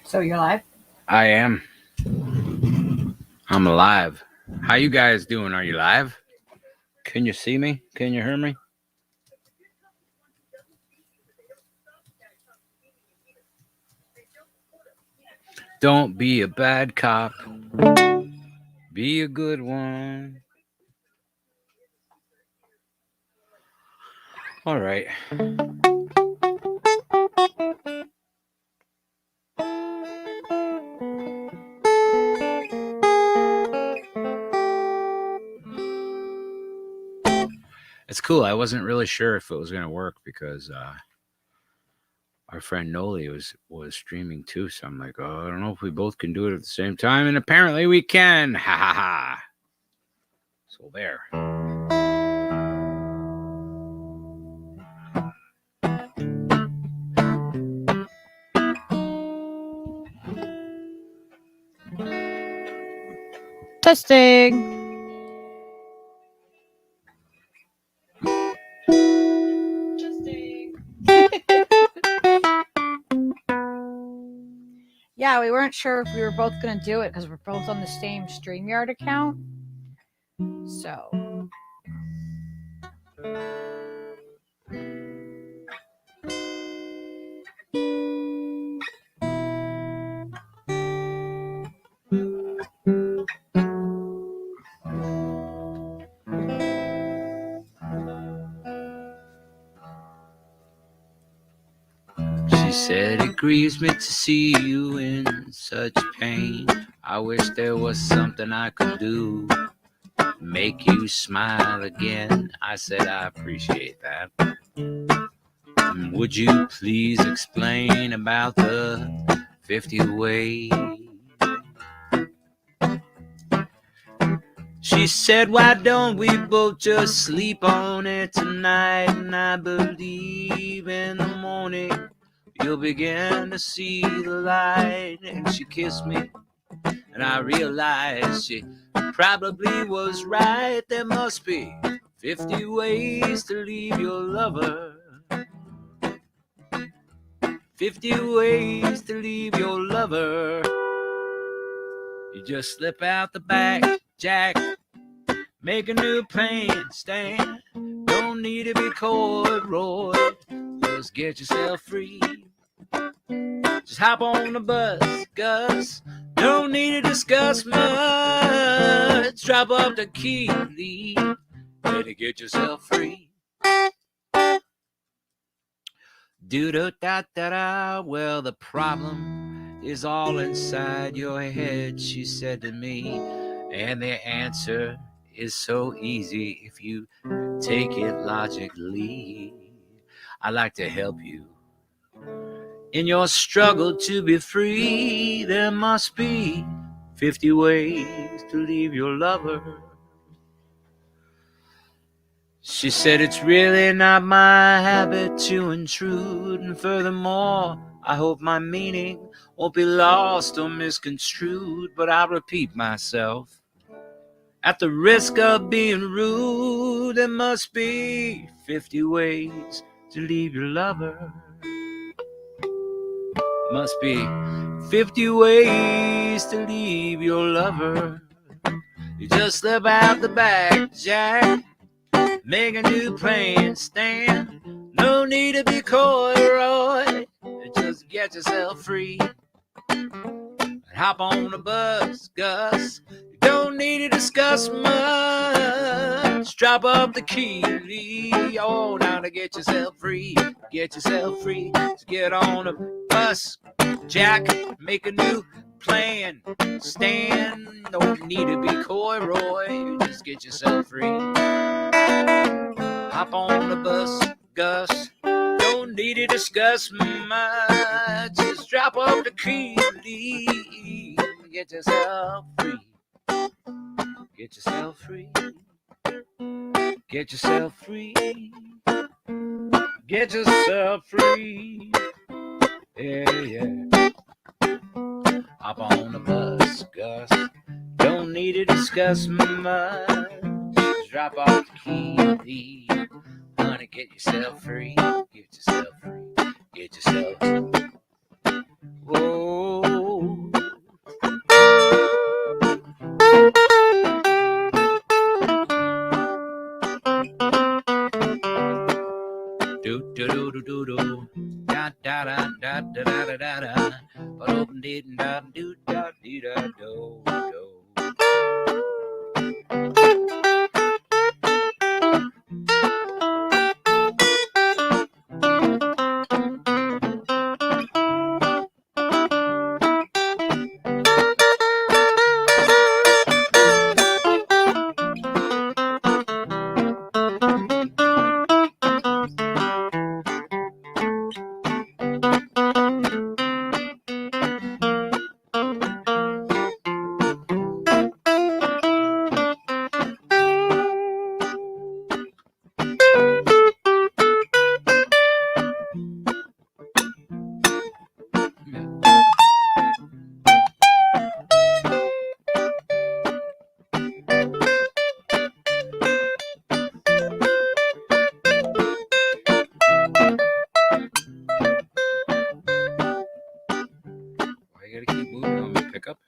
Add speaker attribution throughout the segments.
Speaker 1: So you're live?
Speaker 2: I am. I'm alive. How you guys doing? Are you live? Can you see me? Can you hear me? Don't be a bad cop. Be a good one. All right. It's cool. I wasn't really sure if it was going to work because our friend Noli was streaming too. So I'm like, oh, I don't know if we both can do it at the same time. And apparently we can. Ha ha ha. So there.
Speaker 1: Testing. Yeah, we weren't sure if we were both going to do it because we're both on the same StreamYard account. So.
Speaker 2: She said it grieves me to see you in such pain. I wish there was something I could do to make you smile again. I said I appreciate that. Would you please explain about the 50 ways? She said, why don't we both just sleep on it tonight? And I believe in the morning you'll begin to see the light. And she kissed me, and I realized she probably was right. There must be 50 ways to leave your lover. 50 ways to leave your lover. You just slip out the back, Jack. Make a new plan, Stan. Don't need to be coy, Roy. Just get yourself free. Just hop on the bus, Gus. Don't need to discuss much. Drop up the key, Lee. Better get yourself free. Do-do-da-da-da. Well, the problem is all inside your head, she said to me. And the answer is so easy if you take it logically. I like to help you in your struggle to be free. There must be 50 ways to leave your lover. She said it's really not my habit to intrude, and furthermore, I hope my meaning won't be lost or misconstrued, but I'll repeat myself. At the risk of being rude, there must be 50 ways to leave your lover. Must be 50 ways to leave your lover. You just slip out the back, Jack. Make a new plan, Stan. No need to be coy, Roy. Just get yourself free. Hop on the bus, Gus. You don't need to discuss much. Drop up the key, Lee. Oh, now to get yourself free. Get yourself free. Just get on the bus, Jack. Make a new plan, Stan. Don't need to be coy, Roy. Just get yourself free. Hop on the bus, Gus. Don't need to discuss much. Just drop off the key, Lee. Get yourself free. Get yourself free. Get yourself free. Get yourself free. Yeah, yeah. Hop on the bus, Gus. Don't need to discuss much. Drop off the key, Lee. Honey, get yourself free. Get yourself free. Get yourself free. Whoa. da da da da. But open did da do da do da do do. Why you gotta keep moving on me, pickup?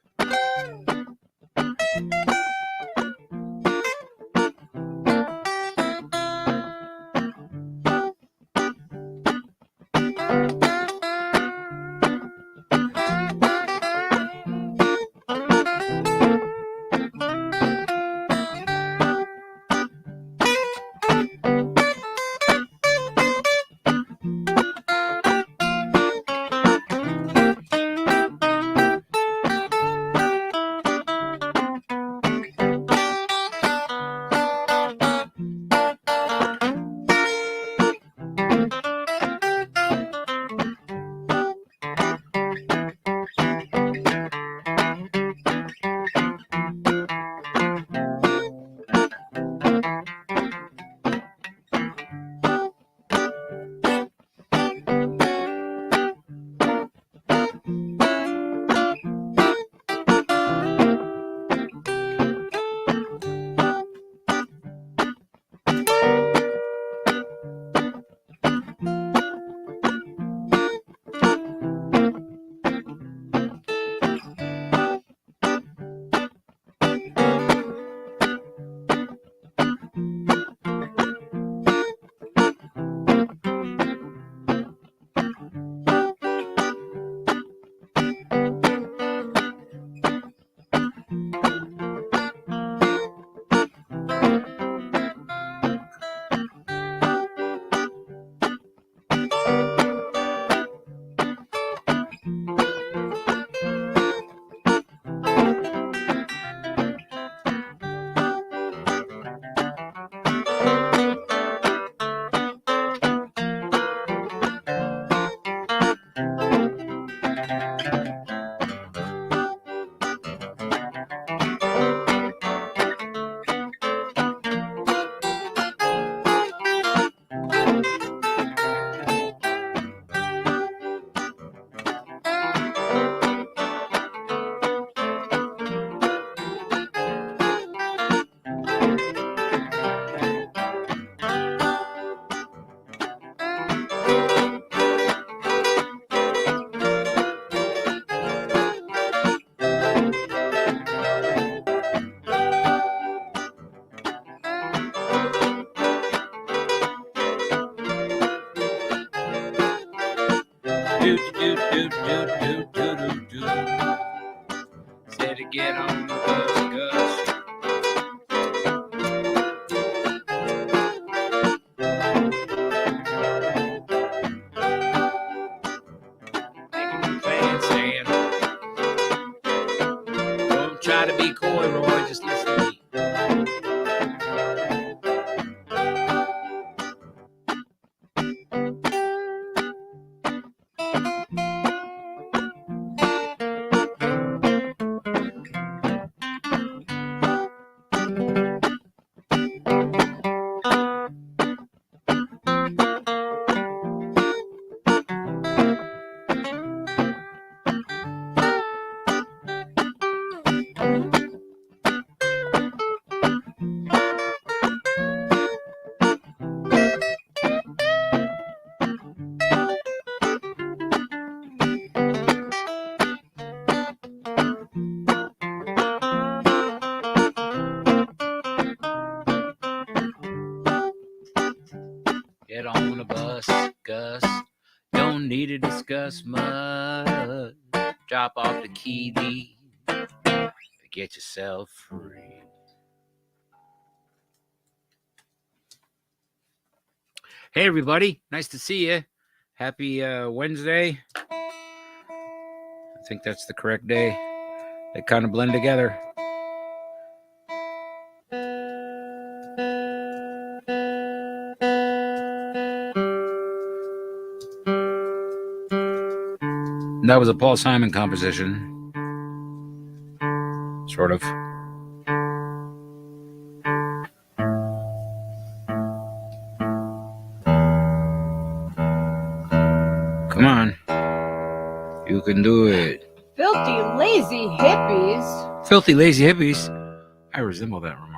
Speaker 2: Do do do do do do do do. Said to get on the bus, Gus. Making new plans, saying, don't try to be coy, Roy, just listen to me. to discuss much. Drop off the key deed. Get yourself free. Hey, everybody. Nice to see you. Happy Wednesday. I think that's the correct day. They kind of blend together. That was a Paul Simon composition. Sort of. Come on. You can do it.
Speaker 1: Filthy, lazy hippies.
Speaker 2: Filthy, lazy hippies. I resemble that remark.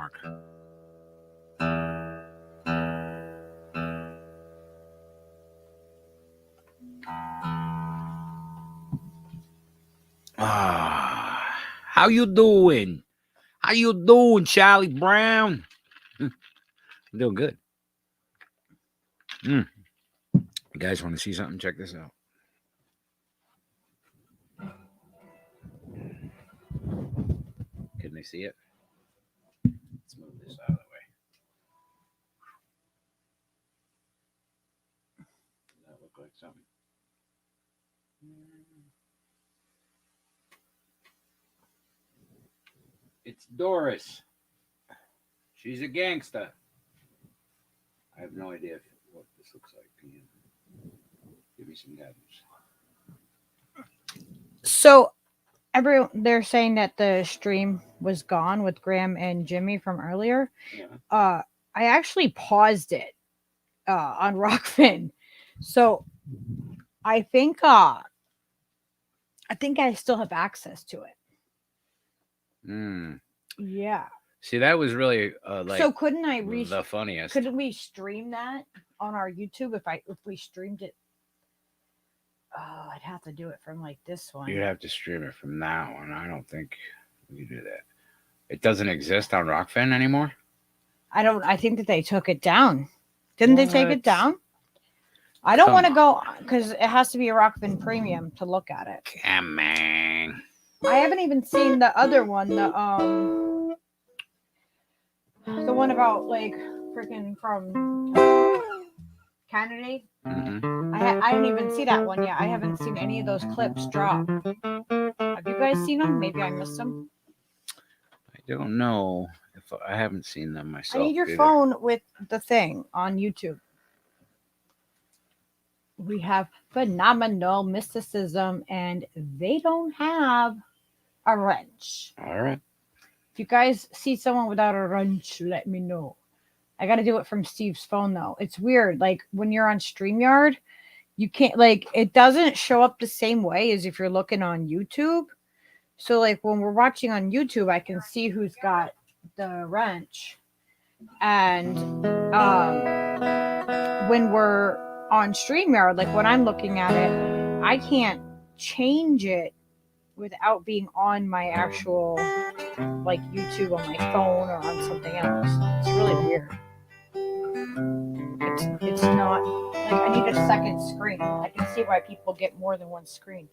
Speaker 2: How you doing? How you doing, Charlie Brown? I'm doing good. You guys want to see something? Check this out. Can they see it? Let's move this out of the way. Does that look like something? It's Doris. She's a gangster. I have no idea what this looks like. Can you give me some guidance?
Speaker 1: So, they're saying that the stream was gone with Graham and Jimmy from earlier.
Speaker 2: Yeah.
Speaker 1: I actually paused it on Rockfin, so I think I still have access to it. Yeah.
Speaker 2: See, that was really like.
Speaker 1: So couldn't I
Speaker 2: the funniest?
Speaker 1: Couldn't we stream that on our YouTube if we streamed it? Oh, I'd have to do it from like this one.
Speaker 2: You'd have to stream it from that one. I don't think we do that. It doesn't exist on Rockfin anymore?
Speaker 1: I think that they took it down. Didn't they take it down? I don't want to go because it has to be a Rockfin Premium to look at it.
Speaker 2: Come on.
Speaker 1: I haven't even seen the other one, the one about like freaking from Canada.
Speaker 2: Mm-hmm.
Speaker 1: I didn't even see that one yet. I haven't seen any of those clips drop. Have you guys seen them? Maybe I missed them.
Speaker 2: I don't know if I haven't seen them myself.
Speaker 1: I need your
Speaker 2: either.
Speaker 1: phone with the thing on YouTube. We have phenomenal mysticism, and they don't have a wrench.
Speaker 2: All right.
Speaker 1: If you guys see someone without a wrench, let me know. I got to do it from Steve's phone, though. It's weird. Like, when you're on StreamYard, you can't, like, it doesn't show up the same way as if you're looking on YouTube. So, like, when we're watching on YouTube, I can see who's got the wrench. And when we're on StreamYard, like, when I'm looking at it, I can't change it without being on my actual, like, YouTube on my phone or on something else. It's really weird. It's not, like, I need a second screen. I can see why people get more than one screen.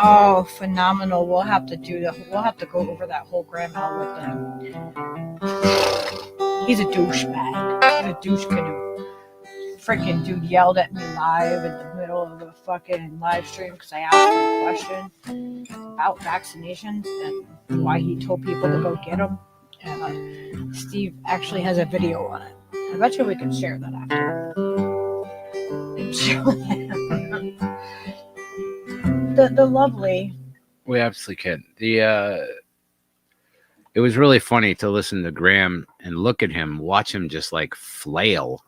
Speaker 1: Oh, phenomenal. We'll have to go over that whole grandma with him. He's a douchebag. He's a douche canoe. Freaking dude yelled at me live in the middle of a fucking live stream because I asked him a question about vaccinations and why he told people to go get them. And Steve actually has a video on it. I bet you we can share that after. The lovely.
Speaker 2: We absolutely can. It was really funny to listen to Graham and look at him, watch him just like flail.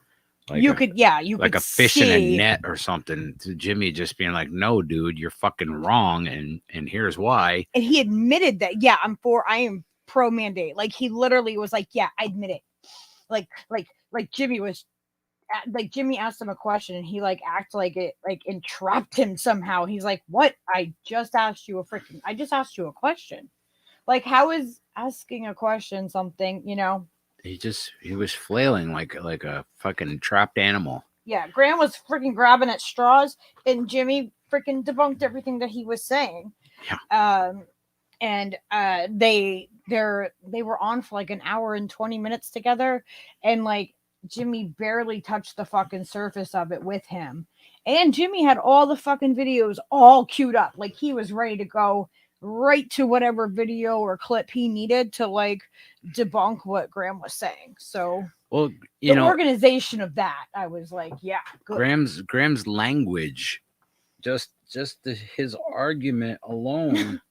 Speaker 2: Like
Speaker 1: you
Speaker 2: could
Speaker 1: a
Speaker 2: fish in a net or something. To Jimmy just being like, "No, dude, you're fucking wrong, and here's why."
Speaker 1: And he admitted that. Yeah, I am pro mandate. Like, he literally was like, "Yeah, I admit it. Like like Jimmy asked him a question and he like acted like it like entrapped him somehow. He's like, "What? I just asked you a question. Like, how is asking a question something, you know?"
Speaker 2: He was flailing like a fucking trapped animal.
Speaker 1: Yeah, Graham was freaking grabbing at straws, and Jimmy freaking debunked everything that he was saying.
Speaker 2: Yeah.
Speaker 1: And they were on for like an hour and 20 minutes together, and like Jimmy barely touched the fucking surface of it with him. And Jimmy had all the fucking videos all queued up, like he was ready to go right to whatever video or clip he needed to like debunk what Graham was saying. So
Speaker 2: well,
Speaker 1: the organization of that, I was like, yeah, good.
Speaker 2: Graham's language, just his argument alone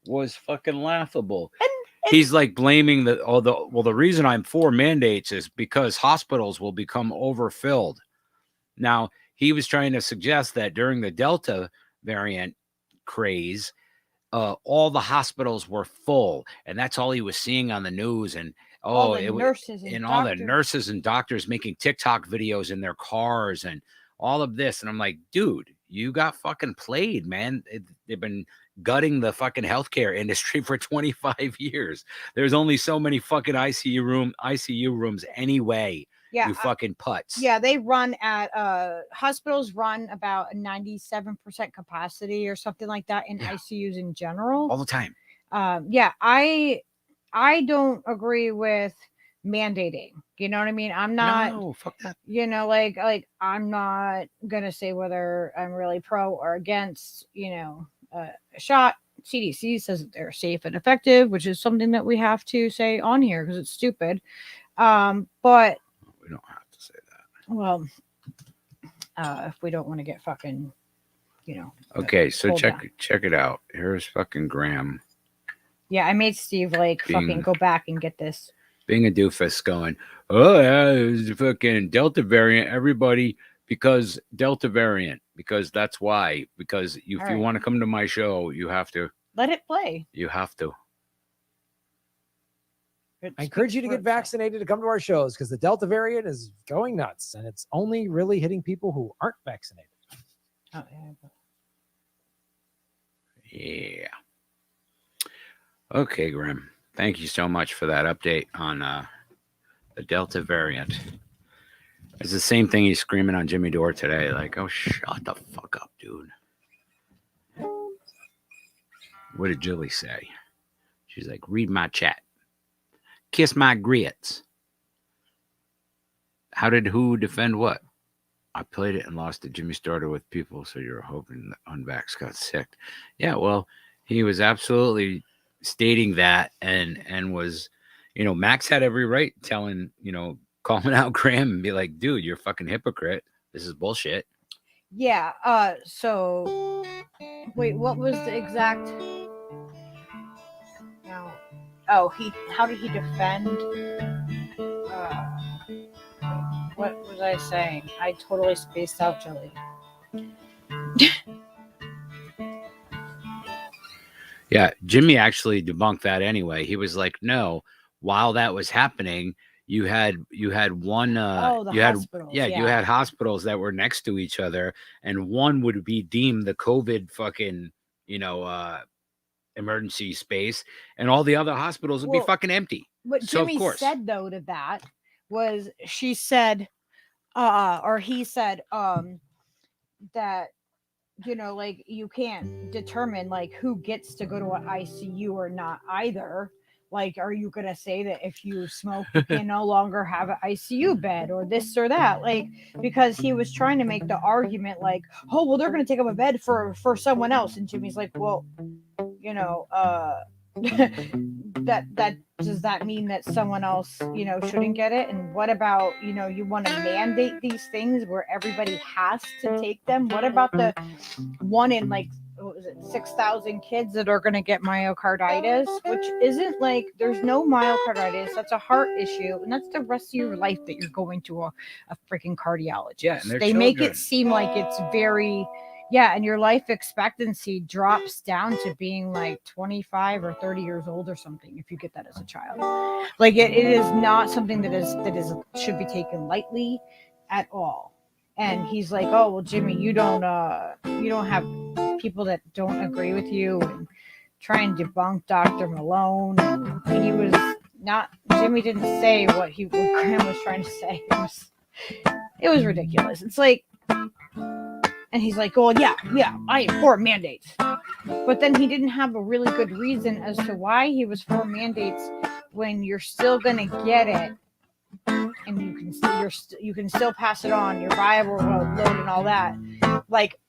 Speaker 2: was fucking laughable. And he's like blaming the reason I'm for mandates is because hospitals will become overfilled. Now, he was trying to suggest that during the Delta variant craze, all the hospitals were full, and that's all he was seeing on the news. And all the nurses and doctors making TikTok videos in their cars and all of this. And I'm like, dude, you got fucking played, man. They've been gutting the fucking healthcare industry for 25 years. There's only so many fucking ICU rooms anyway. Yeah, you fucking putz.
Speaker 1: Yeah, they run at hospitals run about a 97% capacity or something like that in ICUs in general.
Speaker 2: All the time.
Speaker 1: Yeah, I don't agree with mandating. You know what I mean? I'm not.
Speaker 2: No, fuck that.
Speaker 1: You know, like I'm not gonna say whether I'm really pro or against. You know, a shot. CDC says that they're safe and effective, which is something that we have to say on here because it's stupid. But
Speaker 2: we don't have to say that.
Speaker 1: Well, if we don't want to get fucking, you know.
Speaker 2: Okay, so check it out. Here's fucking Graham.
Speaker 1: Yeah, I made Steve like fucking go back and get this.
Speaker 2: Being a doofus going, oh yeah, it was the fucking Delta variant, everybody, because Delta variant, because that's why. Because if you want to come to my show, you have to.
Speaker 1: Let it play.
Speaker 2: You have to.
Speaker 3: I encourage you to get vaccinated to come to our shows because the Delta variant is going nuts and it's only really hitting people who aren't vaccinated.
Speaker 1: Oh,
Speaker 2: yeah. Okay, Grim. Thank you so much for that update on the Delta variant. It's the same thing he's screaming on Jimmy Dore today. Like, oh, shut the fuck up, dude. What did Julie say? She's like, read my chat. Kiss my grits. How did who defend what? I played it and lost it. Jimmy started with people, so you're hoping that unvax got sick. Yeah, well, he was absolutely stating that and was, you know, Max had every right telling, you know, calling out Graham and be like, dude, you're a fucking hypocrite. This is bullshit.
Speaker 1: Yeah. So wait, what was the exact? No. Oh, how did he defend? What was I saying? I totally spaced out, Jelly.
Speaker 2: Yeah, Jimmy actually debunked that anyway. He was like, no, while that was happening, you had one
Speaker 1: hospitals,
Speaker 2: you had hospitals that were next to each other, and one would be deemed the COVID fucking, you know, emergency space, and all the other hospitals would be fucking empty.
Speaker 1: What Jimmy said though to that was he said that, you know, like you can't determine like who gets to go to an ICU or not either. Like, are you going to say that if you smoke, you can no longer have an ICU bed or this or that? Like, because he was trying to make the argument like, oh, well, they're going to take up a bed for someone else. And Jimmy's like, well, you know, that does that mean that someone else, you know, shouldn't get it? And what about, you know, you want to mandate these things where everybody has to take them? What about the one in like, what was it, 6,000 kids that are going to get myocarditis, which isn't like, there's no myocarditis. That's a heart issue. And that's the rest of your life that you're going to a freaking cardiologist.
Speaker 2: Yeah,
Speaker 1: they make it seem like it's very Yeah, and your life expectancy drops down to being like 25 or 30 years old or something if you get that as a child. Like it is not something that is should be taken lightly at all. And he's like, "Oh, well, Jimmy, you don't have people that don't agree with you," and try and debunk Dr. Malone. And he was not, Jimmy didn't say what Graham was trying to say. It was ridiculous. It's like, and he's like, "Oh, yeah, I am for mandates." But then he didn't have a really good reason as to why he was for mandates when you're still going to get it. And you can still pass it on, your viable load and all that. Like,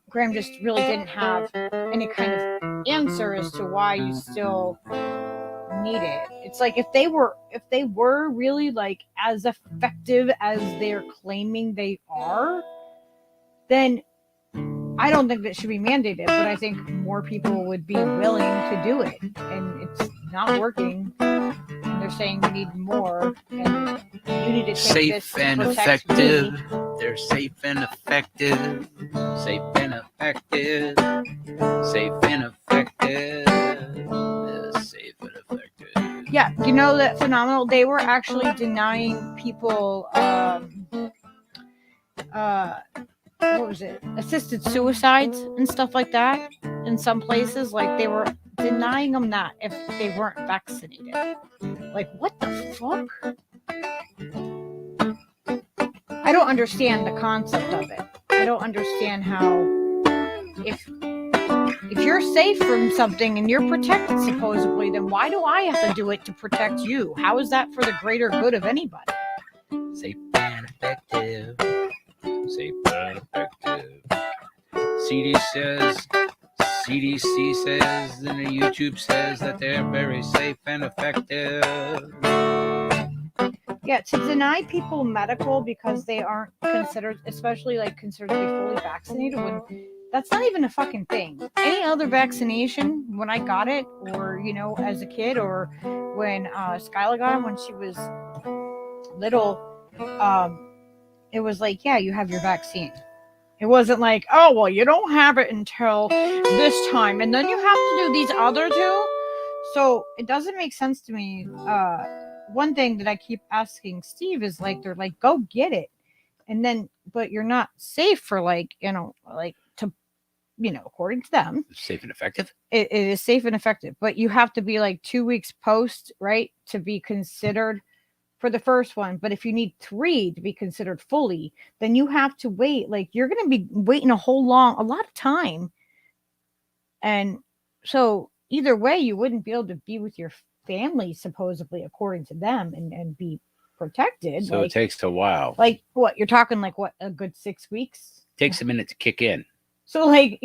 Speaker 1: Graham just really didn't have any kind of answer as to why you still need it. It's like if they were really like as effective as they're claiming they are, then I don't think that should be mandated, but I think more people would be willing to do it. And it's not working. And they're saying we need more. And you need to take
Speaker 2: safe
Speaker 1: this
Speaker 2: and effective. Me. They're safe and effective. Safe and effective. Safe and effective. Safe and effective.
Speaker 1: Yeah, you know that phenomenal. They were actually denying people what was it? Assisted suicides and stuff like that in some places. Like they were denying them that if they weren't vaccinated. Like, what the fuck? I don't understand the concept of it. I don't understand how if you're safe from something and you're protected supposedly, then why do I have to do it to protect you? How is that for the greater good of anybody?
Speaker 2: Safe and effective. Safe and effective. CDC says, and the YouTube says that they're very safe and effective.
Speaker 1: Yeah, to deny people medical because they aren't considered, especially like considered to be fully vaccinated, when that's not even a fucking thing. Any other vaccination, when I got it, or as a kid, or when Skylar got it when she was little, it was like, yeah, you have your vaccine. It wasn't like, oh, well, you don't have it until this time, and then you have to do these other two. So it doesn't make sense to me. One thing that I keep asking Steve is like, they're like, go get it. And then, but you're not safe for according to them.
Speaker 2: Safe and effective?
Speaker 1: It is safe and effective, but you have to be like 2 weeks post, right, to be considered for the first one. But if you need 3 to be considered fully, then you have to wait. Like, you're going to be waiting a lot of time. And so either way, you wouldn't be able to be with your family, supposedly, according to them, and be protected.
Speaker 2: So it takes a while.
Speaker 1: Like, what, you're talking like, what, a good 6 weeks?
Speaker 2: Takes a minute to kick in.
Speaker 1: So, like,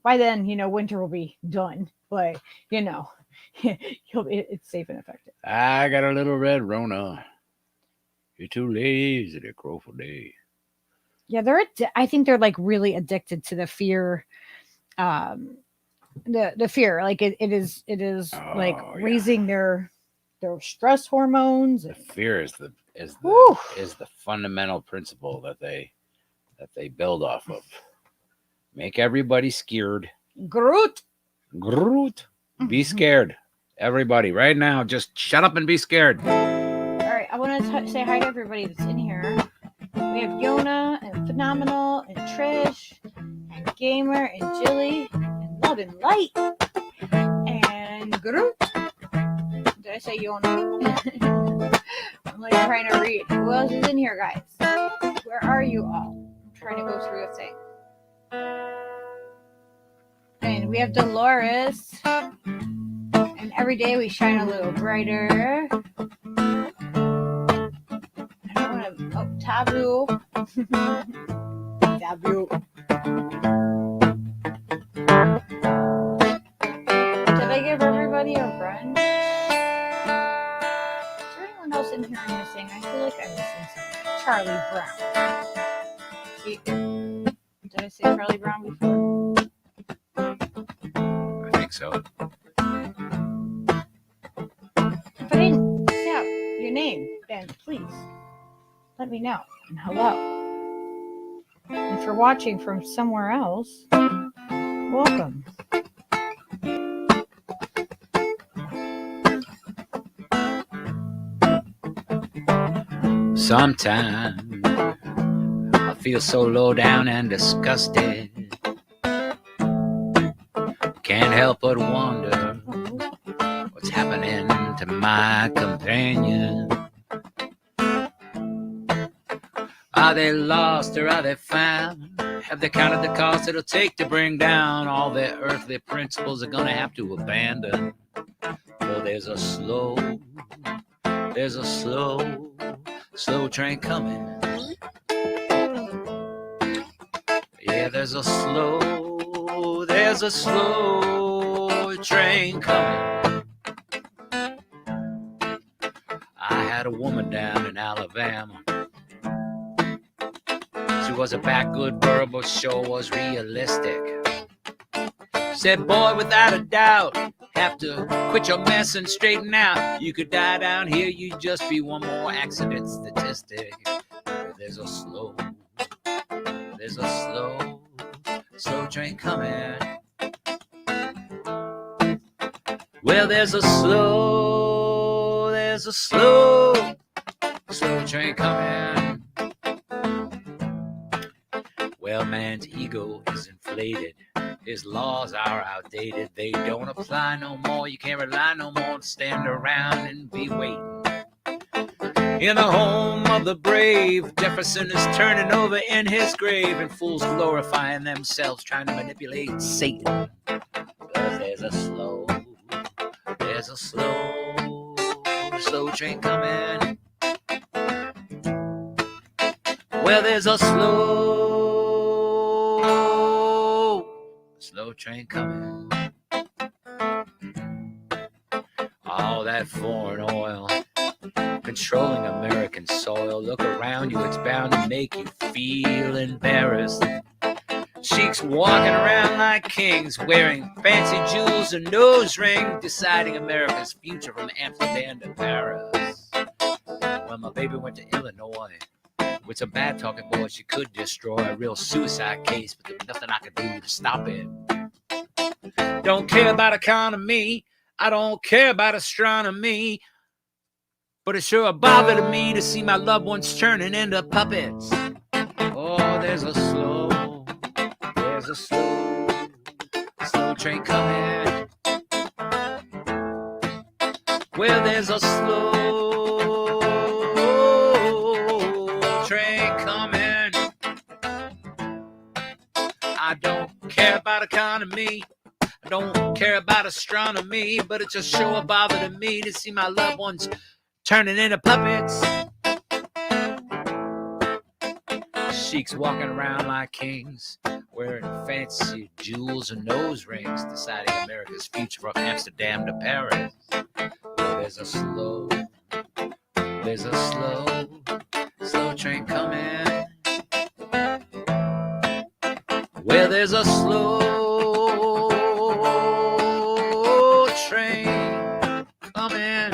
Speaker 1: by then, winter will be done. But, it's safe and effective.
Speaker 2: I got a little red Rona. You're too lazy to crow for day.
Speaker 1: Yeah, I think they're like really addicted to the fear. The fear, like it is like raising their stress hormones.
Speaker 2: The fear is the fundamental principle that they build off of. Make everybody scared.
Speaker 1: Groot.
Speaker 2: Be scared. Everybody, right now, just shut up and be scared.
Speaker 1: All right, I want to say hi to everybody that's in here. We have Yona and Phenomenal and Trish and Gamer and Jilly and Love and Light and Groot. Did I say Yona? I'm like trying to read. Who else is in here, guys? Where are you all? I'm trying to go through a thing. And we have Dolores. And every day we shine a little brighter. Taboo. Taboo. Did I give everybody a run? Is there anyone else in here I'm missing? I feel like I'm missing something. Charlie Brown. Did I say Charlie Brown before?
Speaker 2: I think so.
Speaker 1: If I didn't say your name, then please let me know. And hello. And you're watching from somewhere else, welcome.
Speaker 2: Sometimes I feel so low down and disgusted. Can't help but wonder what's happening to my companion. Are they lost or are they found? Have they counted the cost it'll take to bring down all their earthly principles they're gonna have to abandon? Well, there's a slow train coming. Yeah, there's a slow train coming. I had a woman down in Alabama. She was a backward girl, but sure was realistic. Said, boy, without a doubt, have to quit your mess and straighten out. You could die down here, you'd just be one more accident statistic. There's a slow train coming. Well, there's a slow train coming. Well, man's ego is inflated. His laws are outdated. They don't apply no more. You can't rely no more to stand around and be waiting. In the home of the brave, Jefferson is turning over in his grave, and fools glorifying themselves, trying to manipulate Satan. Because there's a slow train coming. Well, there's a slow train coming. All that foreign oil controlling American soil. Look around you, it's bound to make you feel embarrassed. Sheiks walking around like kings, wearing fancy jewels and nose rings, deciding America's future from Amsterdam to Paris. Well, my baby went to Illinois with some bad talking boys. She could destroy a real suicide case, but there was nothing I could do to stop it. Don't care about economy, I don't care about astronomy, but it sure bothered me to see my loved ones turning into puppets. Oh, there's a slow train coming. Well, there's a slow train coming. I don't care about economy, I don't care about astronomy, but it just sure bothered me to see my loved ones turning into puppets. Sheiks walking around like kings, wearing fancy jewels and nose rings, deciding America's future from Amsterdam to Paris. Well, there's a slow train coming. Well, there's a slow train coming.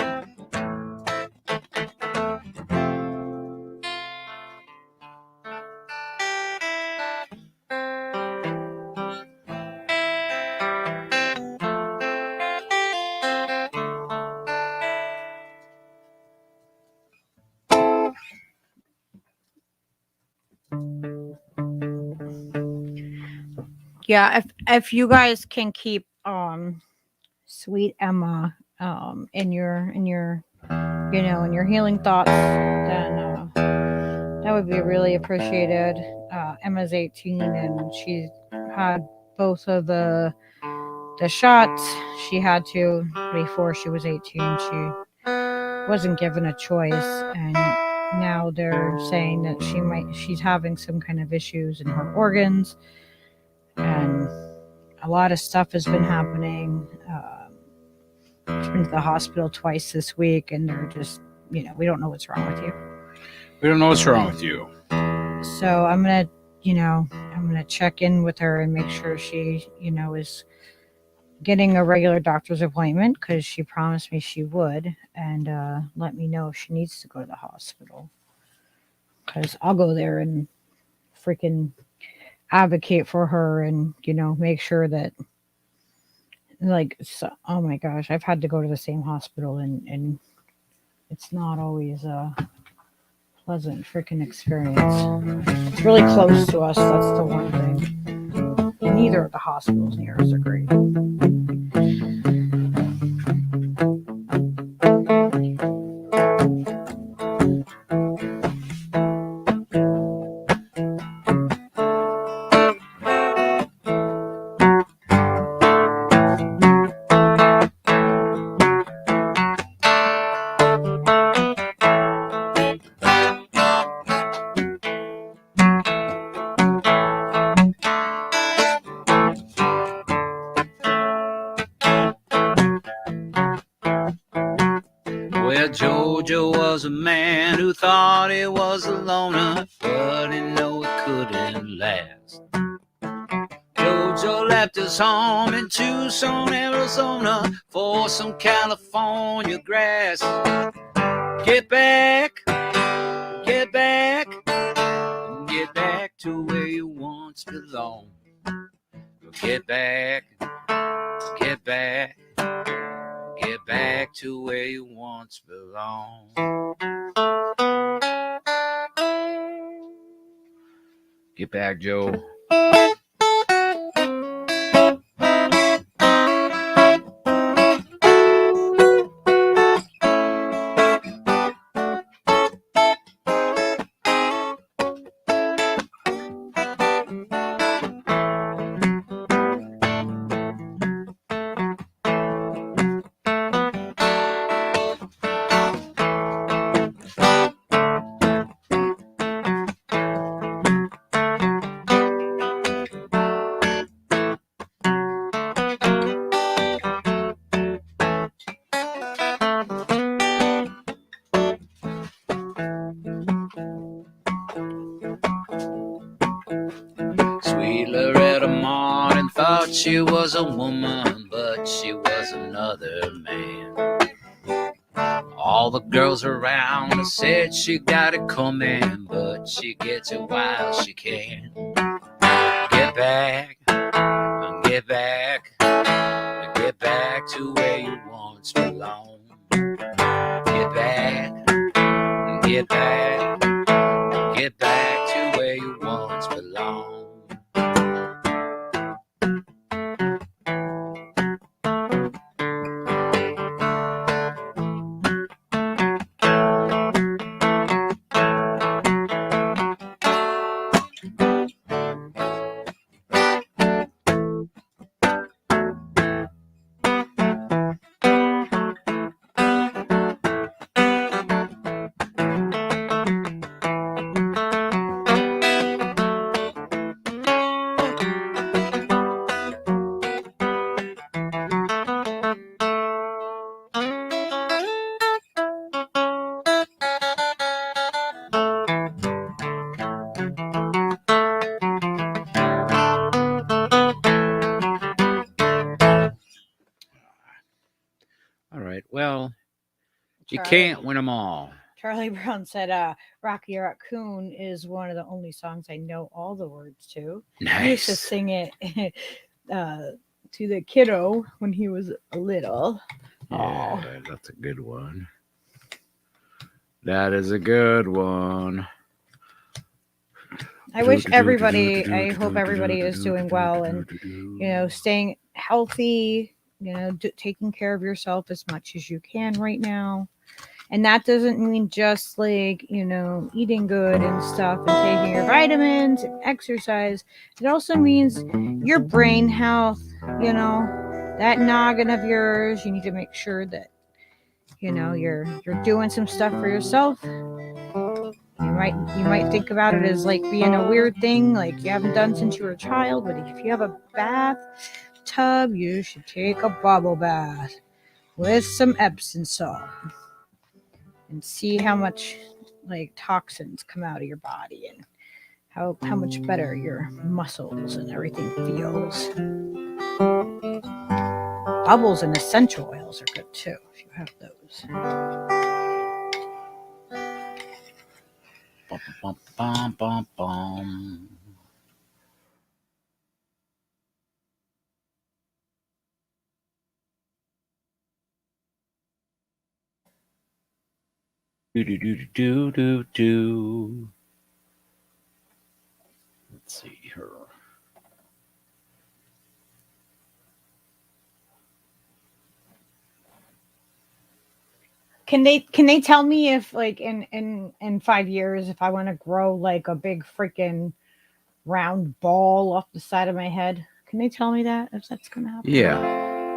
Speaker 1: Yeah, if you guys can keep sweet Emma in your in your healing thoughts, then that would be really appreciated. Emma's 18 and she had both of the shots she had to before she was 18. She wasn't given a choice, and now they're saying that she's having some kind of issues in her organs, and a lot of stuff has been happening. She's been to the hospital twice this week, and they're just, we don't know what's wrong with you.
Speaker 2: We don't know what's wrong with you.
Speaker 1: So I'm gonna check in with her and make sure she, is getting a regular doctor's appointment, because she promised me she would, and let me know if she needs to go to the hospital, because I'll go there and freaking advocate for her and, make sure that, like, so, oh my gosh, I've had to go to the same hospital and it's not always a pleasant freaking experience. It's really close to us. That's the one thing. And neither of the hospitals near us are great.
Speaker 2: Well, Jojo was a man who thought he was a loner, but he knew it couldn't last. Jojo left his home in Tucson, Arizona, for some California grass. Get back, get back, get back to where you once belonged. Get back, get back, get back to where you once belonged. Get back, Joe. Sweet Loretta Martin thought she was a woman, but she was another man. All the girls around her said she got it coming, but she gets it while she can. Get back, get back, get back to where you once belonged. Get back, get back, get back to where you once belonged. All right, well, you can't win them all.
Speaker 1: Charlie Brown said, Rocky Raccoon is one of the only songs I know all the words to. I used to
Speaker 2: Nice.
Speaker 1: sing it to the kiddo when he was little.
Speaker 2: Yeah, that's a good one. That is a good one.
Speaker 1: I wish everybody, I hope everybody is doing well and, staying healthy, taking care of yourself as much as you can right now. And that doesn't mean just like, eating good and stuff and taking your vitamins and exercise. It also means your brain health, that noggin of yours. You need to make sure that, you're doing some stuff for yourself. You might think about it as like being a weird thing, like you haven't done since you were a child. But if you have a bathtub, you should take a bubble bath with some Epsom salt and see how much like toxins come out of your body and how much better your muscles and everything feels. Bubbles and essential oils are good too if you have those.
Speaker 2: Bum, bum, bum, bum, bum. Do. Let's see here.
Speaker 1: Can they tell me if like in 5 years if I want to grow like a big freaking round ball off the side of my head? Can they tell me that if that's gonna happen?
Speaker 2: Yeah.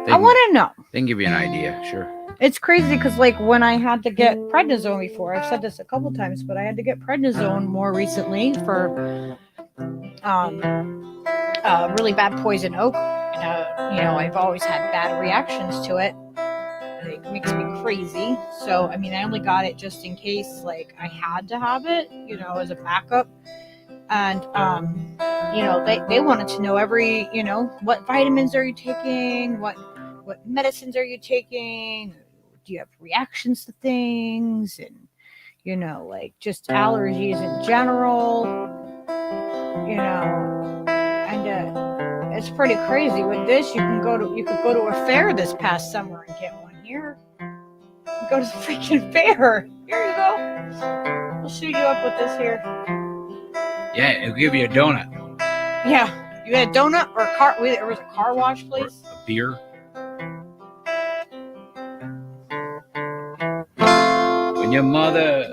Speaker 1: I want to know.
Speaker 2: They can give you an idea, sure.
Speaker 1: It's crazy because like when I had to get prednisone before, I've said this a couple times, but I had to get prednisone more recently for really bad poison oak. And, I've always had bad reactions to it. It makes me crazy. So I mean, I only got it just in case like I had to have it, as a backup. And they wanted to know every, what vitamins are you taking, what medicines are you taking, do you have reactions to things, and like just allergies in general, and it's pretty crazy. With this, you could go to a fair this past summer and get one here. You go to the freaking fair. Here you go. I'll shoot you up with this here.
Speaker 2: Yeah, it'll give you a donut.
Speaker 1: Yeah, you had a donut or a car. There was a car wash place.
Speaker 2: Or a beer. When your mother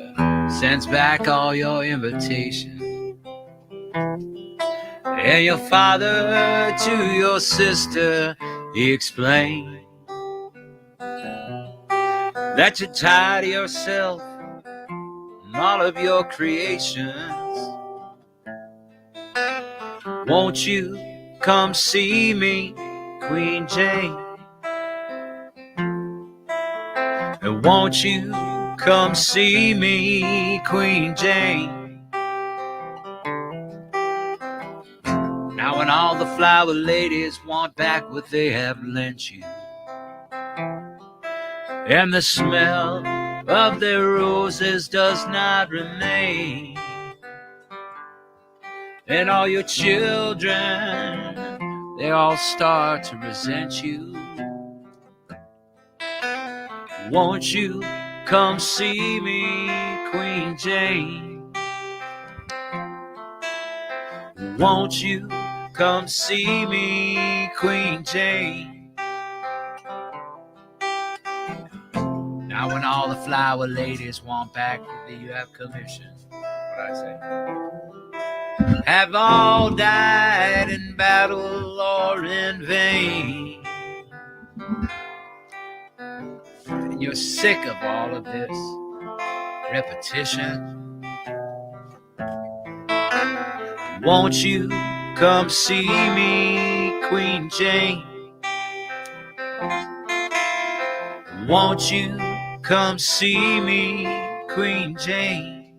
Speaker 2: sends back all your invitations, and your father to your sister, he explained that you're tired of yourself and all of your creations. Won't you come see me, Queen Jane? And won't you come see me, Queen Jane? Now when all the flower ladies want back what they have lent you, and the smell of their roses does not remain, and all your children, they all start to resent you, won't you come see me, Queen Jane? Won't you come see me, Queen Jane? Now when all the flower ladies want back what you have commissioned, what I say, have all died in battle or in vain, and you're sick of all of this repetition, won't you come see me, Queen Jane? Won't you come see me, Queen Jane?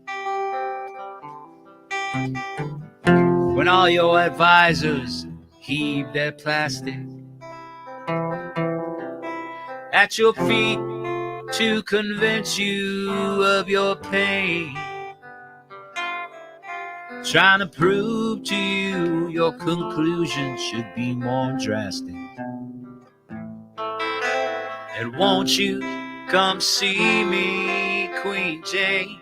Speaker 2: When all your advisors heave their plastic at your feet to convince you of your pain, trying to prove to you your conclusion should be more drastic, and won't you come see me, Queen Jane?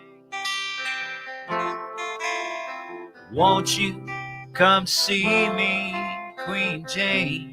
Speaker 2: Won't you come see me, Queen Jane?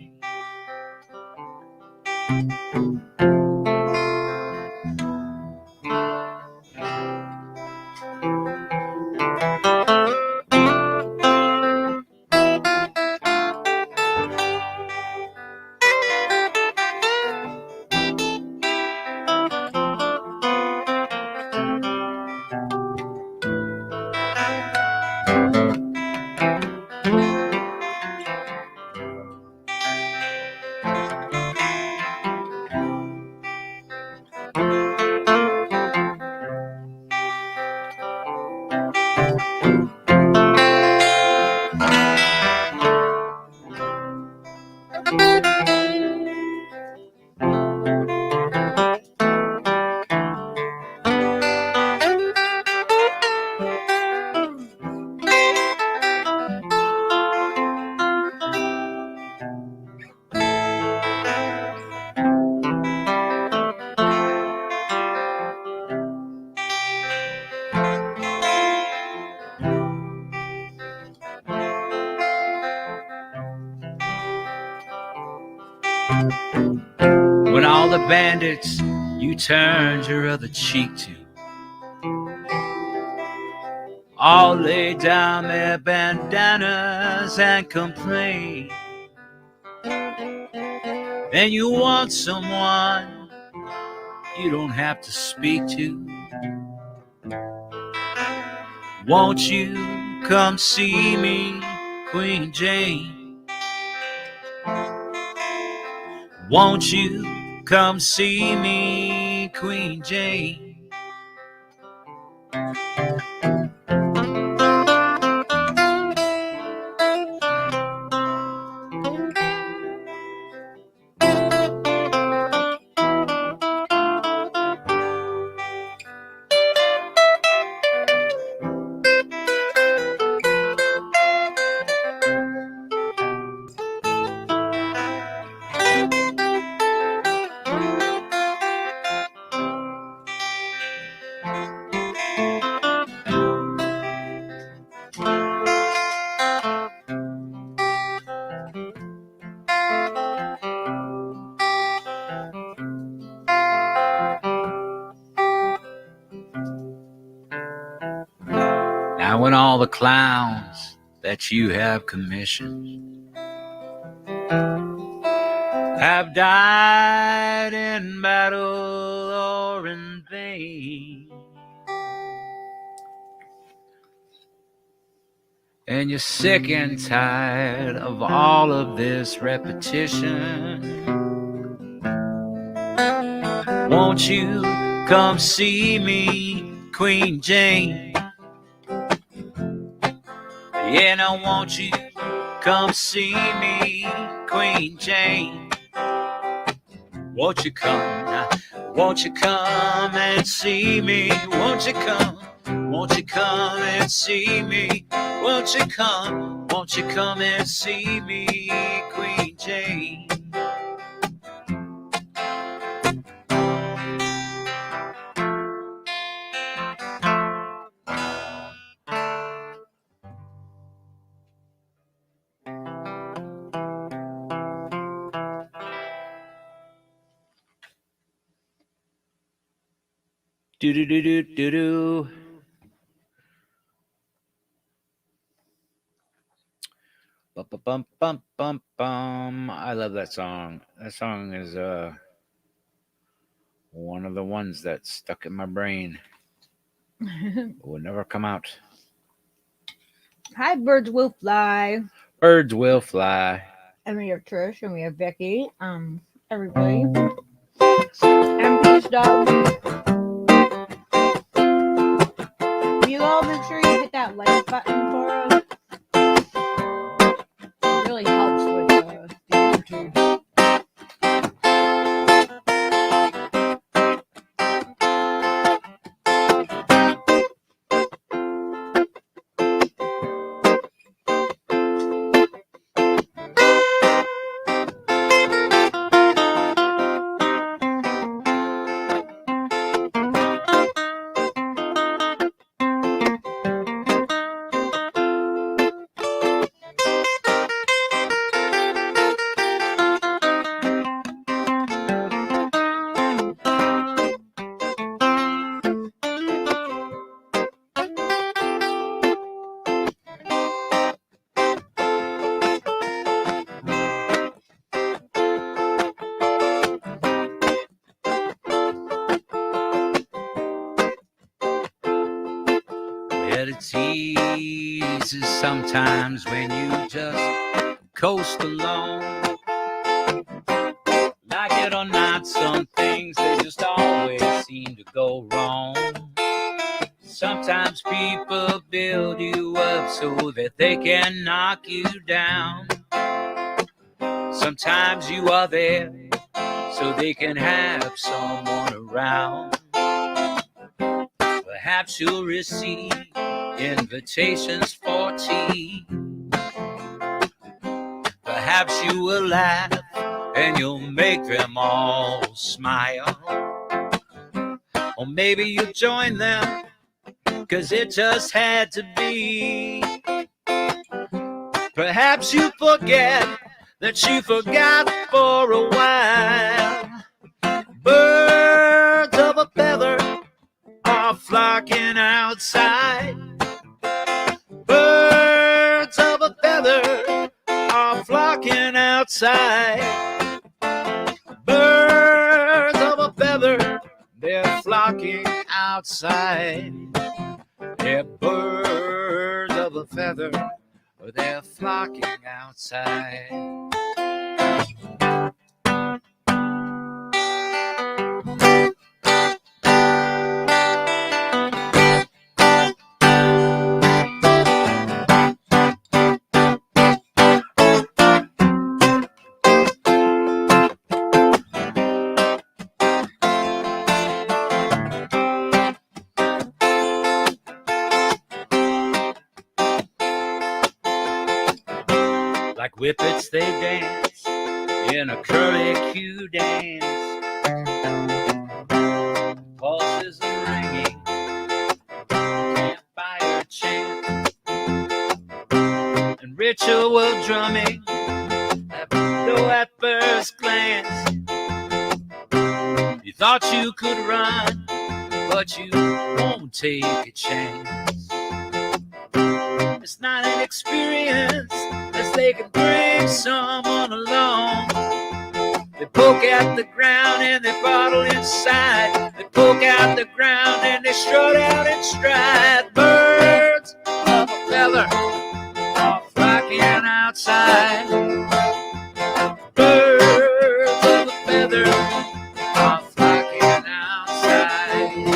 Speaker 2: When all the bandits you turned your other cheek to all lay down their bandanas and complain, then you want someone you don't have to speak to. Won't you come see me, Queen Jane? Won't you come see me, Queen Jane? Now when all the clowns that you have commissioned have died in battle or in vain, and you're sick and tired of all of this repetition, won't you come see me, Queen Jane? Yeah, now won't you come see me, Queen Jane? Won't you come now? Won't you come and see me? Won't you come? Won't you come and see me? Won't you come? Won't you come and see me, Queen Jane? Do do do do do do. Bum bum bum bum bum. I love that song. That song is one of the ones that's stuck in my brain. It will never come out.
Speaker 1: Hi, birds will fly.
Speaker 2: Birds will fly.
Speaker 1: And we have Trish and we have Becky. Everybody. And peace, dog. You all make sure you hit that like button for us. It really helps with the YouTube.
Speaker 2: It's easy sometimes when you just coast along. Like it or not, some things they just always seem to go wrong. Sometimes people build you up so that they can knock you down. Sometimes you are there so they can have someone around. Perhaps you'll receive invitations for tea. Perhaps you will laugh and you'll make them all smile. Or maybe you'll join them 'cause it just had to be. Perhaps you forget that you forgot for a while. Birds of a feather are flocking outside. Birds of a feather are flocking outside. Birds of a feather, they're flocking outside. They're birds of a feather, they're flocking outside. Like whippets they dance in a curly-Q dance. Pulses are ringing, campfire chant, and ritual drumming though at first glance you thought you could run, but you won't take a chance. It's not an experience unless they can bring someone along. They poke at the ground and they bottle inside. They poke out the ground and they strut out in stride. Birds of a feather are flocking outside. Birds of a feather are flocking outside.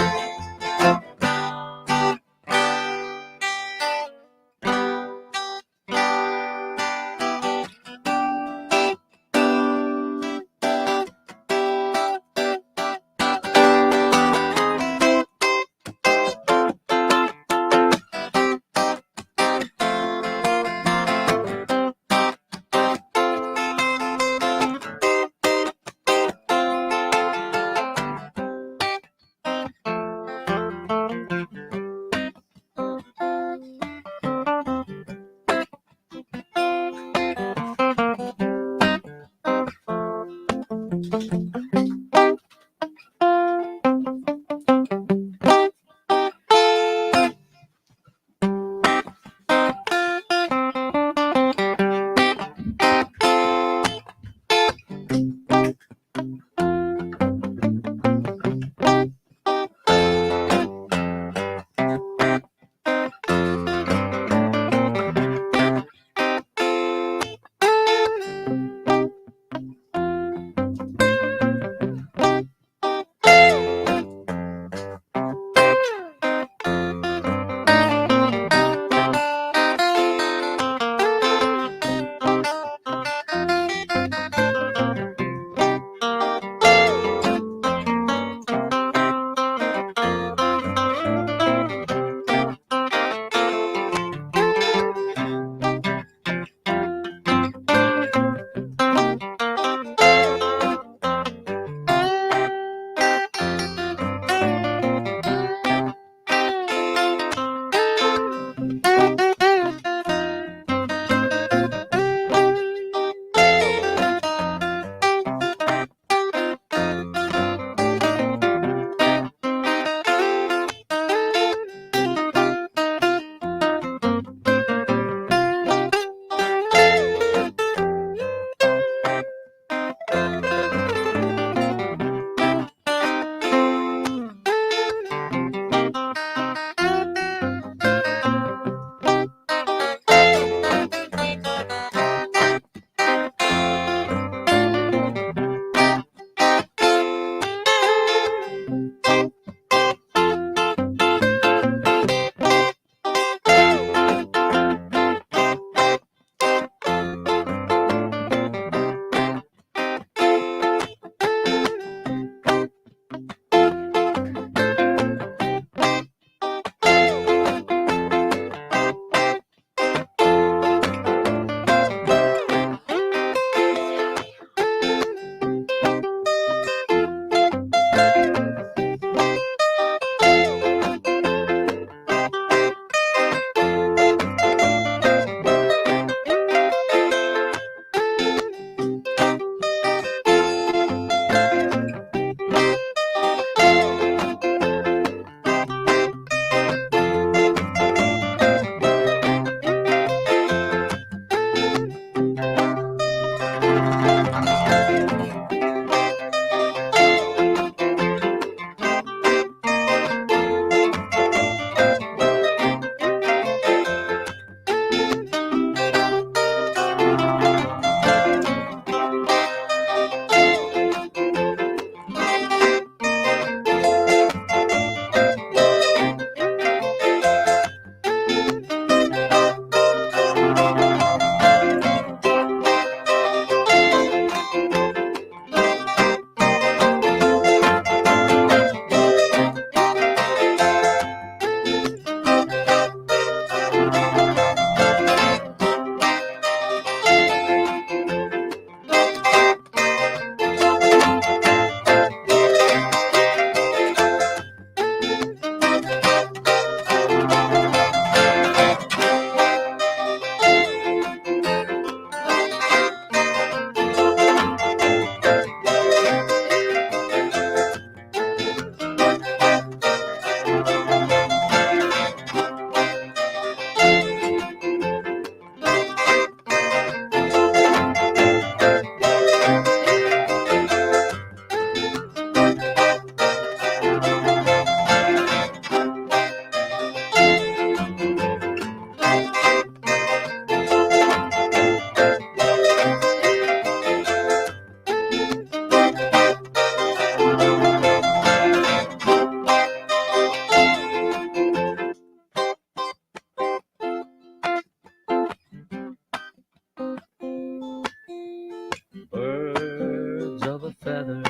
Speaker 2: feather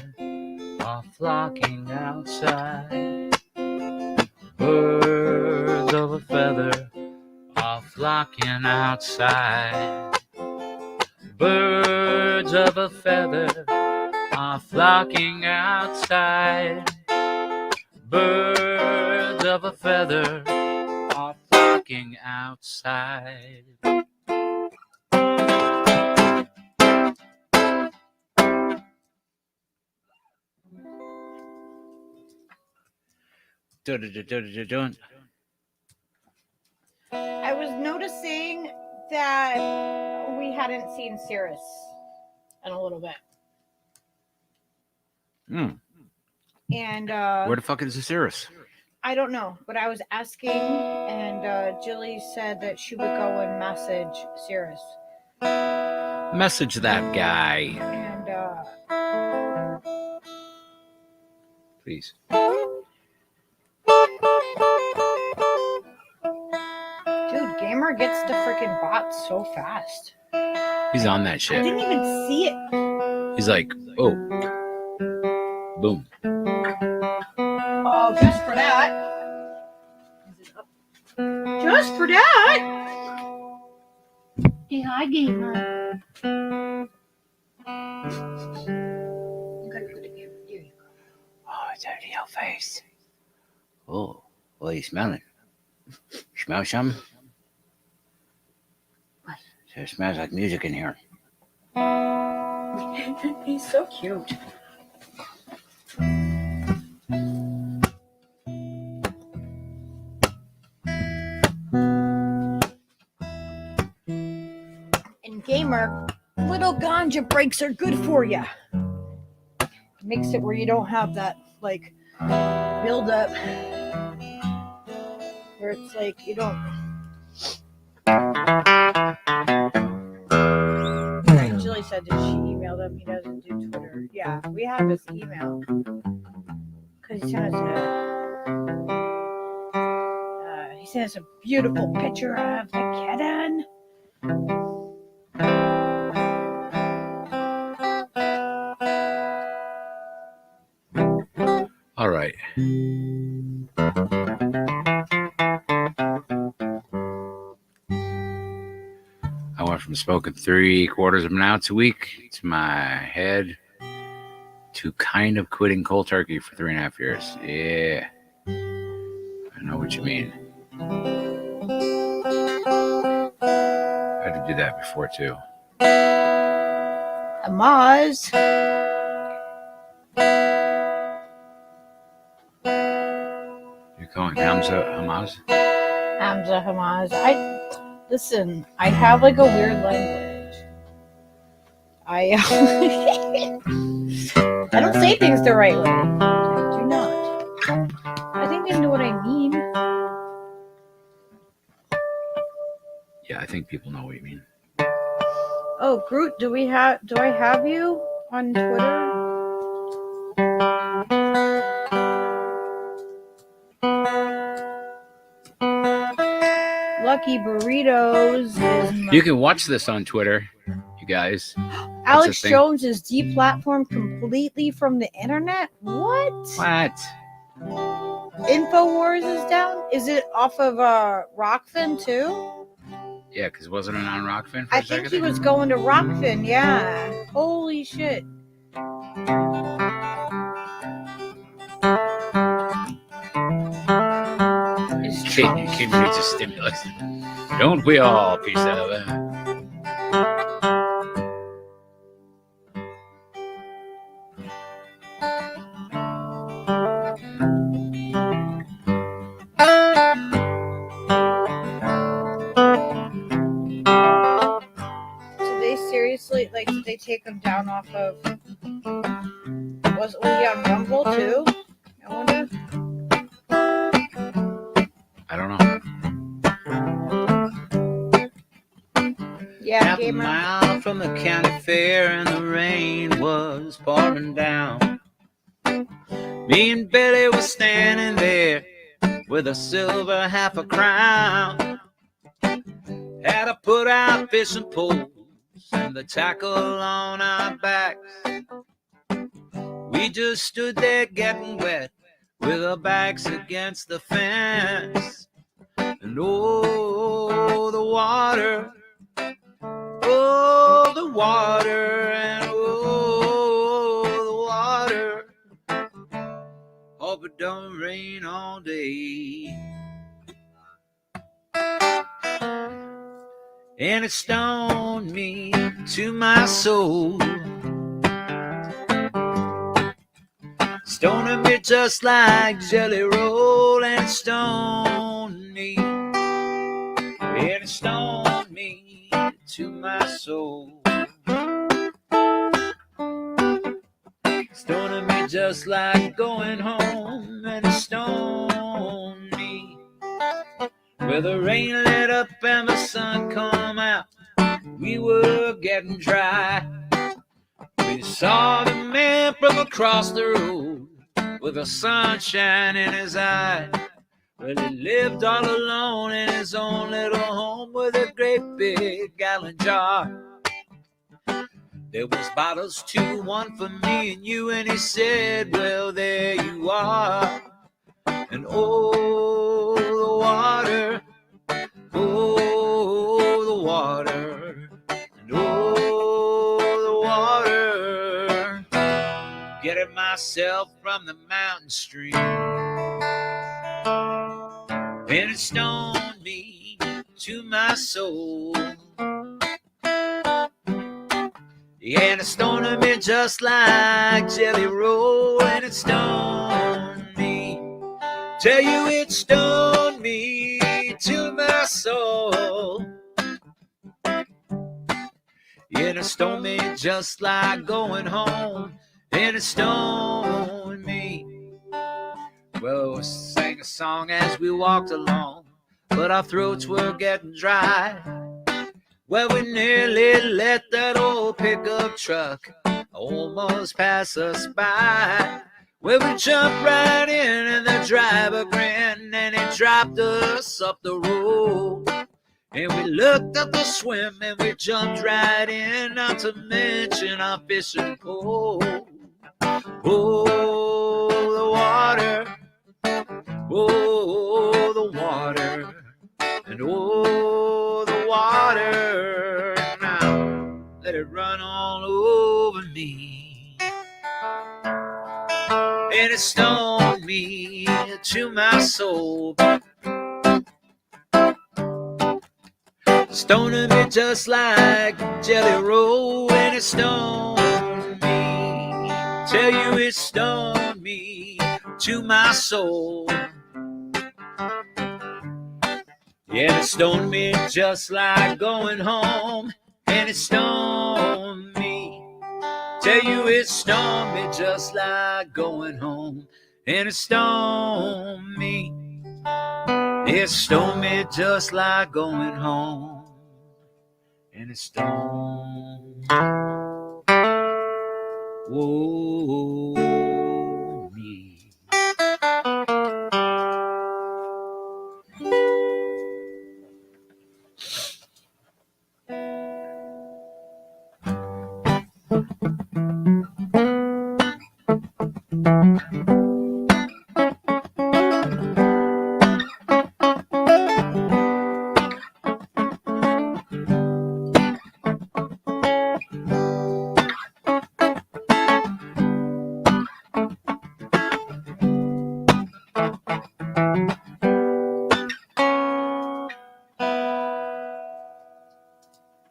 Speaker 2: are flocking outside. Birds of a feather are flocking outside. Birds of a feather are flocking outside. Birds of a feather are flocking outside. Dun-dun-dun-dun-dun-dun.
Speaker 1: I was noticing that we hadn't seen Cirrus in a little bit. And
Speaker 2: Where the fuck is the Cirrus?
Speaker 1: I don't know, but I was asking, and Jilly said that she would go and message Cirrus.
Speaker 2: Message that guy.
Speaker 1: And
Speaker 2: Please.
Speaker 1: dude, Gamer gets to freaking bots so fast.
Speaker 2: He's on that
Speaker 1: I
Speaker 2: shit.
Speaker 1: didn't even see it.
Speaker 2: He's like, oh. Boom.
Speaker 1: Oh, just for that. Just for that. Hey, hi, Gamer. You gotta put it here. There you go.
Speaker 2: Oh, it's dirty old face. Oh, what are you smelling? Smell something?
Speaker 1: What?
Speaker 2: It smells like music in here.
Speaker 1: He's so cute. And Gamer, little ganja breaks are good for you. Makes it where you don't have that like build up where it's like you don't. Julie said that she emailed him. He doesn't do Twitter. Yeah, we have his email because he sent us a beautiful picture of the kitten.
Speaker 2: All right. I went from smoking 3/4 of an ounce a week to my head to kind of quitting cold turkey for 3.5 years. Yeah. I know what you mean. I had to do that before too.
Speaker 1: Amaz.
Speaker 2: You're calling Hamza Hamaz?
Speaker 1: Hamza Hamaz. Listen, I have like a weird language. I don't say things the right way. I do not. I think they know what I mean.
Speaker 2: Yeah, I think people know what you mean.
Speaker 1: Oh, Groot, do I have you on Twitter? Lucky Burritos is
Speaker 2: You can watch this on Twitter, you guys.
Speaker 1: Alex Jones is deplatformed completely from the internet? What?
Speaker 2: What?
Speaker 1: InfoWars is down? Is it off of Rockfin too?
Speaker 2: Yeah, because wasn't it on Rockfin for
Speaker 1: I
Speaker 2: a second?
Speaker 1: think he was going to Rockfin, yeah. Holy shit.
Speaker 2: Kid needs a stimulus. Don't we all, piece of it?
Speaker 1: So they seriously, like, did they take him down off of... Was he on Rumble too? I wonder.
Speaker 2: I don't know.
Speaker 1: Yeah,
Speaker 2: Half a
Speaker 1: Gamer.
Speaker 2: mile from the county fair and the rain was pouring down. Me and Betty was standing there with a silver half a crown. Had to put out fishing poles and the tackle on our backs. We just stood there getting wet with our backs against the fence. And oh, the water, oh, the water, and oh, the water. Hope it don't rain all day. And it stoned me to my soul. Stoning me just like jelly roll, and it stoned me. And it stoned me to my soul. Stoning me just like going home, and it stoned me. Where the rain let up and the sun come out, we were getting dry. We saw the man from across the road with the sunshine in his eye. Well, he lived all alone in his own little home with a great big gallon jar. There was bottles too, one for me and you, and he said, well, there you are. And oh, the water, oh, the water, and oh, the water. Getting myself from the mountain stream, and it stoned me to my soul. Yeah, and it stoned me just like jelly roll, and it stoned me. Tell you it stoned me to my soul. Yeah, and it stoned me just like going home, and it stoned me. Well, we sang a song as we walked along, but our throats were getting dry. Well, we nearly let that old pickup truck almost pass us by. Well, we jumped right in and the driver grinned and he dropped us up the road. And we looked up the swim and we jumped right in, not to mention our fishing pole. Oh, the water, oh, the water, and oh, the water. Now, let it run all over me. And it stoned me to my soul. Stoning me just like jelly roll, and it stoned me. Tell you it stoned me to my soul. Yeah, it stoned me just like going home, and it stoned me. Tell you it stoned me just like going home, and it stoned me. It stoned me just like going home, and it stoned me.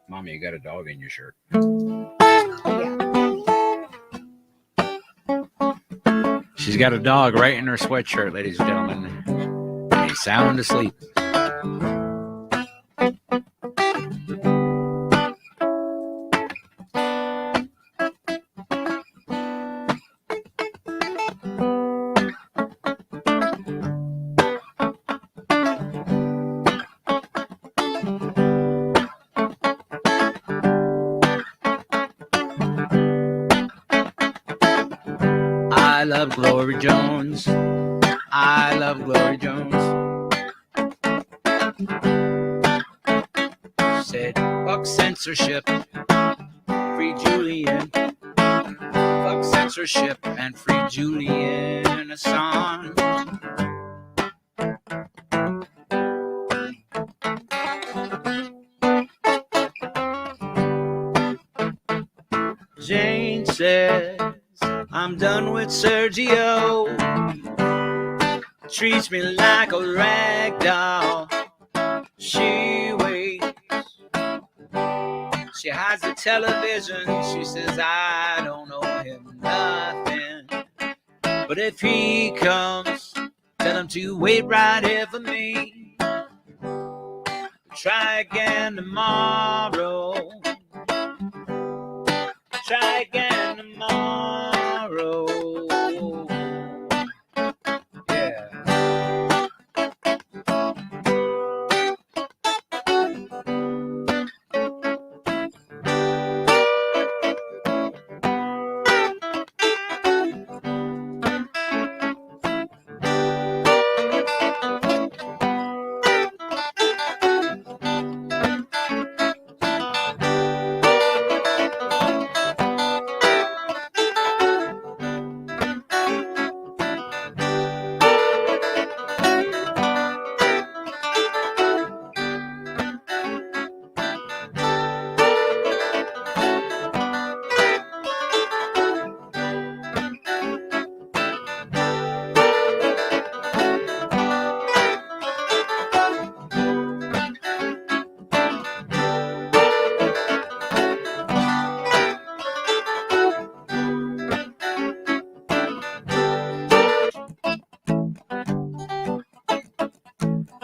Speaker 2: Mommy, you got a dog in your shirt. She's got a dog right in her sweatshirt, ladies and gentlemen. He's sound asleep. I love Glory Jones. I love Glory Jones. Said, fuck censorship. Free Julian. Fuck censorship. censorship and free Julian Assange. Jane says, I'm done with Sergio. Treats me like a rag doll. She waits. She hides the television. She says, I don't owe him nothing. But if he comes, tell him to wait right here for me. Try again tomorrow. Try again tomorrow. Yeah.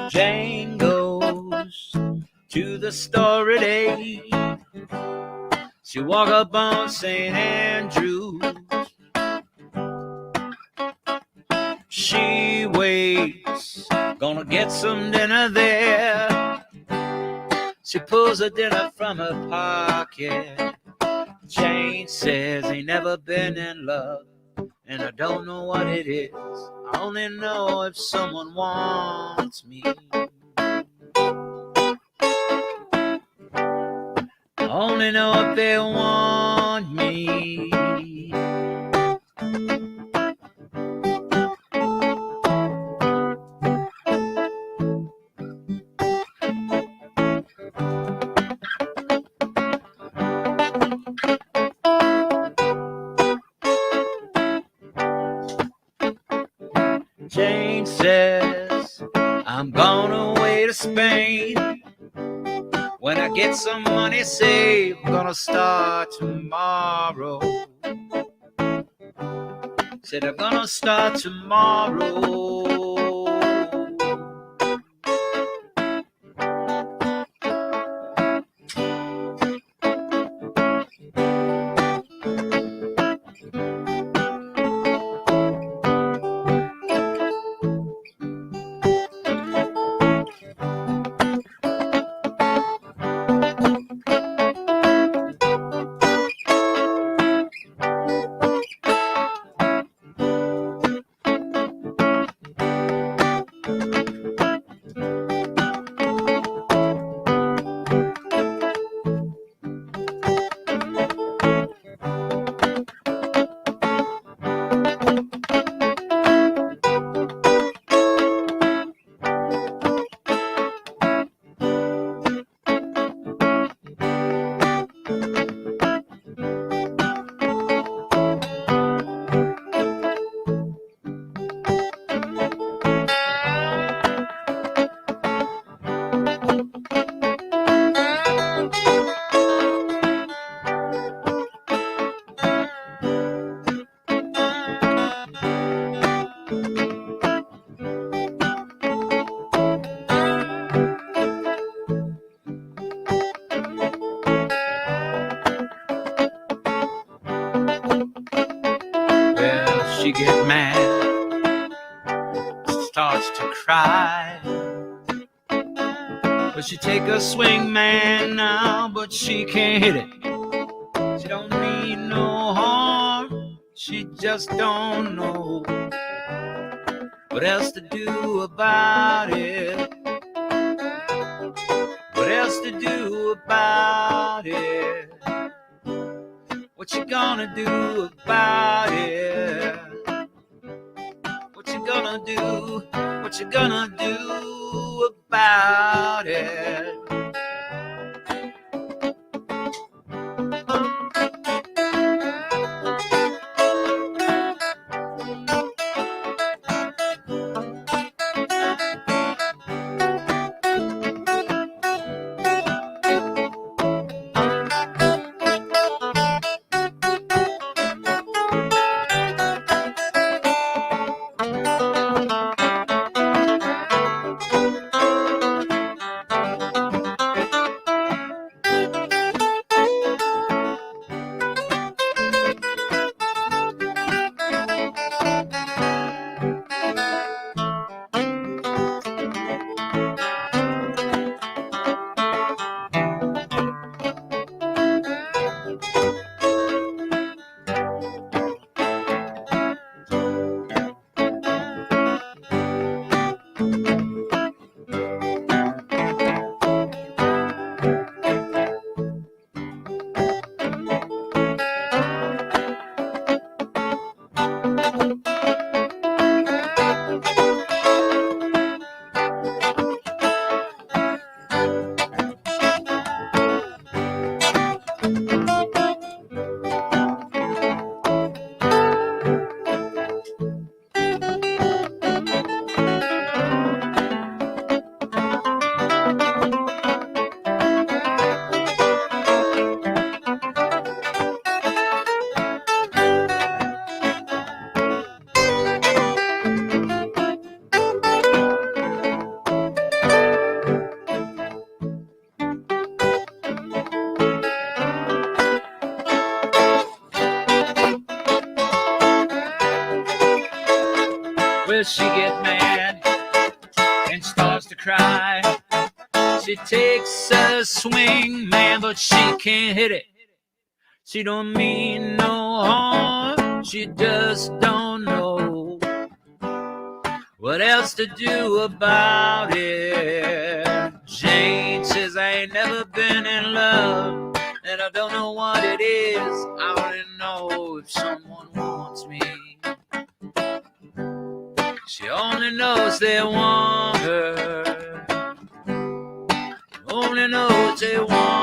Speaker 2: Jane goes to the store at 8. She walk up on St. Andrews. She waits, gonna get some dinner there. She pulls her dinner from her pocket. Jane says, ain't never been in love, and I don't know what it is. I only know if someone wants me. I only know if they want me. Jane says, I'm going away to Spain. When I get some money saved, I'm gonna start tomorrow. Said I'm gonna start tomorrow. She get mad, starts to cry. But she take a swing, man, now, but she can't hit it. She don't mean no harm, she just don't know what else to do about it. What else to do about it? What What you gonna do about it? What you gonna do? What you gonna do about it? Will she get mad and starts to cry? She takes a swing, man, but she can't hit it. She don't mean no harm, she just don't know what else to do about it. Jane says I ain't never been in love, and I don't know what it is. I only know if someone wants me. She only knows they want her. Only knows they want.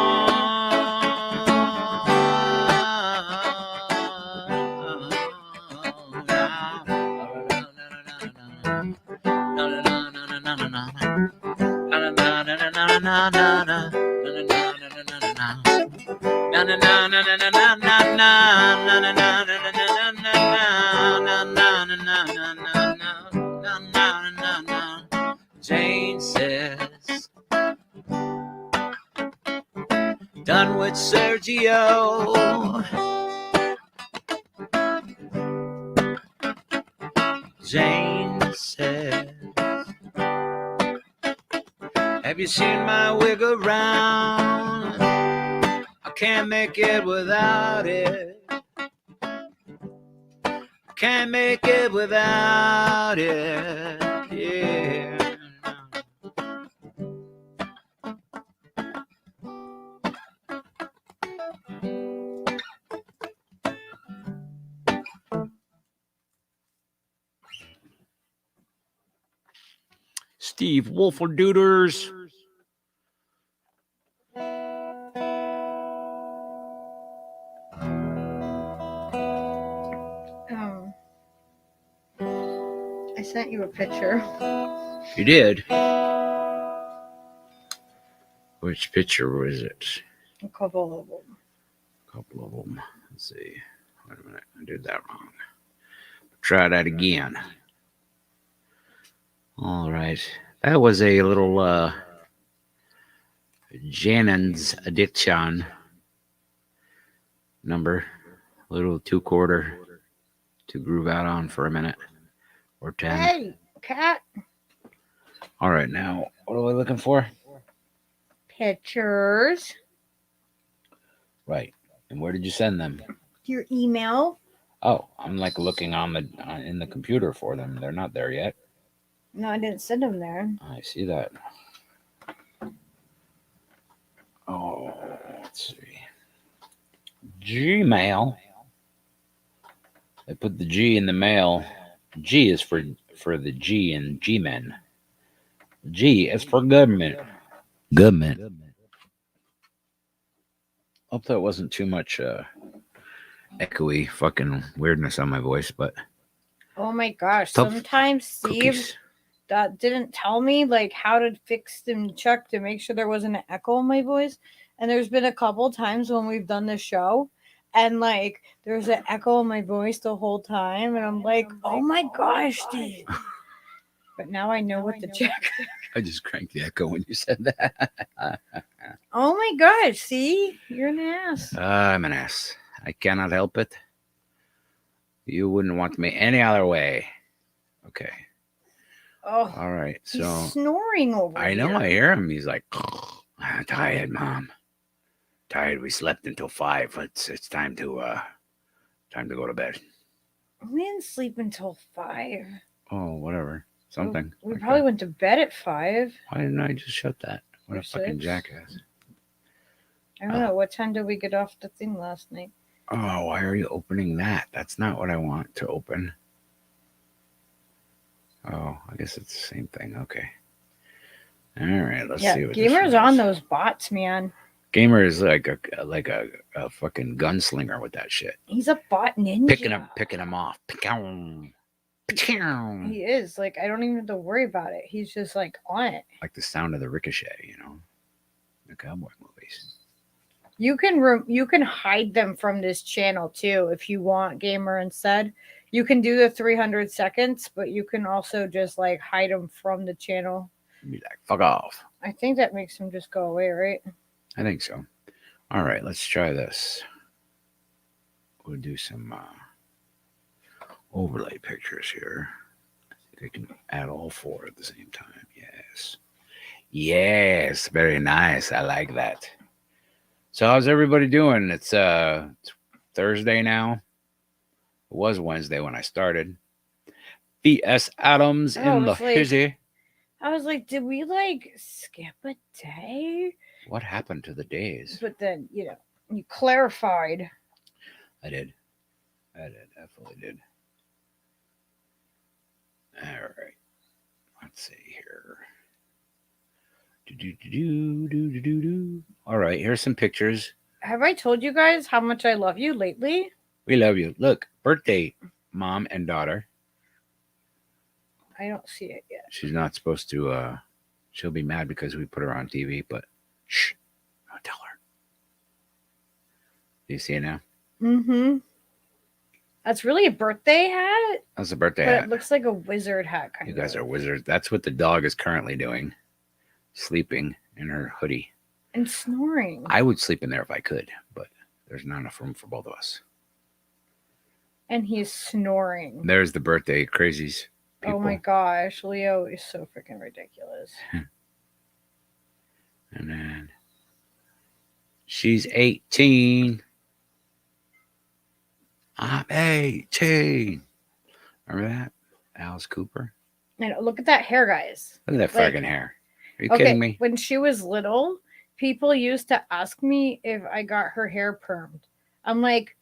Speaker 2: Jane says, done with Sergio. Jane says, have you seen my wig around? I can't make it without it. Can't make it without it. Yeah. Steve Wolferdooders.
Speaker 1: I sent you a picture.
Speaker 2: You did? Which picture was it?
Speaker 1: A couple of them.
Speaker 2: Let's see. Wait a minute. I did that wrong. Try that again. All right. That was a little Janen's addiction number. A little 2/4 to groove out on for a minute or 10.
Speaker 1: Hey, cat.
Speaker 2: All right. Now, what are we looking for?
Speaker 1: Pictures.
Speaker 2: Right. And where did you send them?
Speaker 1: Your email.
Speaker 2: Oh, I'm like looking on the in the computer for them. They're not there yet.
Speaker 1: No, I didn't send them there.
Speaker 2: I see that. Oh, let's see. Gmail. I put the G in the mail. G is for the G in G-men. G is for government. Government. Hope that wasn't too much echoey fucking weirdness on my voice, but
Speaker 1: Oh my gosh!
Speaker 2: Tough
Speaker 1: Sometimes Steve
Speaker 2: cookies.
Speaker 1: didn't tell me like how to fix and check to make sure there wasn't an echo in my voice. And there's been a couple times when we've done the show, and like there's an echo in my voice the whole time, and I'm like, oh my gosh, Steve. But now I know what to check.
Speaker 2: I just cranked the echo when you said that.
Speaker 1: Oh my gosh! See, you're an ass.
Speaker 2: I'm an ass. I cannot help it. You wouldn't want me any other way. Okay.
Speaker 1: Oh,
Speaker 2: All right.
Speaker 1: he's
Speaker 2: So
Speaker 1: snoring over
Speaker 2: I know.
Speaker 1: here.
Speaker 2: I hear him. He's like, I'm tired, Mom. Tired. We slept until 5. It's time to go to bed.
Speaker 1: We didn't sleep until 5.
Speaker 2: Oh, whatever. Something.
Speaker 1: We
Speaker 2: Okay.
Speaker 1: probably went to bed at 5.
Speaker 2: Why didn't I just shut that? What
Speaker 1: Or
Speaker 2: a fucking
Speaker 1: 6.
Speaker 2: jackass.
Speaker 1: I don't know. What time did we get off the thing last night?
Speaker 2: Oh, why are you opening that? That's not what I want to open. Oh, I guess it's the same thing. Okay. All right. Let's see what this
Speaker 1: Gamer's
Speaker 2: is.
Speaker 1: on those bots, man.
Speaker 2: Gamer is like a fucking gunslinger with that shit.
Speaker 1: He's a bot ninja.
Speaker 2: Picking him off.
Speaker 1: He is. Like, I don't even have to worry about it. He's just like on it.
Speaker 2: Like the sound of the ricochet, you know, the cowboy movies.
Speaker 1: You can hide them from this channel too if you want, Gamer. Instead, you can do the 300 seconds, but you can also just like hide them from the channel.
Speaker 2: Be like, fuck off.
Speaker 1: I think that makes him just go away, right? I
Speaker 2: think so. All right, let's try this. We'll do some overlay pictures here. I think I can add all 4 at the same time. Yes. Yes, very nice. I like that. So how's everybody doing? It's Thursday now. It was Wednesday when I started. V.S. Adams in the hizzy.
Speaker 1: I was like, did we like skip a day?
Speaker 2: What happened to the days?
Speaker 1: But then, you clarified.
Speaker 2: I did. Definitely did. All right. Let's see here. All right, here's some pictures.
Speaker 1: Have I told you guys how much I love you lately?
Speaker 2: We love you. Look, birthday, mom and daughter.
Speaker 1: I don't see it yet.
Speaker 2: She's not supposed to. She'll be mad because we put her on TV, but shh, don't tell her. Do you see it now?
Speaker 1: Mm-hmm. That's really a birthday hat?
Speaker 2: That's a birthday
Speaker 1: hat.
Speaker 2: hat.
Speaker 1: It looks like a wizard hat, kind of.
Speaker 2: You guys are wizards. That's what the dog is currently doing. Sleeping in her hoodie.
Speaker 1: And snoring.
Speaker 2: I would sleep in there if I could, but there's not enough room for both of us.
Speaker 1: And he's snoring.
Speaker 2: There's the birthday crazies. People.
Speaker 1: Oh my gosh, Leo is so freaking ridiculous.
Speaker 2: And then she's 18. I'm 18. Remember that? Alice Cooper.
Speaker 1: And look at that hair, guys.
Speaker 2: Look at that friggin' hair. Are you kidding me?
Speaker 1: When she was little, people used to ask me if I got her hair permed. I'm like,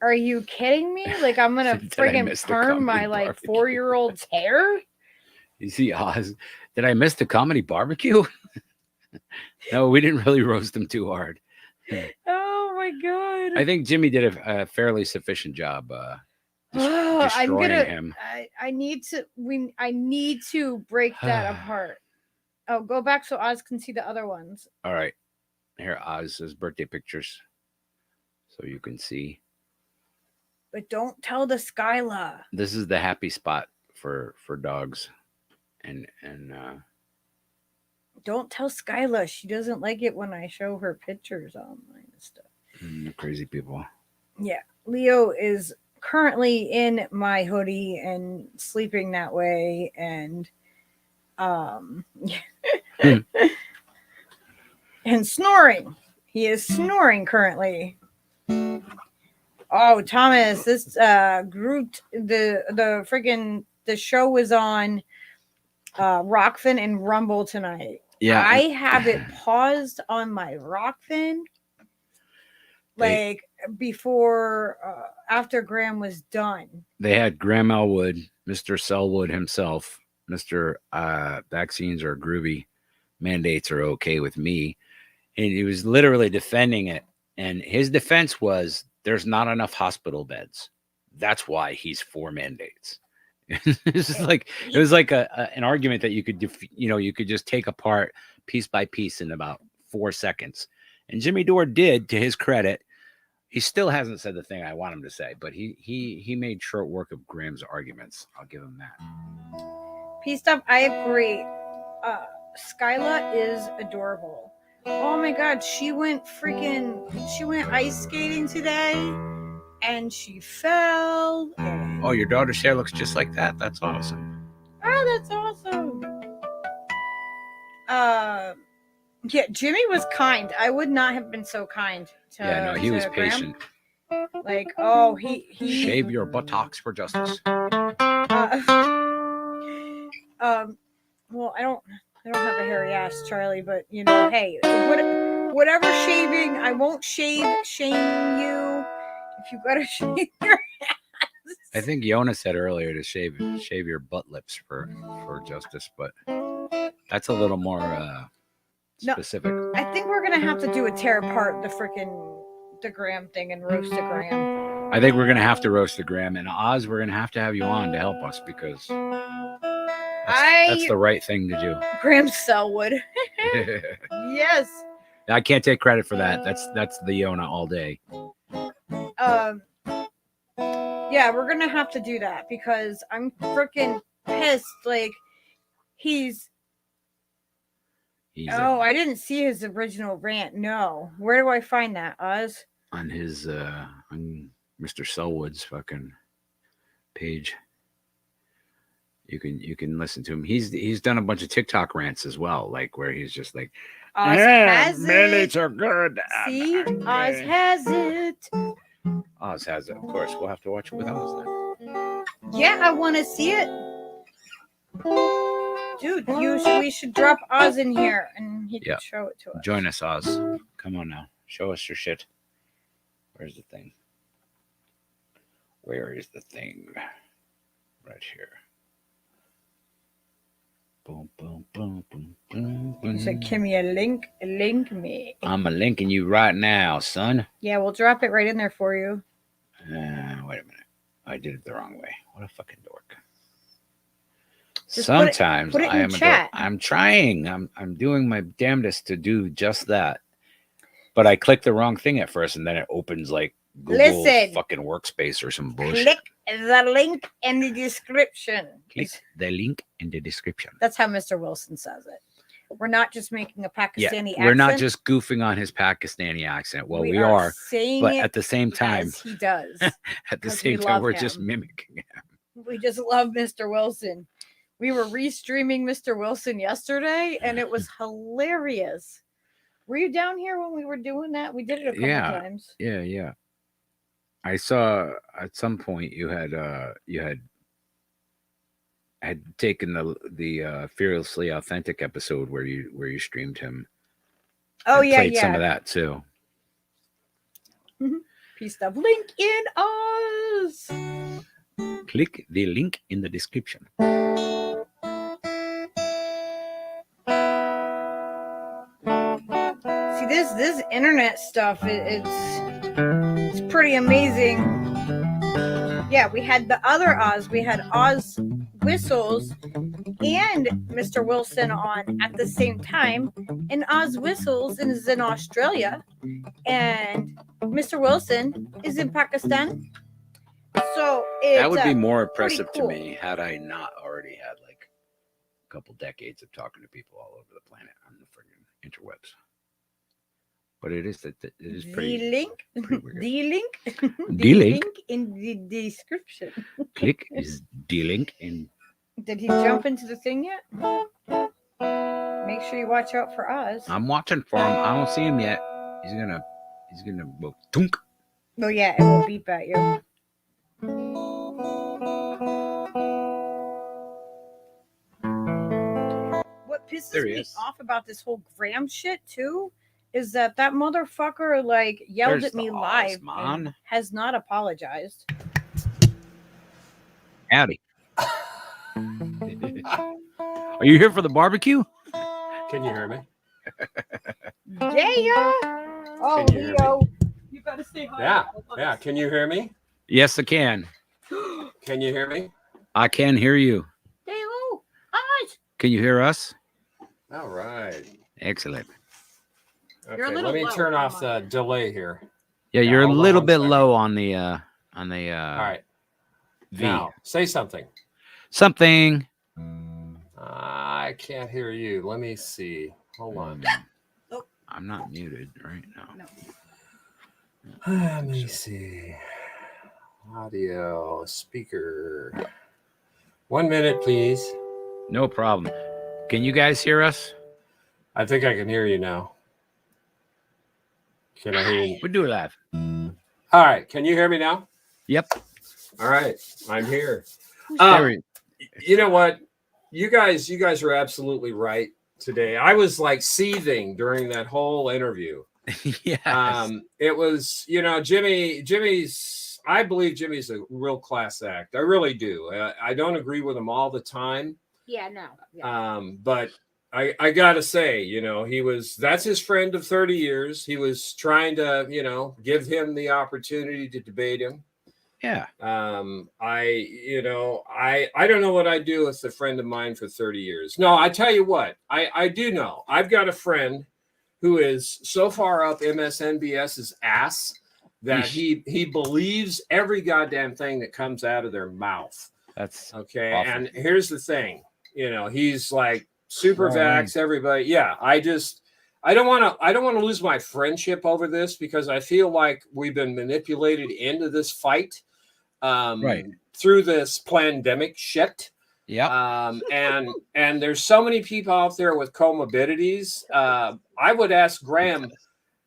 Speaker 1: are you kidding me? Like, I'm gonna friggin' perm my like 4-year-old's hair?
Speaker 2: You see, Oz, did I miss the comedy barbecue? No, we didn't really roast him too hard.
Speaker 1: Oh my god!
Speaker 2: I think Jimmy did a fairly sufficient job destroying him.
Speaker 1: I need to break that apart. Oh, go back so Oz can see the other ones.
Speaker 2: All right, here Oz's birthday pictures, so you can see.
Speaker 1: But don't tell the Skyla.
Speaker 2: This is the happy spot for dogs, and
Speaker 1: don't tell Skyla. She doesn't like it when I show her pictures online and stuff.
Speaker 2: Crazy people.
Speaker 1: Yeah, Leo is currently in my hoodie and sleeping that way, and and snoring. He is snoring currently. Oh, Thomas, this Groot, the friggin' the show was on Rockfin and Rumble tonight.
Speaker 2: Yeah,
Speaker 1: I have it paused on my Rockfin. Like before after Graham was done.
Speaker 2: They had Graham Elwood, Mr. Selwood himself, Mr. Vaccines are groovy, mandates are okay with me. And he was literally defending it. And his defense was there's not enough hospital beds. That's why he's for mandates. It was like an argument that you could you could just take apart piece by piece in about 4 seconds. And Jimmy Dore did, to his credit. He still hasn't said the thing I want him to say, but he made short work of Graham's arguments. I'll give him that.
Speaker 1: Peace stuff, I agree. Skyla is adorable. Oh my god, she went ice skating today and she fell.
Speaker 2: Oh, your daughter's hair looks just like that? That's awesome.
Speaker 1: Oh, that's awesome. Yeah, Jimmy was kind. I would not have been so kind to
Speaker 2: he was
Speaker 1: Graham.
Speaker 2: patient.
Speaker 1: Like, oh, he
Speaker 2: shave your buttocks for justice.
Speaker 1: Well, I don't have a hairy ass, Charlie, but hey, whatever shaving, I won't shame you if you gotta shave your ass.
Speaker 2: I think Yona said earlier to shave your butt lips for justice, but that's a little more specific.
Speaker 1: No, I think we're gonna have to do a tear apart the Graham thing and roast the Graham.
Speaker 2: I think we're gonna have to roast the Graham, and Oz, we're gonna have to have you on to help us because that's the right thing to do.
Speaker 1: Graham Selwood. Yes.
Speaker 2: I can't take credit for that. That's the Yona all day.
Speaker 1: Yeah, we're gonna have to do that because I'm freaking pissed. Like I didn't see his original rant. No. Where do I find that, Oz?
Speaker 2: On his on Mr. Selwood's fucking page. You can listen to him. He's done a bunch of TikTok rants as well, like where he's just like,
Speaker 1: Oz has it.
Speaker 2: Mandates are good.
Speaker 1: See, Oz has it.
Speaker 2: Oz has it. Of course, we'll have to watch it with Oz then.
Speaker 1: Yeah, I want to see it. Dude, we should drop Oz in here and he can show it to us.
Speaker 2: Join us, Oz. Come on now. Show us your shit. Where's the thing? Where is the thing? Right here. Boom, boom, boom, boom, boom, boom.
Speaker 1: You said, give me a link. Link me.
Speaker 2: I'm linking you right now, son.
Speaker 1: Yeah, we'll drop it right in there for you.
Speaker 2: Wait a minute. I did it the wrong way. What a fucking dork.
Speaker 1: Just
Speaker 2: Sometimes
Speaker 1: put it in
Speaker 2: I am
Speaker 1: chat.
Speaker 2: I'm trying. I'm doing my damnedest to do just that. But I clicked the wrong thing at first, and then it opens like Google fucking Workspace or some bullshit.
Speaker 1: Click the link in the description.
Speaker 2: Click the link in the description.
Speaker 1: That's how Mr. Wilson says it. We're not just making a Pakistani accent.
Speaker 2: We're not just goofing on his Pakistani accent. Well, we are
Speaker 1: saying
Speaker 2: but
Speaker 1: it
Speaker 2: at the same time,
Speaker 1: as he does.
Speaker 2: At the same time, we're just mimicking him.
Speaker 1: We just love Mr. Wilson. We were restreaming Mr. Wilson yesterday, and it was hilarious. Were you down here when we were doing that? We did it a couple times.
Speaker 2: Yeah. I saw at some point you had taken the Fearlessly Authentic episode where you streamed him.
Speaker 1: Oh yeah,
Speaker 2: played some of that too.
Speaker 1: Piece of link in us.
Speaker 2: Click the link in the description.
Speaker 1: See this internet stuff. It's pretty amazing. Yeah, we had the other Oz. We had Oz Whistles and Mr. Wilson on at the same time. And Oz Whistles is in Australia. And Mr. Wilson is in Pakistan. So
Speaker 2: that would be more impressive to me had I not already had like a couple decades of talking to people all over the planet on the friggin' interwebs. But it is pretty.
Speaker 1: The link in the description.
Speaker 2: Click is the link in.
Speaker 1: Did he jump into the thing yet? Make sure you watch out for us.
Speaker 2: I'm watching for him. I don't see him yet. He's gonna go tunk.
Speaker 1: Oh yeah, it will beep at you. What pisses me off about this whole Graham shit too is that motherfucker like yelled
Speaker 2: There's
Speaker 1: at me
Speaker 2: the
Speaker 1: live
Speaker 2: Osman.
Speaker 1: and has not apologized.
Speaker 2: Howdy. Are you here for the barbecue?
Speaker 4: Can you hear me?
Speaker 1: Yeah. Oh,
Speaker 4: Can you hear me?
Speaker 1: Leo, you gotta say hi.
Speaker 4: Yeah. Yeah. Can you hear me?
Speaker 2: Yes, I can.
Speaker 4: Can you hear me?
Speaker 2: I can hear you.
Speaker 1: Leo, eyes.
Speaker 2: Can you hear us?
Speaker 4: All right.
Speaker 2: Excellent.
Speaker 1: You're a
Speaker 4: Okay,
Speaker 1: little
Speaker 4: let me
Speaker 1: low,
Speaker 4: turn off
Speaker 1: come on.
Speaker 4: the delay here.
Speaker 2: Yeah,
Speaker 4: Yeah,
Speaker 2: you're a
Speaker 4: hold on
Speaker 2: little
Speaker 4: one
Speaker 2: bit
Speaker 4: second.
Speaker 2: low on the
Speaker 4: All right.
Speaker 2: V.
Speaker 4: Now, say something.
Speaker 2: Something.
Speaker 4: I can't hear you. Let me see. Hold on.
Speaker 2: I'm not muted right now.
Speaker 4: Let me see. Audio speaker. 1 minute, please.
Speaker 2: No problem. Can you guys hear us?
Speaker 4: I think I can hear you now. Can I hear you?
Speaker 2: We do it live.
Speaker 4: All right. Can you hear me now?
Speaker 2: Yep.
Speaker 4: All right. I'm here.
Speaker 2: There we-
Speaker 4: You know what? You guys are absolutely right today. I was like seething during that whole interview.
Speaker 2: Yes.
Speaker 4: It was, Jimmy's, I believe Jimmy's a real class act. I really do. I don't agree with him all the time.
Speaker 1: Yeah, no. Yeah.
Speaker 4: But I gotta say, that's his friend of 30 years. He was trying to, give him the opportunity to debate him.
Speaker 2: Yeah.
Speaker 4: I don't know what I'd do with a friend of mine for 30 years. No, I tell you what, I do know. I've got a friend who is so far up MSNBS's ass that he believes every goddamn thing that comes out of their mouth.
Speaker 2: That's
Speaker 4: okay.
Speaker 2: awful.
Speaker 4: And here's the thing, he's like super
Speaker 2: Well,
Speaker 4: vax, everybody. Yeah. I don't want to lose my friendship over this because I feel like we've been manipulated into this fight
Speaker 2: Right.
Speaker 4: through this pandemic shit.
Speaker 2: Yeah.
Speaker 4: And there's so many people out there with comorbidities. I would ask Graham,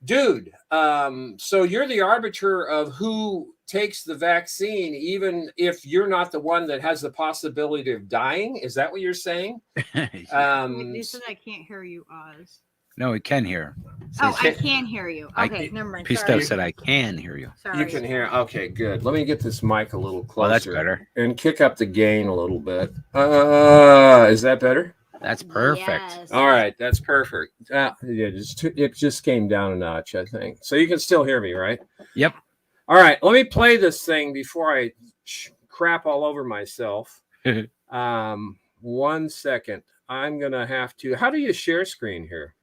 Speaker 4: dude, so you're the arbiter of who takes the vaccine, even if you're not the one that has the possibility of dying. Is that what you're saying?
Speaker 1: They said I can't hear you, Oz.
Speaker 2: No, we can hear.
Speaker 1: Oh, I can hear you. Okay, never mind. Sorry.
Speaker 2: Pisto said I can hear you.
Speaker 1: Sorry.
Speaker 4: You can hear. Okay, good. Let me get this mic a little closer.
Speaker 2: Well, that's better.
Speaker 4: And kick up the gain a little bit. Is that better?
Speaker 2: That's perfect.
Speaker 1: Yes.
Speaker 4: All right, that's perfect. It just came down a notch, I think. So you can still hear me, right?
Speaker 2: Yep.
Speaker 4: All right, let me play this thing before I crap all over myself. 1 second. I'm gonna have to. How do you share screen here?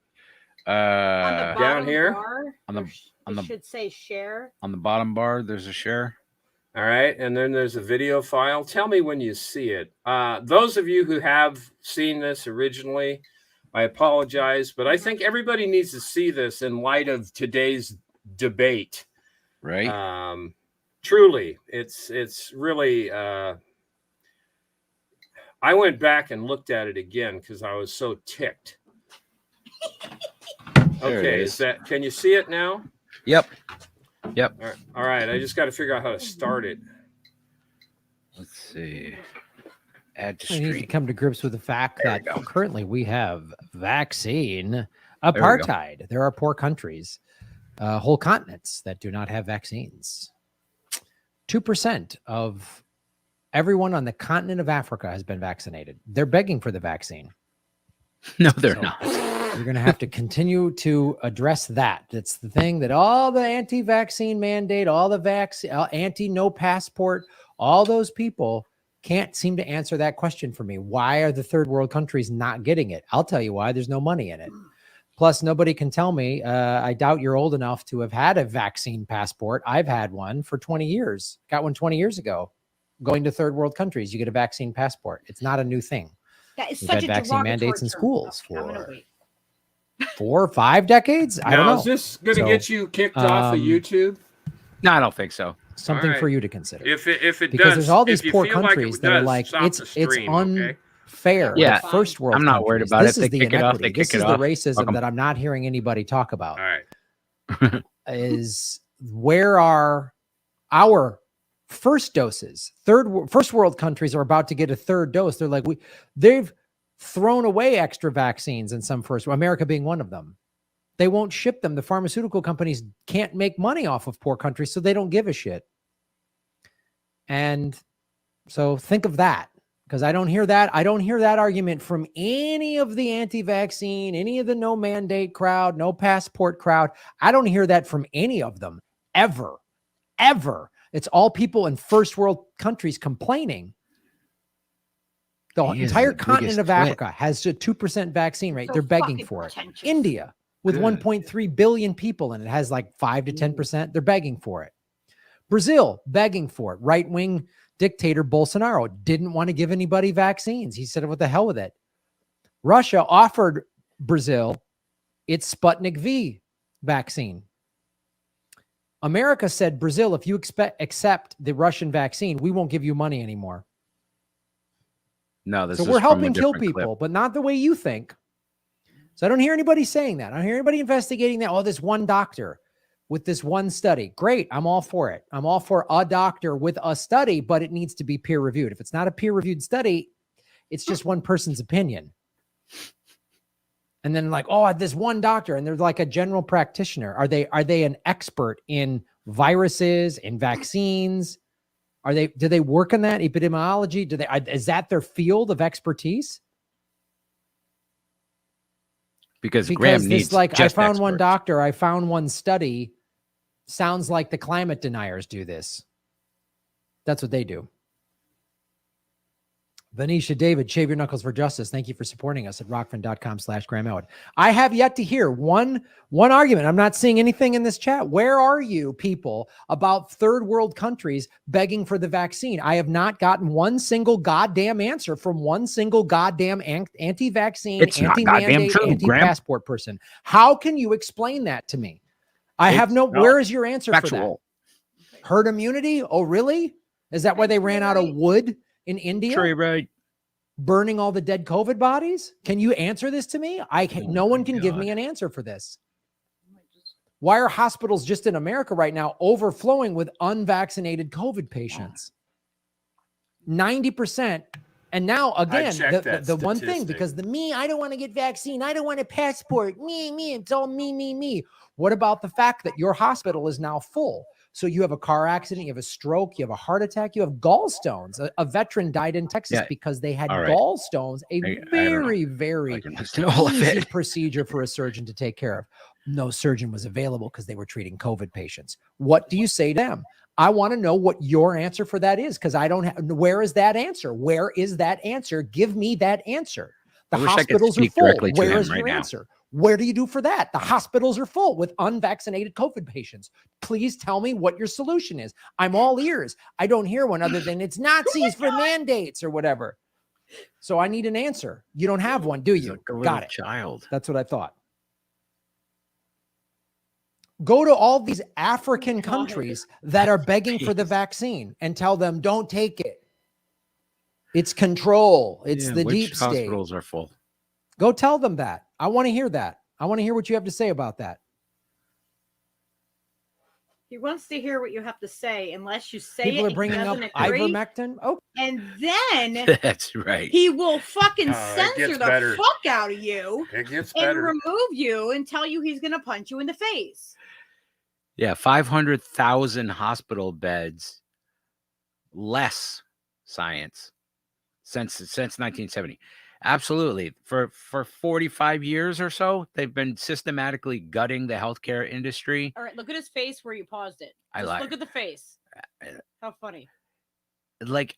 Speaker 1: On the
Speaker 4: down
Speaker 1: bottom
Speaker 4: here?
Speaker 1: bar,
Speaker 2: On the-
Speaker 1: there
Speaker 2: on the-
Speaker 1: should say share.
Speaker 2: On the bottom bar, there's a share.
Speaker 4: All right, and then there's a video file. Tell me when you see it. Those of you who have seen this originally, I apologize, but I think everybody needs to see this in light of today's debate.
Speaker 2: Right.
Speaker 4: Truly, it's really. I went back and looked at it again because I was so ticked.
Speaker 2: There it
Speaker 4: Okay,
Speaker 2: is.
Speaker 4: can you see it now?
Speaker 2: Yep.
Speaker 4: All right, I just got to figure out how to start it.
Speaker 2: Let's see. Add to
Speaker 3: We need to
Speaker 2: stream.
Speaker 3: come to grips with the fact
Speaker 2: There we
Speaker 3: that
Speaker 2: go.
Speaker 3: currently we have vaccine
Speaker 2: we go.
Speaker 3: apartheid. There are poor countries, whole continents that do not have vaccines. 2% of everyone on the continent of Africa has been vaccinated. They're begging for the vaccine.
Speaker 2: No, they're
Speaker 3: So-
Speaker 2: not.
Speaker 3: You're going to have to continue to address that. It's the thing that all the anti-vaccine mandate, all the anti-no passport, all those people can't seem to answer that question for me. Why are the third world countries not getting it? I'll tell you why. There's no money in it. Plus, nobody can tell me. I doubt you're old enough to have had a vaccine passport. I've had one for 20 years. Got one 20 years ago. Going to third world countries, you get a vaccine passport. It's not a new thing.
Speaker 1: That is
Speaker 3: We've
Speaker 1: such
Speaker 3: had
Speaker 1: a
Speaker 3: vaccine mandates in
Speaker 1: derogatory term.
Speaker 3: schools
Speaker 1: Okay, I'm gonna
Speaker 3: for
Speaker 1: wait.
Speaker 3: 4 or 5 decades. I don't
Speaker 4: Now,
Speaker 3: know.
Speaker 4: is this going to
Speaker 3: So,
Speaker 4: get you kicked off of YouTube?
Speaker 2: No, I don't think so.
Speaker 3: Something
Speaker 4: All right.
Speaker 3: for you to consider.
Speaker 4: If it
Speaker 3: Because
Speaker 4: does,
Speaker 3: there's all these
Speaker 4: if you
Speaker 3: poor
Speaker 4: feel like it
Speaker 3: countries that are
Speaker 4: does,
Speaker 3: like
Speaker 4: stop
Speaker 3: it's
Speaker 4: the stream, okay?
Speaker 3: unfair.
Speaker 2: Yeah.
Speaker 3: that first world.
Speaker 2: I'm not worried
Speaker 3: countries,
Speaker 2: about it.
Speaker 3: This
Speaker 2: If
Speaker 3: is
Speaker 2: they
Speaker 3: the
Speaker 2: kick it off,
Speaker 3: inequity.
Speaker 2: they
Speaker 3: This
Speaker 2: kick
Speaker 3: is
Speaker 2: it
Speaker 3: the
Speaker 2: off.
Speaker 3: racism
Speaker 2: Welcome.
Speaker 3: that I'm not hearing anybody talk about.
Speaker 4: All right.
Speaker 3: Is where are our first doses? First world countries are about to get a third dose. They're like they've thrown away extra vaccines in some America being one of them. They won't ship them. The pharmaceutical companies can't make money off of poor countries, so they don't give a shit. And so think of that, because I don't hear that. I don't hear that argument from any of the anti-vaccine, any of the no mandate crowd, no passport crowd. I don't hear that from any of them ever, ever. It's all people in first world countries complaining. The entire continent of Africa has a 2% vaccine rate.
Speaker 1: So
Speaker 3: They're begging
Speaker 1: fucking
Speaker 3: for it.
Speaker 1: pretentious.
Speaker 3: India, with 1.3 billion people, and it has like 5 to 10%. They're begging for it. Brazil, begging for it. Right-wing dictator Bolsonaro didn't want to give anybody vaccines. He said, what the hell with it? Russia offered Brazil its Sputnik V vaccine. America said, Brazil, if you accept the Russian vaccine, we won't give you money anymore.
Speaker 2: No, this
Speaker 3: so
Speaker 2: is
Speaker 3: we're
Speaker 2: from a
Speaker 3: helping kill
Speaker 2: different
Speaker 3: people,
Speaker 2: clip.
Speaker 3: but not the way you think. So I don't hear anybody saying that. I don't hear anybody investigating that. Oh, this one doctor with this one study. Great. I'm all for it. I'm all for a doctor with a study, but it needs to be peer reviewed. If it's not a peer reviewed study, it's just one person's opinion. And then like, oh, this one doctor, and they're like a general practitioner. Are they an expert in viruses, in vaccines? Do they work in that epidemiology? Is that their field of expertise?
Speaker 2: Because Graham needs
Speaker 3: this, like, I
Speaker 2: just
Speaker 3: found one
Speaker 2: experts.
Speaker 3: doctor, I found one study. Sounds like the climate deniers do this. That's what they do. Venetia David, Shave Your Knuckles for Justice. Thank you for supporting us at rockfin.com/Graham Elwood. I have yet to hear one argument. I'm not seeing anything in this chat. Where are you people about third world countries begging for the vaccine? I have not gotten one single goddamn answer from one single goddamn anti-vaccine, anti-mandate, anti-passport person. How can you explain that to me? Where is your answer
Speaker 2: factual.
Speaker 3: for that? Herd immunity? Oh, really? Is that why they ran out of wood in India?
Speaker 2: Sure, right.
Speaker 3: Burning all the dead COVID bodies? Can you answer this to me? No one can give me an answer for this. Why are hospitals just in America right now overflowing with unvaccinated COVID patients? 90%. And now again, the one thing, because I don't want to get vaccine. I don't want a passport. Me. It's all me. What about the fact that your hospital is now full? So you have a car accident, you have a stroke, you have a heart attack, you have gallstones. A veteran died in Texas because they had gallstones, very, very easy procedure for a surgeon to take care of. No surgeon was available because they were treating COVID patients. What do you say to them? I want to know what your answer for that is, because I don't have. Where is that answer? Where is that answer? Give me that answer. The hospitals are full. Where is your answer? Where do you do for that? The hospitals are full with unvaccinated COVID patients. Please tell me what your solution is. I'm all ears. I don't hear one other than it's Nazis for mandates or whatever. So I need an answer. You don't have one, do you? Got it.
Speaker 2: Child.
Speaker 3: That's what I thought. Go to all these African countries that are begging for the vaccine and tell them, don't take it. It's control. It's the deep state.
Speaker 2: Hospitals are full.
Speaker 3: Go tell them that. I want to hear that. I want to hear what you have to say about that.
Speaker 1: He wants to hear what you have to say, unless you say
Speaker 3: People
Speaker 1: it.
Speaker 3: are bringing up ivermectin. Oh,
Speaker 1: and then
Speaker 2: that's right.
Speaker 1: He will fucking censor the fuck out of you.
Speaker 4: It gets
Speaker 1: and
Speaker 4: better.
Speaker 1: remove you and tell you he's going to punch you in the face.
Speaker 2: Yeah, 500,000 hospital beds less science since 1970. Absolutely. For 45 years or so, they've been systematically gutting the healthcare industry.
Speaker 1: All right, look at his face where you paused it. Look at the face. How funny.
Speaker 2: Like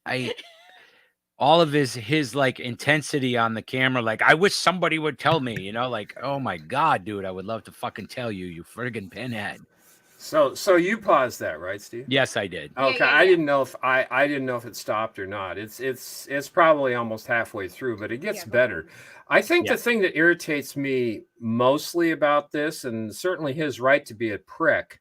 Speaker 2: all of his like intensity on the camera, like, I wish somebody would tell me, like, oh my God, dude, I would love to fucking tell you friggin' pinhead.
Speaker 4: So you paused that, right, Steve?
Speaker 2: Yes, I did.
Speaker 4: Okay, yeah. I didn't know if it stopped or not. It's probably almost halfway through, but it gets better. I think the thing that irritates me mostly about this, and certainly his right to be a prick,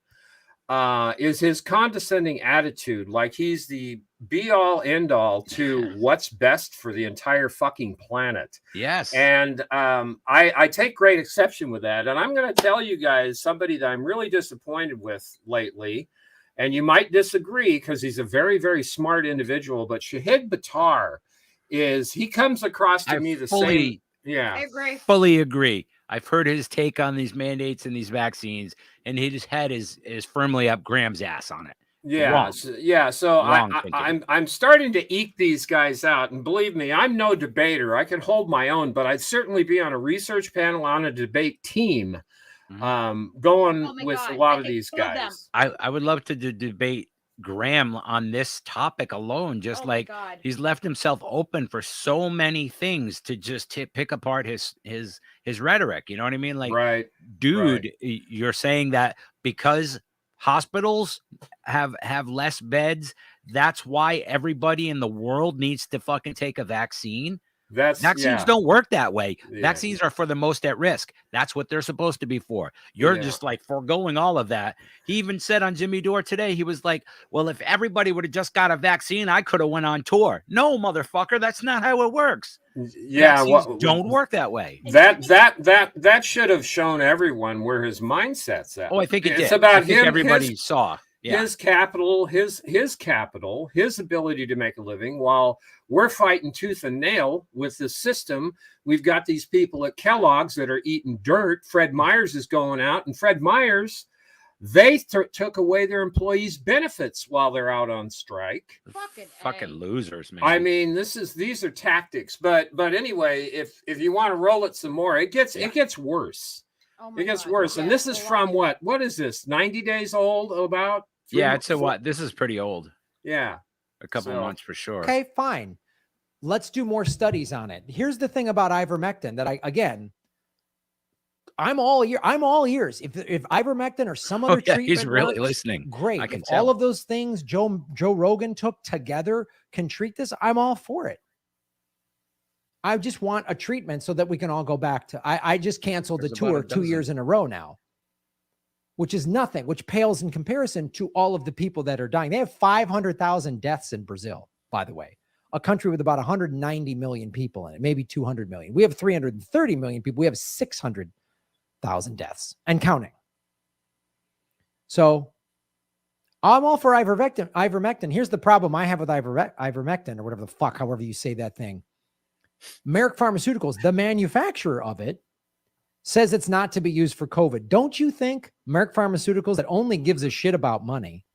Speaker 4: is his condescending attitude, like he's the be-all, end-all to what's best for the entire fucking planet.
Speaker 2: Yes.
Speaker 4: And I take great exception with that. And I'm going to tell you guys somebody that I'm really disappointed with lately, and you might disagree because he's a very, very smart individual, but Shahid Buttar he comes across to me the same.
Speaker 1: Yeah, I agree.
Speaker 2: Fully agree. I've heard his take on these mandates and these vaccines, and his head is firmly up Graham's ass on it.
Speaker 4: Yeah,
Speaker 2: Wrong.
Speaker 4: so
Speaker 2: Wrong thinking.
Speaker 4: I'm starting to eke these guys out, and believe me, I'm no debater. I can hold my own, but I'd certainly be on a research panel, on a debate team, going with a lot of these guys.
Speaker 2: I would love to debate Graham on this topic alone. Just like he's left himself open for so many things to just pick apart his rhetoric. You know what I mean? Like,
Speaker 4: right,
Speaker 2: dude, you're saying that because hospitals have less beds, that's why everybody in the world needs to fucking take a vaccine. Vaccines don't work that way. Vaccines are for the most at risk. That's what they're supposed to be for. You're just like foregoing all of that. He even said on Jimmy Dore today, he was like, well, if everybody would have just got a vaccine, I could have went on tour. No, motherfucker, that's not how it works.
Speaker 4: Yeah,
Speaker 2: don't work that way.
Speaker 4: That should have shown everyone where his mindset's at.
Speaker 2: Oh, I think it did.
Speaker 4: It's about him.
Speaker 2: Everybody saw. Yeah.
Speaker 4: His capital, his ability to make a living, while we're fighting tooth and nail with the system. We've got these people at Kellogg's that are eating dirt. Fred Meyers is going out, and Fred Meyers, they took away their employees' benefits while they're out on strike.
Speaker 2: Fucking losers, man.
Speaker 4: I mean, these are tactics. But anyway, if you want to roll it some more, it gets worse. It gets worse. And this is from what is this? 90 days old about?
Speaker 3: This
Speaker 2: is pretty old.
Speaker 4: Yeah.
Speaker 2: A couple months for sure.
Speaker 3: Okay, fine. Let's do more studies on it. Here's the thing about ivermectin that I'm all ears. If ivermectin or some other treatment
Speaker 2: he's really
Speaker 3: works,
Speaker 2: listening.
Speaker 3: Great.
Speaker 2: I can
Speaker 3: if
Speaker 2: tell.
Speaker 3: all of those things Joe Rogan took together can treat this, I'm all for it. I just want a treatment so that we can all go back to. I just canceled the tour 2 years in a row now, which is nothing, which pales in comparison to all of the people that are dying. They have 500,000 deaths in Brazil, by the way, a country with about 190 million people in it, maybe 200 million. We have 330 million people. We have 600,000 deaths and counting. So I'm all for ivermectin. Here's the problem I have with ivermectin, or whatever the fuck, however you say that thing. Merck Pharmaceuticals, the manufacturer of it, says it's not to be used for COVID. Don't you think Merck Pharmaceuticals, that only gives a shit about money?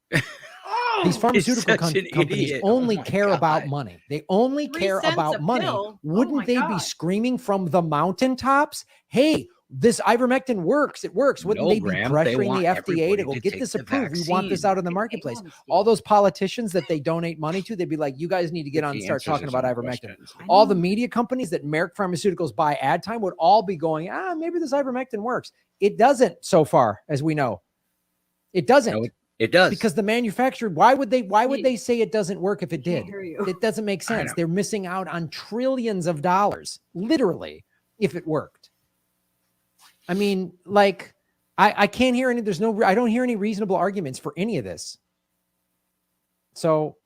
Speaker 3: These pharmaceutical companies only care about money. They only care about money. Wouldn't they be screaming from the mountaintops, hey, this ivermectin works. It works. Wouldn't they be pressuring the FDA to go get this approved? We want this out in the marketplace. All those politicians that they donate money to, they'd be like, you guys need to get on and start talking about ivermectin. All the media companies that Merck Pharmaceuticals buy ad time would all be going, maybe this ivermectin works. It doesn't so far, as we know. It doesn't.
Speaker 2: No, it does.
Speaker 3: Because the manufacturer, why would they say it doesn't work if it did? It doesn't make sense. They're missing out on trillions of dollars, literally, if it worked. I mean, like, I can't hear any, I don't hear any reasonable arguments for any of this. So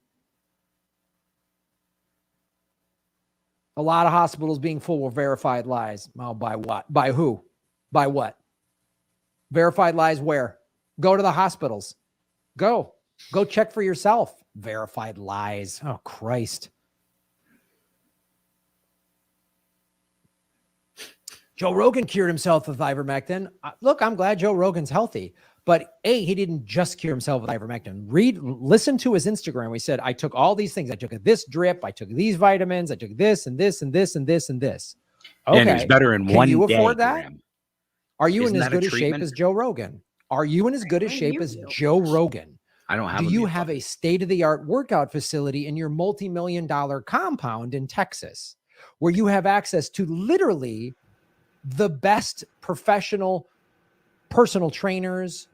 Speaker 3: a lot of hospitals being full of verified lies. Oh, by what? By who? By what? Verified lies where? Go to the hospitals. Go check for yourself. Verified lies. Oh, Christ. Joe Rogan cured himself with ivermectin. Look, I'm glad Joe Rogan's healthy, but he didn't just cure himself with ivermectin. Listen to his Instagram. He said, I took all these things. I took this drip. I took these vitamins. I took this and this and this and this and this. Okay.
Speaker 2: And it's better in one day.
Speaker 3: Can you afford that? Are you in as good a shape as Joe Rogan? Are you in as good a shape as Joe Rogan?
Speaker 2: I don't have.
Speaker 3: Do you have a state-of-the-art workout facility in your multi-million-dollar compound in Texas where you have access to literally the best professional personal trainers,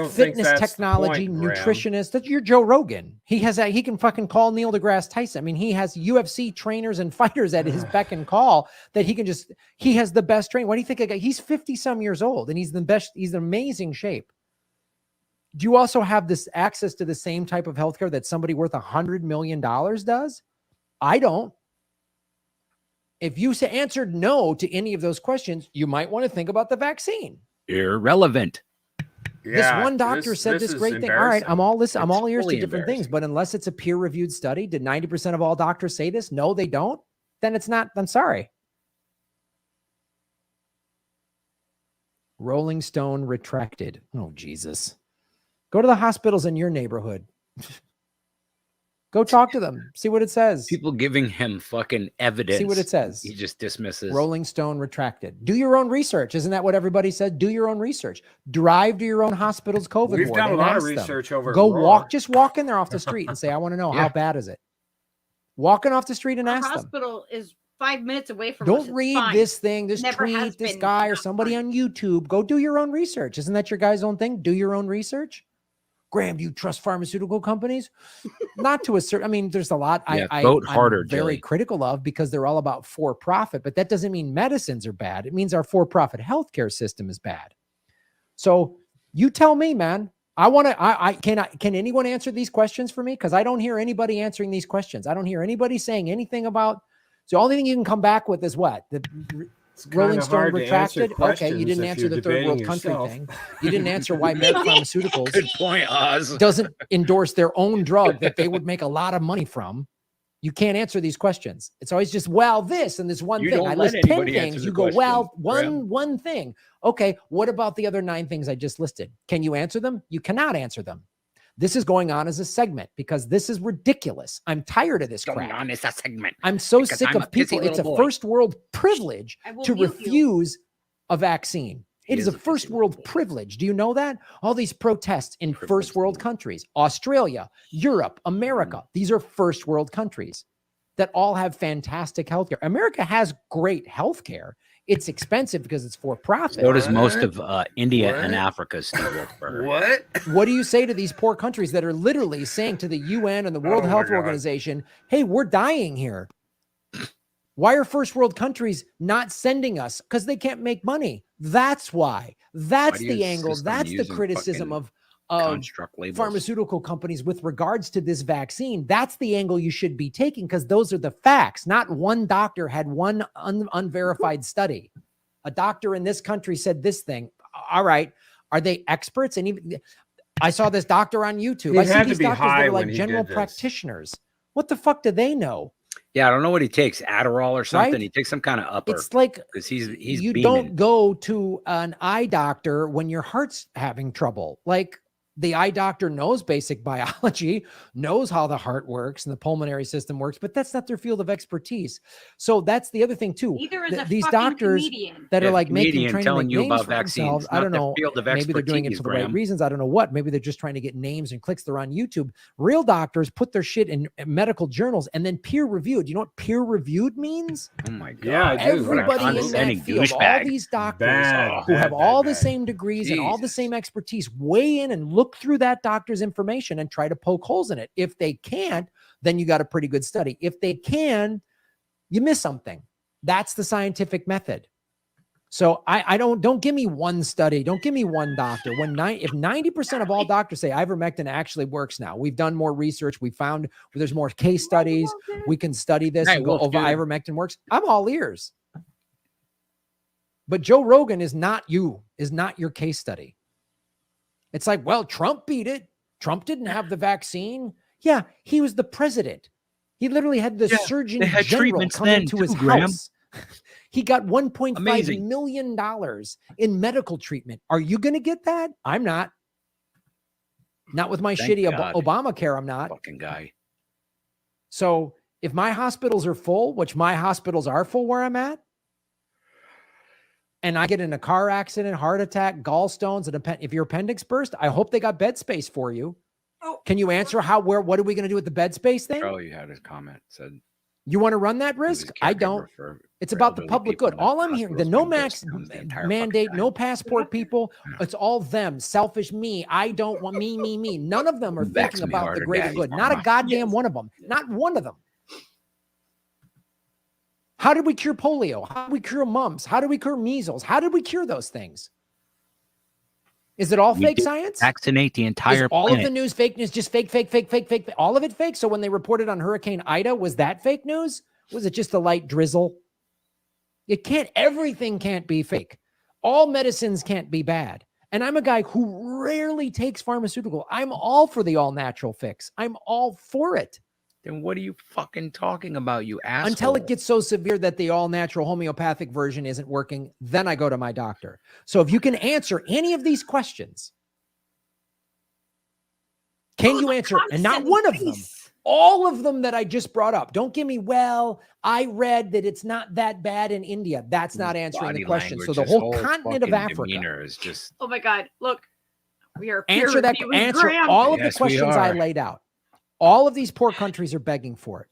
Speaker 3: fitness technology, nutritionists? That's your Joe Rogan. He can fucking call Neil deGrasse Tyson. I mean, he has UFC trainers and fighters at his beck and call that he has the best training. What do you think? He's 50 some years old and he's the best. He's in amazing shape. Do you also have this access to the same type of healthcare that somebody worth $100 million does? I don't. If you answered no to any of those questions, you might want to think about the vaccine.
Speaker 2: Irrelevant.
Speaker 3: Yeah, this one doctor said this great thing. All right, I'm all ears to different things, but unless it's a peer-reviewed study, did 90% of all doctors say this? No, they don't. Then it's not. I'm sorry. Rolling Stone retracted. Oh, Jesus. Go to the hospitals in your neighborhood. Go talk to them. See what it says.
Speaker 2: People giving him fucking evidence.
Speaker 3: See what it says.
Speaker 2: He just dismisses.
Speaker 3: Rolling Stone retracted. Do your own research. Isn't that what everybody said? Do your own research. Drive to your own hospital's COVID
Speaker 4: We've
Speaker 3: ward
Speaker 4: done a
Speaker 3: and
Speaker 4: lot of
Speaker 3: ask them.
Speaker 4: research over.
Speaker 3: Go
Speaker 4: Roar.
Speaker 3: walk. Just walk in there off the street and say, "I want to know
Speaker 2: Yeah.
Speaker 3: how bad is it." Walking off the street and
Speaker 1: Our
Speaker 3: ask them.
Speaker 1: hospital is 5 minutes away from us.
Speaker 3: Don't
Speaker 1: It's
Speaker 3: read
Speaker 1: fine.
Speaker 3: this thing, this
Speaker 1: Never has
Speaker 3: tweet, this
Speaker 1: been
Speaker 3: guy, or
Speaker 1: not
Speaker 3: somebody
Speaker 1: fine.
Speaker 3: on YouTube. Go do your own research. Isn't that your guys' own thing? Do your own research. Graham, do you trust pharmaceutical companies? Not to a certain. I mean, there's a lot
Speaker 2: vote
Speaker 3: I'm
Speaker 2: harder,
Speaker 3: very
Speaker 2: Jilly.
Speaker 3: critical of because they're all about for-profit. But that doesn't mean medicines are bad. It means our for-profit healthcare system is bad. So you tell me, man. I want to. Can anyone answer these questions for me? Because I don't hear anybody answering these questions. I don't hear anybody saying anything about. So the only thing you can come back with is what the Rolling Stone retracted. Okay, you didn't answer the third world country thing. You didn't answer why Merck Pharmaceuticals
Speaker 2: Good point, Oz.
Speaker 3: doesn't endorse their own drug that they would make a lot of money from. You can't answer these questions. It's always just, well, this and this one
Speaker 2: You
Speaker 3: thing.
Speaker 2: don't
Speaker 3: I
Speaker 2: let
Speaker 3: list 10
Speaker 2: anybody answer
Speaker 3: things.
Speaker 2: the
Speaker 3: You go,
Speaker 2: question,
Speaker 3: well,
Speaker 2: Graham.
Speaker 3: one thing. Okay, what about the other 9 things I just listed? Can you answer them? You cannot answer them. This is going on as a segment because this is ridiculous. I'm tired of this
Speaker 2: Going
Speaker 3: crap.
Speaker 2: on is a segment.
Speaker 3: I'm so
Speaker 2: because
Speaker 3: sick
Speaker 2: I'm
Speaker 3: of
Speaker 2: a pissy
Speaker 3: people. It's a
Speaker 2: little boy.
Speaker 3: first world privilege
Speaker 1: I will
Speaker 3: to
Speaker 1: mute you.
Speaker 3: refuse a vaccine. It is a
Speaker 2: pissy
Speaker 3: first
Speaker 2: little
Speaker 3: world
Speaker 2: boy.
Speaker 3: privilege. Do you know that? All these protests in
Speaker 2: Privileged
Speaker 3: first world
Speaker 2: little-
Speaker 3: countries, Australia, Europe, America, these are first world countries that all have fantastic healthcare. America has great healthcare. It's expensive because it's for profit.
Speaker 2: So does most
Speaker 4: What?
Speaker 2: of India and
Speaker 4: What?
Speaker 2: Africa, Steve Wilkesboro.
Speaker 4: What?
Speaker 3: What do you say to these poor countries that are literally saying to the UN and the World
Speaker 4: Oh my
Speaker 3: Health
Speaker 4: God.
Speaker 3: Organization, hey, we're dying here? Why are first world countries not sending us? Because they can't make money. That's why. That's
Speaker 2: do you
Speaker 3: the angle.
Speaker 2: insist on
Speaker 3: That's the
Speaker 2: using
Speaker 3: criticism
Speaker 2: fucking
Speaker 3: of
Speaker 2: Construct labels.
Speaker 3: pharmaceutical companies with regards to this vaccine. That's the angle you should be taking because those are the facts. Not one doctor had one unverified study. A doctor in this country said this thing. All right. Are they experts? And even I saw this doctor on YouTube.
Speaker 4: He
Speaker 3: I see
Speaker 4: had to
Speaker 3: these
Speaker 4: be
Speaker 3: doctors that
Speaker 4: high
Speaker 3: are like
Speaker 4: when he
Speaker 3: general
Speaker 4: did this.
Speaker 3: practitioners. What the fuck do they know?
Speaker 2: Yeah, I don't know what he takes. Adderall or something.
Speaker 3: Right?
Speaker 2: He takes some kind of upper
Speaker 3: It's like
Speaker 2: because he's
Speaker 3: you
Speaker 2: beaming.
Speaker 3: don't go to an eye doctor when your heart's having trouble. Like the eye doctor knows basic biology, knows how the heart works and the pulmonary system works, but that's not their field of expertise. So that's the other thing too.
Speaker 1: Neither is a
Speaker 3: These
Speaker 1: fucking
Speaker 3: doctors
Speaker 1: comedian.
Speaker 3: that
Speaker 2: Yeah,
Speaker 3: are
Speaker 2: the
Speaker 3: like making
Speaker 2: comedian
Speaker 3: trying to
Speaker 2: telling
Speaker 3: make
Speaker 2: you
Speaker 3: names
Speaker 2: about
Speaker 3: for
Speaker 2: vaccines,
Speaker 3: themselves. I
Speaker 2: not
Speaker 3: don't
Speaker 2: their
Speaker 3: know.
Speaker 2: field of
Speaker 3: Maybe they're doing it
Speaker 2: expertise,
Speaker 3: for the right
Speaker 2: Graham.
Speaker 3: reasons. I don't know what. Maybe they're just trying to get names and clicks. They're on YouTube. Real doctors put their shit in medical journals and then peer reviewed. You know what peer reviewed means?
Speaker 2: Oh my god!
Speaker 4: Yeah, I do.
Speaker 3: Everybody in that
Speaker 2: condescending
Speaker 3: field, all
Speaker 2: douchebag.
Speaker 3: these doctors
Speaker 4: Bad,
Speaker 3: who have
Speaker 4: bad,
Speaker 3: all
Speaker 4: bad,
Speaker 3: the
Speaker 4: bad.
Speaker 3: same degrees and all the
Speaker 2: Jesus.
Speaker 3: same expertise weigh in and look through that doctor's information and try to poke holes in it. If they can't, then you got a pretty good study. If they can, you miss something. That's the scientific method. So I don't give me one study. Don't give me one doctor. If 90% of all doctors say ivermectin actually works now, we've done more research. We found there's more case studies. We can study this
Speaker 2: Hey,
Speaker 3: and go,
Speaker 2: Wolf, dude.
Speaker 3: ivermectin works. I'm all ears. But Joe Rogan is not your case study. It's like, well, Trump beat it. Trump didn't have the vaccine. Yeah, he was the president. He literally had the Surgeon
Speaker 2: they had
Speaker 3: General
Speaker 2: treatments
Speaker 3: come
Speaker 2: then
Speaker 3: into
Speaker 2: too,
Speaker 3: his
Speaker 2: Graham.
Speaker 3: house. He got $1.5
Speaker 2: Amazing.
Speaker 3: million in medical treatment. Are you going to get that? I'm not. Not with my
Speaker 2: Thank
Speaker 3: shitty
Speaker 2: God.
Speaker 3: Obamacare, I'm not.
Speaker 2: Fucking guy.
Speaker 3: So if my hospitals are full, which my hospitals are full where I'm at, and I get in a car accident, heart attack, gallstones, and if your appendix burst, I hope they got bed space for you.
Speaker 1: Oh.
Speaker 3: Can you answer what are we going to do with the bed space thing?
Speaker 2: Charlie had his comment said
Speaker 3: You want to run that
Speaker 2: he was
Speaker 3: risk?
Speaker 2: a
Speaker 3: I
Speaker 2: caregiver
Speaker 3: don't.
Speaker 2: for
Speaker 3: It's
Speaker 2: for
Speaker 3: about the
Speaker 2: elderly
Speaker 3: public
Speaker 2: people
Speaker 3: good.
Speaker 2: in
Speaker 3: All I'm hearing, the
Speaker 2: hospitals
Speaker 3: no
Speaker 2: being
Speaker 3: max
Speaker 2: discounts the entire
Speaker 3: mandate,
Speaker 2: fucking
Speaker 3: no
Speaker 2: time.
Speaker 3: passport people. It's all them. Selfish me. I don't want me. None of them are
Speaker 2: Vax
Speaker 3: thinking
Speaker 2: me
Speaker 3: about the
Speaker 2: harder,
Speaker 3: greater
Speaker 2: Daddy
Speaker 3: good. Not a
Speaker 2: Pharma.
Speaker 3: goddamn one of them. Not one of them. How did we cure polio? How did we cure mumps? How did we cure measles? How did we cure those things? Is it all
Speaker 2: We
Speaker 3: fake
Speaker 2: did
Speaker 3: science?
Speaker 2: Vaccinate the
Speaker 3: Is
Speaker 2: entire
Speaker 3: all
Speaker 2: planet.
Speaker 3: of the news fake news? Just fake? All of it fake? So when they reported on Hurricane Ida, was that fake news? Was it just a light drizzle? Everything can't be fake. All medicines can't be bad. And I'm a guy who rarely takes pharmaceutical. I'm all for the all natural fix. I'm all for it.
Speaker 2: then what are you fucking talking about, you asshole?
Speaker 3: Until it gets so severe that the all natural homeopathic version isn't working, then I go to my doctor. So if you can answer any of these questions, can you answer? And not one of them, all of them that I just brought up. Don't give me, well, I read that it's not that bad in India. That's not answering the question. So the whole continent of Africa
Speaker 2: is just.
Speaker 1: Oh my God. Look, we are
Speaker 3: answer that. Answer all of the questions I laid out. All of these poor countries are begging for it.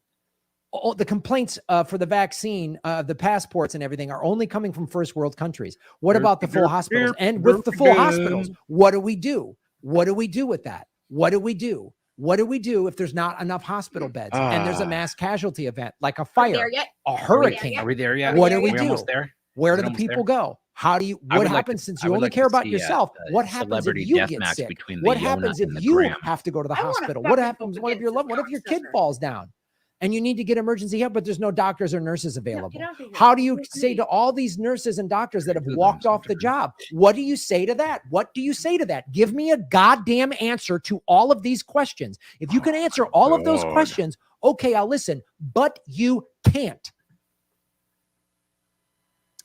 Speaker 3: All the complaints for the vaccine, the passports and everything are only coming from first world countries. What about the full hospitals? And with the full hospitals, what do we do? What do we do with that? What do we do? What do we do if there's not enough hospital beds and there's a mass casualty event like a fire, a hurricane?
Speaker 2: Are we there yet?
Speaker 3: What do we do?
Speaker 2: Almost there?
Speaker 3: Where do the people go? How do you, what happens since you only care about yourself? What happens if you get sick? What happens if you have to go to the hospital? What happens? What if your loved, what if your kid falls down and you need to get emergency help, but there's no doctors or nurses available? How do you say to all these nurses and doctors that have walked off the job? What do you say to that? What do you say to that? Give me a goddamn answer to all of these questions. If you can answer all of those questions, okay, I'll listen, but you can't.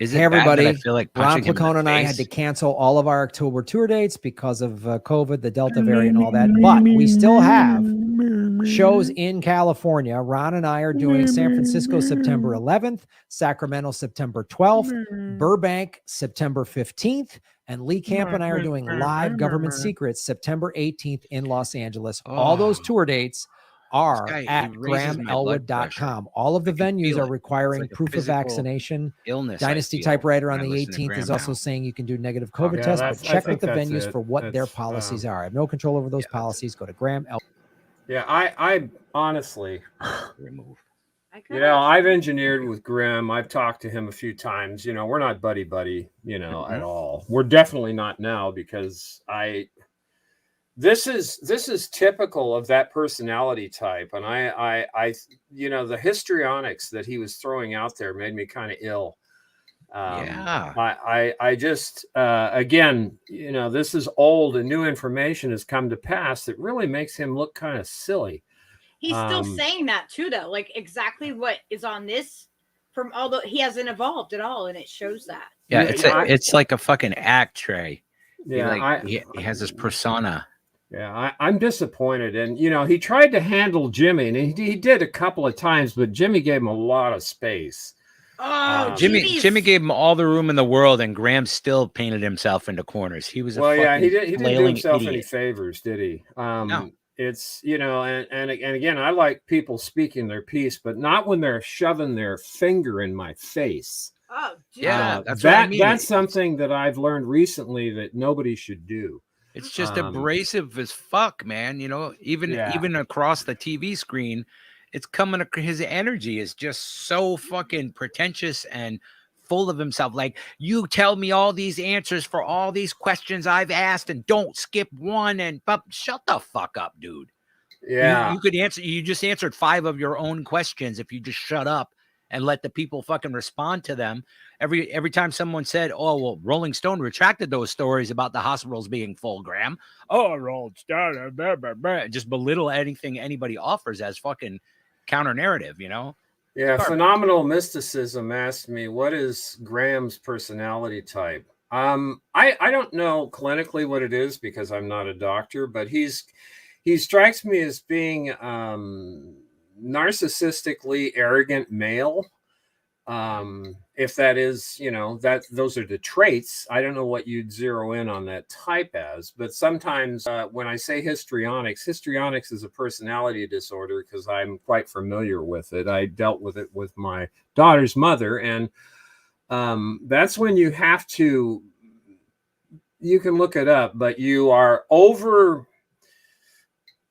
Speaker 2: Hey
Speaker 3: everybody,
Speaker 2: I feel like
Speaker 3: Ron Placone and I had to cancel all of our October tour dates because of COVID, the Delta variant, and all that. But we still have shows in California. Ron and I are doing San Francisco September 11th, Sacramento September 12th, Burbank September 15th, and Lee Camp and I are doing Live Government Secrets September 18th in Los Angeles. All those tour dates are at grahamelwood.com. All of the venues are requiring proof of vaccination. Dynasty Typewriter on the 18th is also saying you can do negative COVID tests, but check with the venues for what their policies are. I have no control over those policies. Go to Graham Elwood.
Speaker 4: Yeah, I honestly, you know, I've engineered with Graham. I've talked to him a few times. You know, we're not buddy, you know, at all. We're definitely not now because this is typical of that personality type. And I you know, the histrionics that he was throwing out there made me kind of ill. I just, again, you know, this is old and new information has come to pass that really makes him look kind of silly.
Speaker 1: He's still saying that too, though, like exactly what is on this from all the, he hasn't evolved at all. And it shows that.
Speaker 2: Yeah. It's like a fucking act tray.
Speaker 4: Yeah.
Speaker 2: He has this persona.
Speaker 4: Yeah, I'm disappointed. And, you know, he tried to handle Jimmy, and he did a couple of times, but Jimmy gave him a lot of space.
Speaker 1: Oh,
Speaker 2: Jimmy gave him all the room in the world, and Graham still painted himself into corners. He was
Speaker 4: he didn't do himself any favors, did he? No. It's, you know, and again, I like people speaking their piece, but not when they're shoving their finger in my face.
Speaker 1: Oh,
Speaker 2: yeah, that's what I mean.
Speaker 4: That's something that I've learned recently that nobody should do.
Speaker 2: It's just abrasive as fuck, man. You know, even across the TV screen, it's coming. His energy is just so fucking pretentious and full of himself. Like, you tell me all these answers for all these questions I've asked, and don't skip one. And but shut the fuck up, dude.
Speaker 4: Yeah,
Speaker 2: you could answer. You just answered 5 of your own questions if you just shut up and let the people fucking respond to them. Every time someone said, oh, well, Rolling Stone retracted those stories about the hospitals being full, Graham. Oh, Rolling Stone, blah, blah, blah. Just belittle anything anybody offers as fucking counter narrative, you know?
Speaker 4: Yeah, Phenomenal Mysticism asked me, what is Graham's personality type? I don't know clinically what it is because I'm not a doctor, but he strikes me as being narcissistically arrogant male. If that is, you know, that those are the traits. I don't know what you'd zero in on that type as, but sometimes when I say histrionics is a personality disorder because I'm quite familiar with it. I dealt with it with my daughter's mother, and that's when you have to, you can look it up, but you are over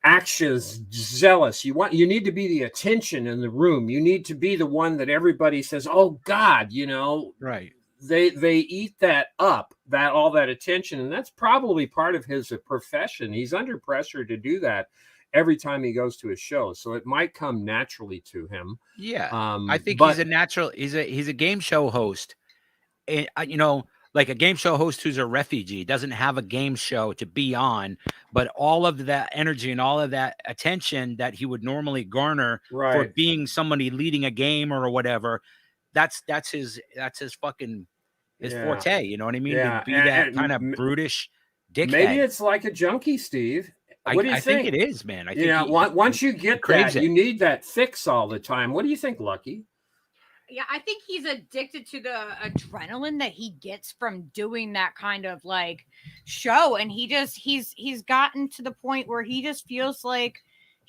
Speaker 4: anxious, zealous. You need to be the attention in the room. You need to be the one that everybody says, oh God, you know,
Speaker 2: right.
Speaker 4: They eat that up, that all that attention. And that's probably part of his profession. He's under pressure to do that every time he goes to a show. So it might come naturally to him.
Speaker 2: Yeah. I think he's a natural, he's a game show host. And, you know, like a game show host who's a refugee doesn't have a game show to be on, but all of that energy and all of that attention that he would normally garner for
Speaker 4: Right.
Speaker 2: being somebody leading a game or whatever, that's his fucking his
Speaker 4: Yeah.
Speaker 2: forte. You know what I mean?
Speaker 4: Yeah,
Speaker 2: To be that
Speaker 4: and
Speaker 2: kind of brutish dickhead.
Speaker 4: maybe it's like a junkie, Steve. What do you
Speaker 2: I think it is, man. I think
Speaker 4: once you get
Speaker 2: craves
Speaker 4: that,
Speaker 2: it.
Speaker 4: you need that fix all the time. What do you think, Lucky?
Speaker 1: Yeah, I think he's addicted to the adrenaline that he gets from doing that kind of like show, and he's gotten to the point where he just feels like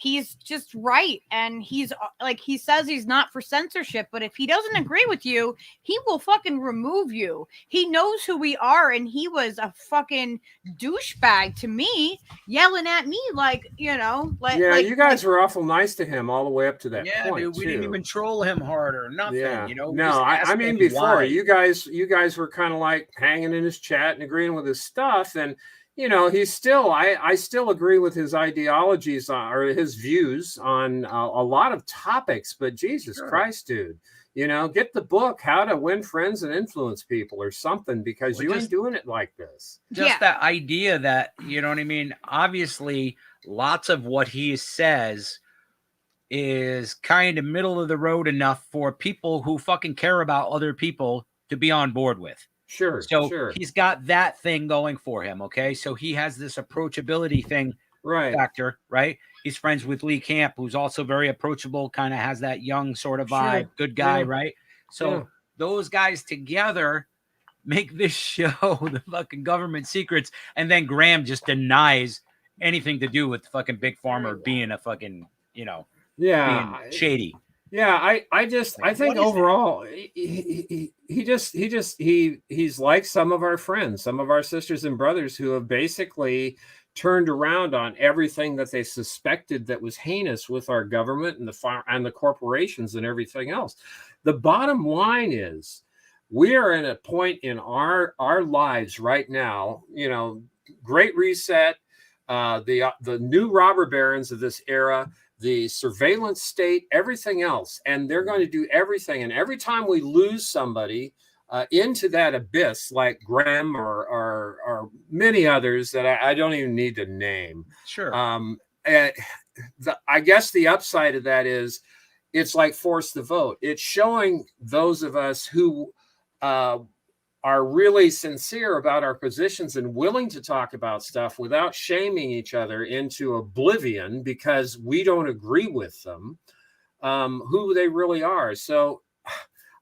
Speaker 1: he's just right, and he's like, he says he's not for censorship, but if he doesn't agree with you, he will fucking remove you. He knows who we are, and he was a fucking douchebag to me, yelling at me like, you know, like,
Speaker 4: Yeah,
Speaker 1: like,
Speaker 4: you guys were awful nice to him all the way up to that
Speaker 2: Yeah,
Speaker 4: point.
Speaker 2: dude, we
Speaker 4: too.
Speaker 2: didn't even troll him hard or nothing.
Speaker 4: Yeah,
Speaker 2: You know,
Speaker 4: no,
Speaker 2: just
Speaker 4: I
Speaker 2: asked
Speaker 4: mean
Speaker 2: him
Speaker 4: before
Speaker 2: why.
Speaker 4: you guys were kind of like hanging in his chat and agreeing with his stuff, and you know, he's still I still agree with his ideologies or his views on a lot of topics, but Jesus
Speaker 2: Sure.
Speaker 4: Christ, dude, you know, get the book How to Win Friends and Influence People or something, because
Speaker 2: Well,
Speaker 4: you
Speaker 2: just-
Speaker 4: ain't doing it like this.
Speaker 2: Just
Speaker 1: Yeah.
Speaker 2: that idea that, you know what I mean? Obviously, lots of what he says is kind of middle of the road enough for people who fucking care about other people to be on board with.
Speaker 4: Sure,
Speaker 2: So
Speaker 4: sure,
Speaker 2: he's got that thing going for him. Okay. So he has this approachability thing
Speaker 4: right.
Speaker 2: factor, right? He's friends with Lee Camp, who's also very approachable, kind of has that young sort of vibe,
Speaker 4: Sure.
Speaker 2: good guy,
Speaker 4: Yeah.
Speaker 2: right? So
Speaker 4: Yeah.
Speaker 2: those guys together make this show the fucking government secrets, and then Graham just denies anything to do with fucking Big Pharma being a fucking, you know,
Speaker 4: Yeah,
Speaker 2: being shady.
Speaker 4: yeah, I think
Speaker 2: what is that?
Speaker 4: overall he's like some of our friends, some of our sisters and brothers who have basically turned around on everything that they suspected that was heinous with our government and the corporations and everything else. The bottom line is we are at a point in our lives right now, you know, Great Reset, the new robber barons of this era, the surveillance state, everything else. And they're going to do everything. And every time we lose somebody into that abyss, like Graham or many others that I don't even need to name.
Speaker 2: Sure.
Speaker 4: I guess the upside of that is it's like force the vote. It's showing those of us who are really sincere about our positions and willing to talk about stuff without shaming each other into oblivion because we don't agree with them, who they really are. So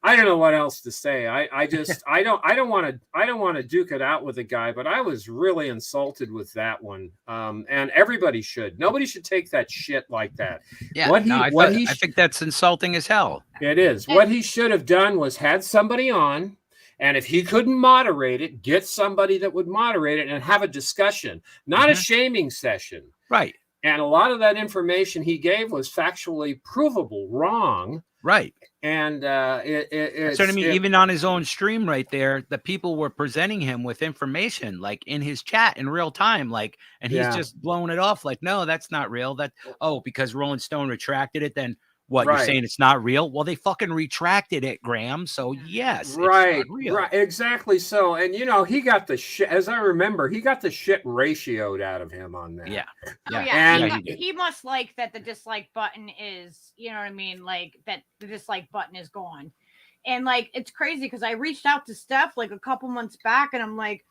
Speaker 4: I don't know what else to say. I don't want to duke it out with the guy, but I was really insulted with that one. And everybody should. Nobody should take that shit like that.
Speaker 2: Yeah.
Speaker 4: I
Speaker 2: I think that's insulting as hell.
Speaker 4: It is. What he should have done was had somebody on. And if he couldn't moderate it, get somebody that would moderate it and have a discussion, not a shaming session.
Speaker 2: Right.
Speaker 4: And a lot of that information he gave was factually provable wrong.
Speaker 2: Right.
Speaker 4: And
Speaker 2: That's what I mean. Even on his own stream right there, the people were presenting him with information like in his chat in real time, like, and he's just blowing it off like, no, that's not real. Because Rolling Stone retracted it, then what, you're saying it's not real? Well, they fucking retracted it, Graham. So yes,
Speaker 4: right,
Speaker 2: it's not real.
Speaker 4: Right, exactly. So, and you know, he got the shit, as I remember, he got the shit ratioed out of him on that.
Speaker 2: Yeah.
Speaker 1: Oh,
Speaker 4: And
Speaker 1: he must like that the dislike button is, you know what I mean? Like that the dislike button is gone. And like, it's crazy because I reached out to Steph like a couple months back and I'm like,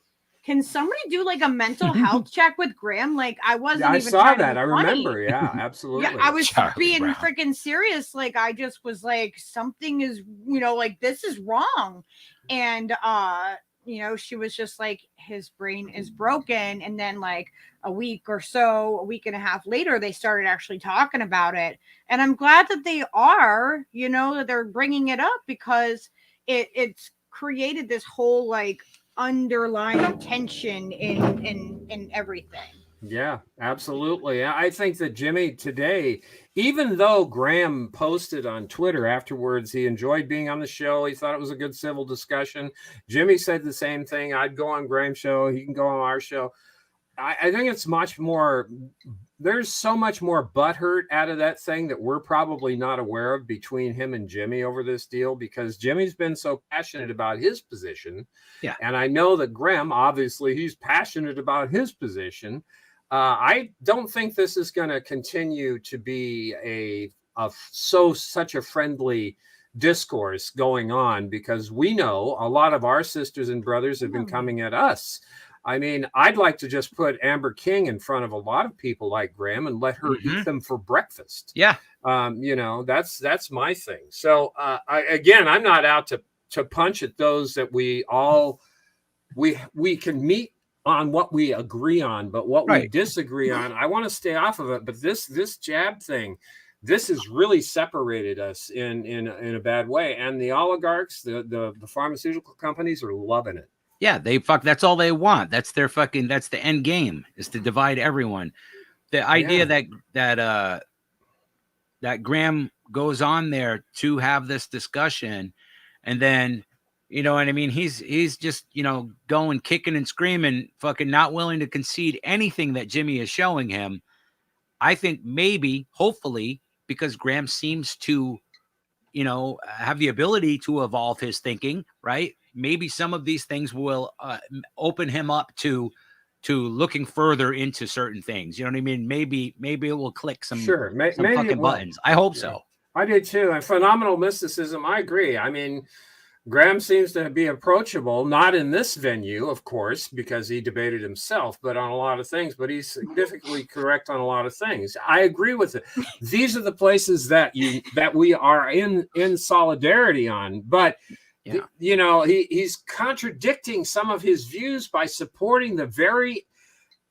Speaker 1: can somebody do like a mental health check with Graham? Like I wasn't
Speaker 4: I
Speaker 1: even
Speaker 4: saw
Speaker 1: trying to
Speaker 4: that.
Speaker 1: be
Speaker 4: I
Speaker 1: funny.
Speaker 4: remember. Yeah, absolutely.
Speaker 1: Yeah, I was
Speaker 2: Charlie
Speaker 1: being
Speaker 2: Brown.
Speaker 1: freaking serious. Like I just was like, something is, you know, like this is wrong. And you know, she was just like, his brain is broken. And then like a week and a half later, they started actually talking about it. And I'm glad that they are, you know, that they're bringing it up because it's created this whole like underlying tension in everything.
Speaker 4: Yeah, absolutely. I think that Jimmy today, even though Graham posted on Twitter afterwards, he enjoyed being on the show. He thought it was a good civil discussion. Jimmy said the same thing. I'd go on Graham's show. He can go on our show. I think it's much more. There's so much more butthurt out of that thing that we're probably not aware of between him and Jimmy over this deal, because Jimmy's been so passionate about his position.
Speaker 2: Yeah.
Speaker 4: And I know that Graham, obviously, he's passionate about his position. I don't think this is going to continue to be such a friendly discourse going on, because we know a lot of our sisters and brothers have been coming at us. I mean, I'd like to just put Amber King in front of a lot of people like Graham and let her eat them for breakfast.
Speaker 2: Yeah.
Speaker 4: You know, that's my thing. So I'm not out to punch at those that we can meet on what we agree on, but what we disagree on, I want to stay off of it. But this jab thing, this has really separated us in a bad way. And the oligarchs, the pharmaceutical companies are loving it.
Speaker 2: Yeah, that's all they want. That's their that's the end game, is to divide everyone. The idea that Graham goes on there to have this discussion, and then, you know what I mean, he's just, you know, going kicking and screaming, fucking not willing to concede anything that Jimmy is showing him. I think maybe, hopefully, because Graham seems to, you know, have the ability to evolve his thinking, right? Maybe some of these things will open him up to looking further into certain things. You know what I mean? Maybe it will click some fucking buttons. I hope so.
Speaker 4: I did too. And phenomenal mysticism, I agree. I mean, Graham seems to be approachable, not in this venue, of course, because he debated himself, but on a lot of things. But he's significantly correct on a lot of things. I agree with it. These are the places that we are in solidarity on. But you know, he's contradicting some of his views by supporting the very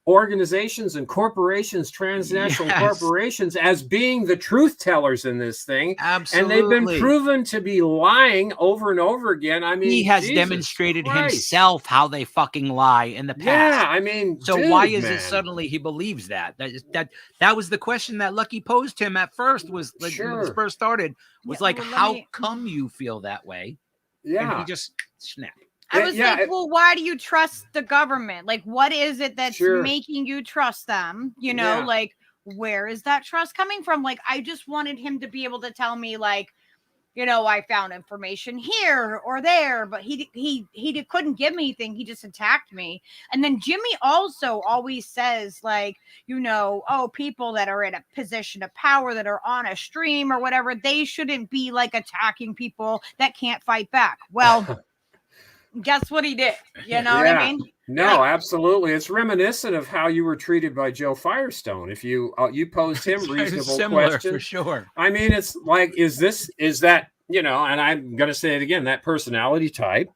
Speaker 4: organizations and corporations, transnational corporations, as being the truth tellers in this thing.
Speaker 2: Absolutely.
Speaker 4: And they've been proven to be lying over and over again. I mean,
Speaker 2: he has demonstrated himself how they fucking lie in the past.
Speaker 4: Yeah, I mean,
Speaker 2: so why is it suddenly he believes that? That was the question that Lucky posed him at first, was like, when this first started, was how come you feel that way?
Speaker 4: Yeah.
Speaker 2: And he just snapped.
Speaker 1: I was like, well, why do you trust the government? Like, what is it that's making you trust them? You know, like, where is that trust coming from? Like, I just wanted him to be able to tell me, like, you know, I found information here or there, but he couldn't give me anything. He just attacked me. And then Jimmy also always says, like, you know, oh, people that are in a position of power that are on a stream or whatever, they shouldn't be like attacking people that can't fight back. Well, guess what he did? You know what I mean?
Speaker 4: No, absolutely. It's reminiscent of how you were treated by Joe Firestone. If you posed him reasonable questions,
Speaker 2: for sure.
Speaker 4: I mean, it's like, is that, you know, and I'm going to say it again, that personality type,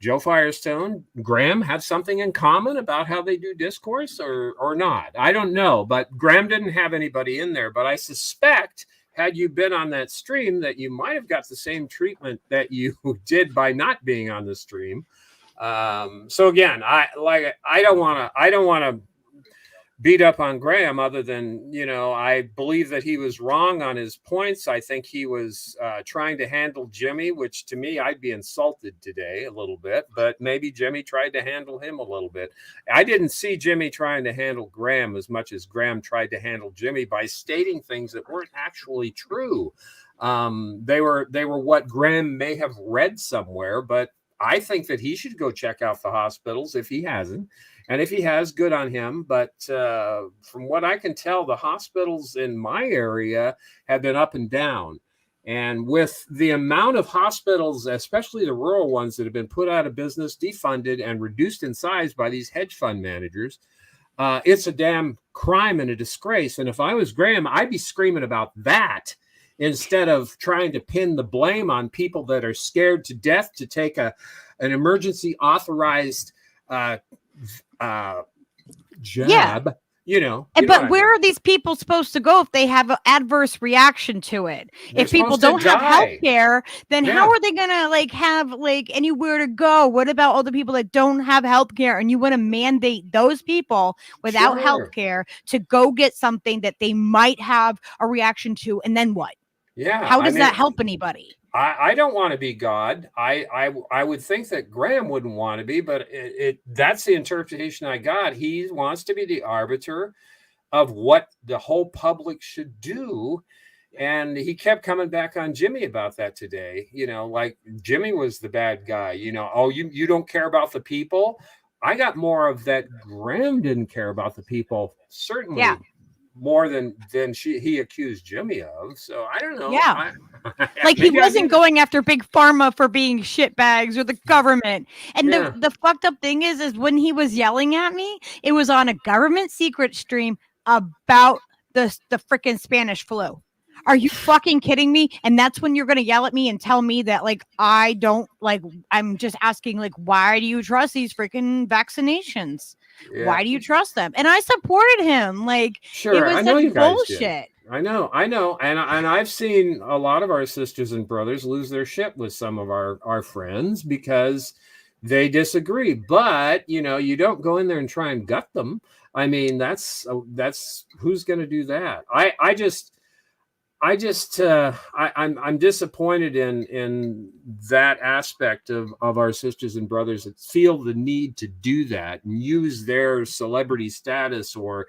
Speaker 4: Joe Firestone, Graham, have something in common about how they do discourse or not? I don't know, but Graham didn't have anybody in there, but I suspect, had you been on that stream, that you might have got the same treatment that you did by not being on the stream. So again, I don't want to beat up on Graham, other than, you know, I believe that he was wrong on his points. I think he was trying to handle Jimmy, which to me, I'd be insulted today a little bit, but maybe Jimmy tried to handle him a little bit. I didn't see Jimmy trying to handle Graham as much as Graham tried to handle Jimmy by stating things that weren't actually true. They were what Graham may have read somewhere, but I think that he should go check out the hospitals if he hasn't. And if he has, good on him. But from what I can tell, the hospitals in my area have been up and down. And with the amount of hospitals, especially the rural ones, that have been put out of business, defunded, and reduced in size by these hedge fund managers, it's a damn crime and a disgrace. And if I was Graham, I'd be screaming about that instead of trying to pin the blame on people that are scared to death to take an emergency authorized jab, you know.
Speaker 1: But where are these people supposed to go if they have an adverse reaction to it? If people don't have health care, then how are they gonna have anywhere to go? What about all the people that don't have health care, and you want to mandate those people without health care to go get something that they might have a reaction to, and then what?
Speaker 4: Yeah.
Speaker 1: How does that help anybody?
Speaker 4: I don't want to be God. I would think that Graham wouldn't want to be, but that's the interpretation I got. He wants to be the arbiter of what the whole public should do. And he kept coming back on Jimmy about that today. You know, like Jimmy was the bad guy. You know, oh, you don't care about the people. I got more of that. Graham didn't care about the people, certainly.
Speaker 1: Yeah.
Speaker 4: More than he accused Jimmy of. So I don't know.
Speaker 1: Yeah. Like he wasn't going after big pharma for being shitbags or the government. And the fucked up thing is when he was yelling at me, it was on a government secret stream about the freaking Spanish flu. Are you fucking kidding me? And that's when you're going to yell at me and tell me that, like, I don't, like, I'm just asking, like, why do you trust these freaking vaccinations? Yeah. Why do you trust them? And I supported him. Like,
Speaker 4: sure,
Speaker 1: it was
Speaker 4: I know you guys
Speaker 1: bullshit.
Speaker 4: Did. I know. And I've seen a lot of our sisters and brothers lose their shit with some of our friends because they disagree. But, you know, you don't go in there and try and gut them. I mean, that's who's going to do that? I'm disappointed in that aspect of our sisters and brothers that feel the need to do that and use their celebrity status or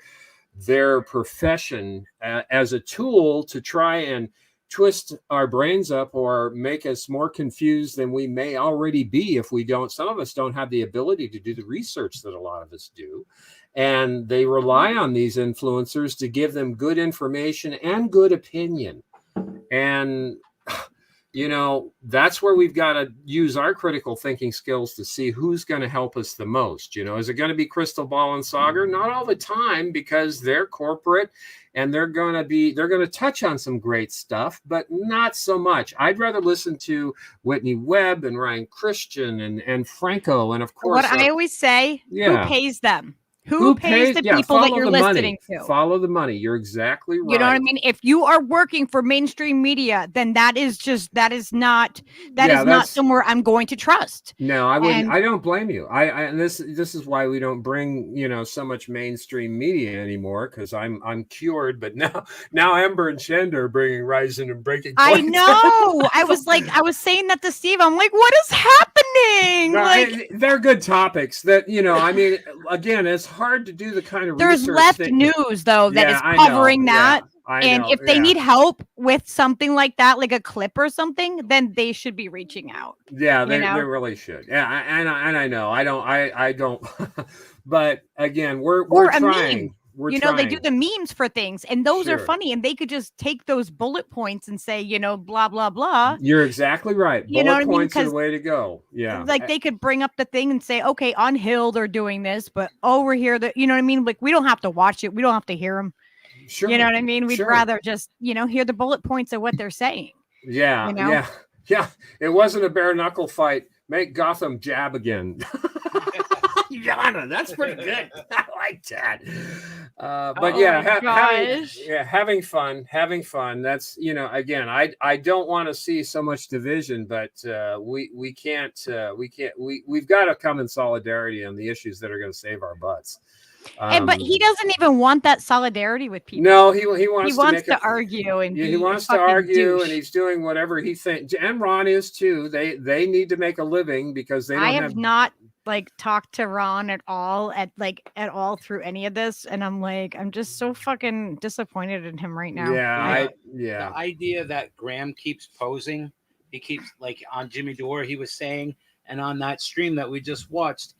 Speaker 4: their profession as a tool to try and twist our brains up or make us more confused than we may already be if we don't. Some of us don't have the ability to do the research that a lot of us do. And they rely on these influencers to give them good information and good opinion. And, you know, that's where we've got to use our critical thinking skills to see who's going to help us the most. You know, is it going to be Crystal Ball and Sagar? Not all the time, because they're corporate and they're going to touch on some great stuff, but not so much. I'd rather listen to Whitney Webb and Ryan Christian and Franco. And of course,
Speaker 1: what I always say, who pays them? Who pays the people that you're listening to?
Speaker 4: Follow the money. You're exactly right.
Speaker 1: You know what I mean? If you are working for mainstream media, then that is not somewhere I'm going to trust.
Speaker 4: No, I wouldn't. I don't blame you. And this is why we don't bring, you know, so much mainstream media anymore, because I'm cured. But now Ember and Shenda are bringing Rising and Breaking Point.
Speaker 1: I know. I was saying that to Steve. I'm like, what is happening?
Speaker 4: No, they're good topics that, you know, I mean, again, it's hard to do the kind of
Speaker 1: there's left news though that is covering that. Yeah, and if they need help with something like that, like a clip or something, then they should be reaching out.
Speaker 4: Yeah, they really should. Yeah, and I know. I don't. But again, we're trying.
Speaker 1: You know, they do the memes for things, and those are funny, and they could just take those bullet points and say, you know, blah, blah, blah.
Speaker 4: You're exactly right.
Speaker 1: You know what I mean?
Speaker 4: Points are the way to go. Yeah.
Speaker 1: Like they could bring up the thing and say, okay, on Hill, they're doing this, but over here, you know what I mean? Like, we don't have to watch it. We don't have to hear them.
Speaker 4: Sure.
Speaker 1: You know what I mean? We'd rather just, you know, hear the bullet points of what they're saying.
Speaker 4: Yeah. You know? Yeah. It wasn't a bare knuckle fight. Make Gotham jab again. Yana, that's pretty good. I like that. But having fun. That's, you know, again, I don't want to see so much division, but we've got to come in solidarity on the issues that are going to save our butts.
Speaker 1: But he doesn't even want that solidarity with people.
Speaker 4: No, he wants
Speaker 1: to argue and
Speaker 4: he wants to argue, and he's doing whatever he thinks. And Ron is too. They need to make a living because they don't have
Speaker 1: not like talked to Ron at all through any of this, and I'm just so fucking disappointed in him right now.
Speaker 2: The idea that Graham keeps posing, he keeps, like on Jimmy Dore, he was saying, and on that stream that we just watched,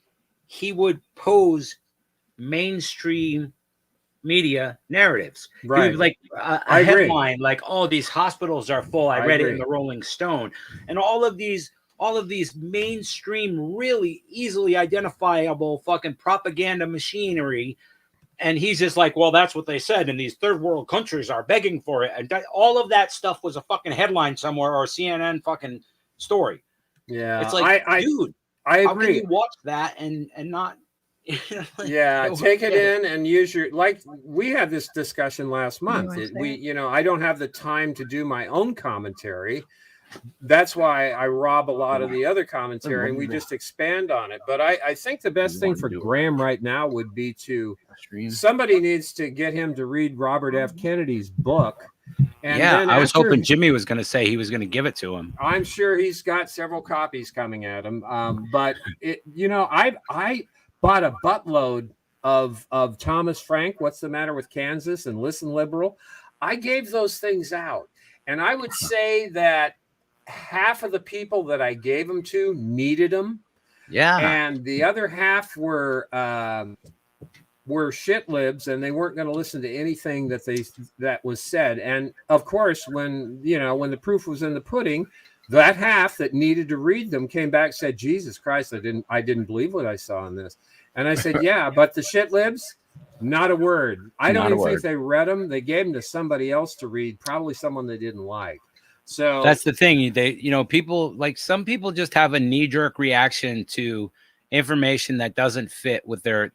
Speaker 2: he would pose mainstream media narratives.
Speaker 4: Right.
Speaker 2: He would, like a headline, like, "Oh, these hospitals are full." I read it in the Rolling Stone, and all of these mainstream, really easily identifiable fucking propaganda machinery. And he's just like, well, that's what they said, and these third world countries are begging for it. And all of that stuff was a fucking headline somewhere or a CNN fucking story.
Speaker 4: Yeah.
Speaker 2: It's like, dude,
Speaker 4: I agree.
Speaker 2: How can you watch that and not
Speaker 4: take it in and use your, like we had this discussion last month. I don't have the time to do my own commentary. That's why I rob a lot of the other commentary and we just expand on it. But I think the best thing for Graham right now would be somebody needs to get him to read Robert F. Kennedy's book And
Speaker 2: yeah,
Speaker 4: then
Speaker 2: I was
Speaker 4: after-
Speaker 2: hoping Jimmy was going to say he was going to give it to him.
Speaker 4: I'm sure he's got several copies coming at him. But I bought a buttload of Thomas Frank, What's the Matter with Kansas, and Listen Liberal. I gave those things out, and I would say that half of the people that I gave them to needed them,
Speaker 2: Yeah.
Speaker 4: and the other half were shit libs, and they weren't going to listen to anything that was said. And of course, when the proof was in the pudding, that half that needed to read them came back and said, Jesus Christ, I didn't believe what I saw in this. And I said, yeah, but the shit libs, not a word. I don't even think they read them. They gave them to somebody else to read, probably someone they didn't like. So
Speaker 2: that's the thing. People, like, some people just have a knee-jerk reaction to information that doesn't fit with their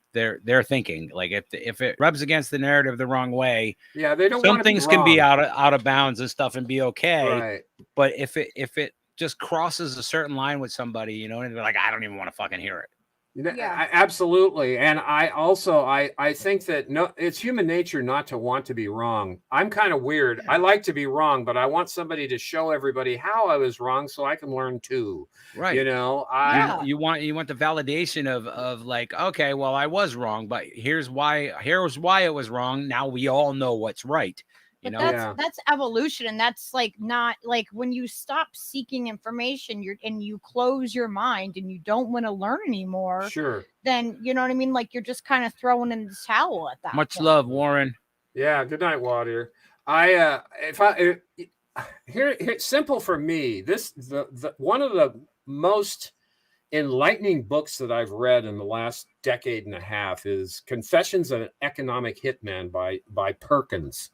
Speaker 2: thinking. Like, if it rubs against the narrative the wrong way,
Speaker 4: yeah, they don't.
Speaker 2: Some things can be out of bounds and stuff and be okay.
Speaker 4: Right.
Speaker 2: But if it just crosses a certain line with somebody, and they're like, I don't even want to fucking hear it.
Speaker 1: Yeah.
Speaker 4: Absolutely. And I think that it's human nature not to want to be wrong. I'm kind of weird. I like to be wrong, but I want somebody to show everybody how I was wrong so I can learn too.
Speaker 2: Right.
Speaker 4: You
Speaker 2: want the validation of like, okay, well, I was wrong, but here's why it was wrong. Now we all know what's right.
Speaker 1: But that's evolution, and that's like not like when you stop seeking information, you close your mind and you don't want to learn anymore.
Speaker 4: Sure.
Speaker 1: Then you know what I mean. Like you're just kind of throwing in the towel at that.
Speaker 2: Much
Speaker 1: point.
Speaker 2: love, Warren.
Speaker 4: Yeah. Good night, Water. It's simple for me. The one of the most enlightening books that I've read in the last decade and a half is Confessions of an Economic Hitman by Perkins.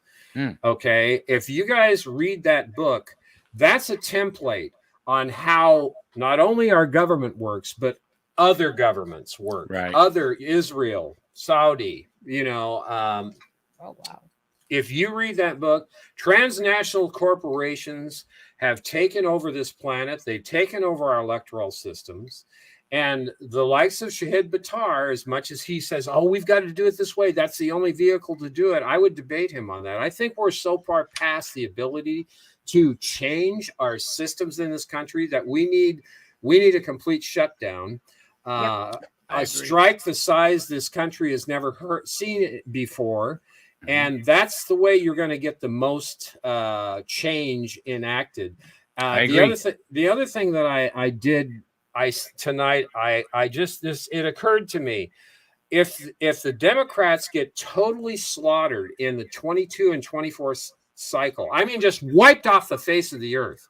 Speaker 4: Okay, if you guys read that book, that's a template on how not only our government works, but other governments work.
Speaker 2: Right.
Speaker 4: Other Israel, Saudi,
Speaker 1: Oh wow.
Speaker 4: if you read that book, transnational corporations have taken over this planet. They've taken over our electoral systems. And the likes of Shahid Buttar, as much as he says, oh, we've got to do it this way, that's the only vehicle to do it, I would debate him on that. I think we're so far past the ability to change our systems in this country that we need a complete shutdown. A strike the size this country has never seen it before. And that's the way you're going to get the most change enacted. The other thing that I did tonight, it occurred to me, if the Democrats get totally slaughtered in the 22 and 24 cycle, I mean, just wiped off the face of the earth,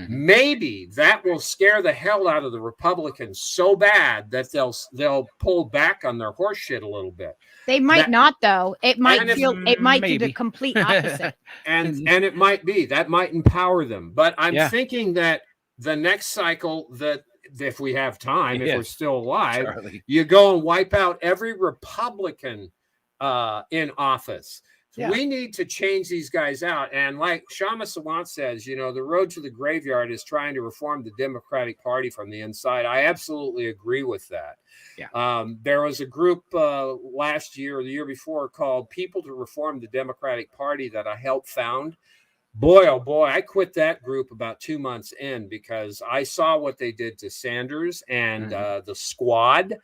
Speaker 4: maybe that will scare the hell out of the Republicans so bad that they'll pull back on their horse shit a little bit.
Speaker 1: They might not, though. It might do the complete opposite.
Speaker 4: and it might be that might empower them. But I'm thinking that the next cycle, that if we have time, if we're still alive, Charlie, you go and wipe out every Republican in office. Yeah. We need to change these guys out. And like Shama Sawant says, the road to the graveyard is trying to reform the Democratic Party from the inside. I absolutely agree with that. Yeah. There was a group last year or the year before called People to Reform the Democratic Party that I helped found. Boy, oh boy, I quit that group about 2 months in because I saw what they did to Sanders and the squad.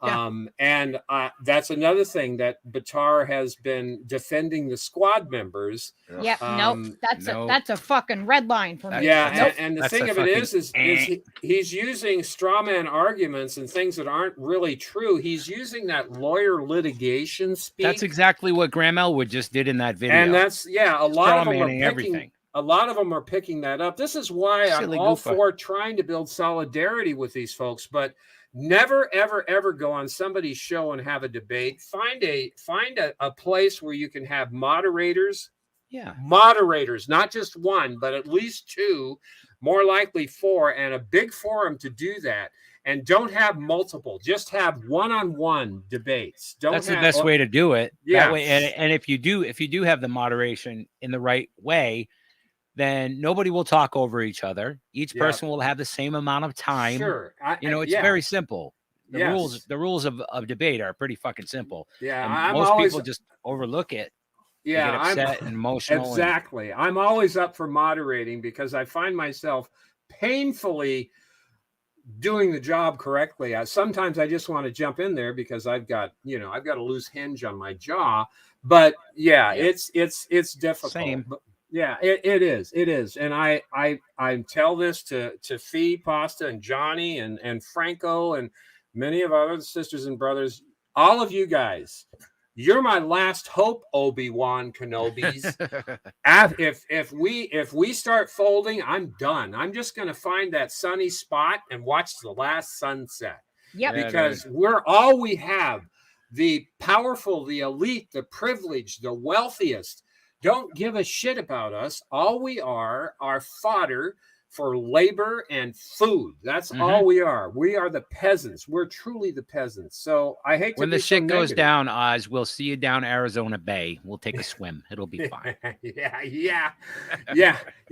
Speaker 4: Yeah. And that's another thing that Buttar has been defending the squad members.
Speaker 1: Yeah, that's a fucking red line for me.
Speaker 4: Yeah, and the thing of it is he's using straw man arguments and things that aren't really true. He's using that lawyer litigation speak.
Speaker 2: That's exactly what Graham Elwood just did in that video.
Speaker 4: And that's a lot of them are picking everything. A lot of them are picking that up. This is why I'm all for trying to build solidarity with these folks, but never, ever, ever go on somebody's show and have a debate. Find a place where you can have moderators. Yeah. Moderators, not just one, but at least two, more likely four, and a big forum to do that. And don't have multiple. Just have one-on-one debates.
Speaker 2: That's the best way to do it. Yeah. That way, and if you do have the moderation in the right way, then nobody will talk over each other. Each person will have the same amount of time. Sure. It's very simple. The rules of debate are pretty fucking simple.
Speaker 4: Yeah.
Speaker 2: And most people just overlook it.
Speaker 4: Yeah,
Speaker 2: They get upset and emotional.
Speaker 4: Exactly. I'm always up for moderating because I find myself painfully doing the job correctly. Sometimes I just want to jump in there because I've got a loose hinge on my jaw. But yeah, it's difficult.
Speaker 2: Same.
Speaker 4: But yeah, it is. And I tell this to Fee, Pasta, and Johnny, and Franco, and many of our other sisters and brothers. All of you guys, you're my last hope, Obi-Wan Kenobis. If we start folding, I'm done. I'm just going to find that sunny spot and watch the last sunset.
Speaker 1: Yep.
Speaker 4: Because we're all we have. The powerful, the elite, the privileged, the wealthiest don't give a shit about us. All we are fodder for labor and food. That's all we are. We are the peasants. We're truly the peasants. So I hate to
Speaker 2: when
Speaker 4: be
Speaker 2: the shit
Speaker 4: so
Speaker 2: goes
Speaker 4: negative.
Speaker 2: down, Oz, we'll see you down Arizona Bay. We'll take a swim. It'll be fine.
Speaker 4: Yeah,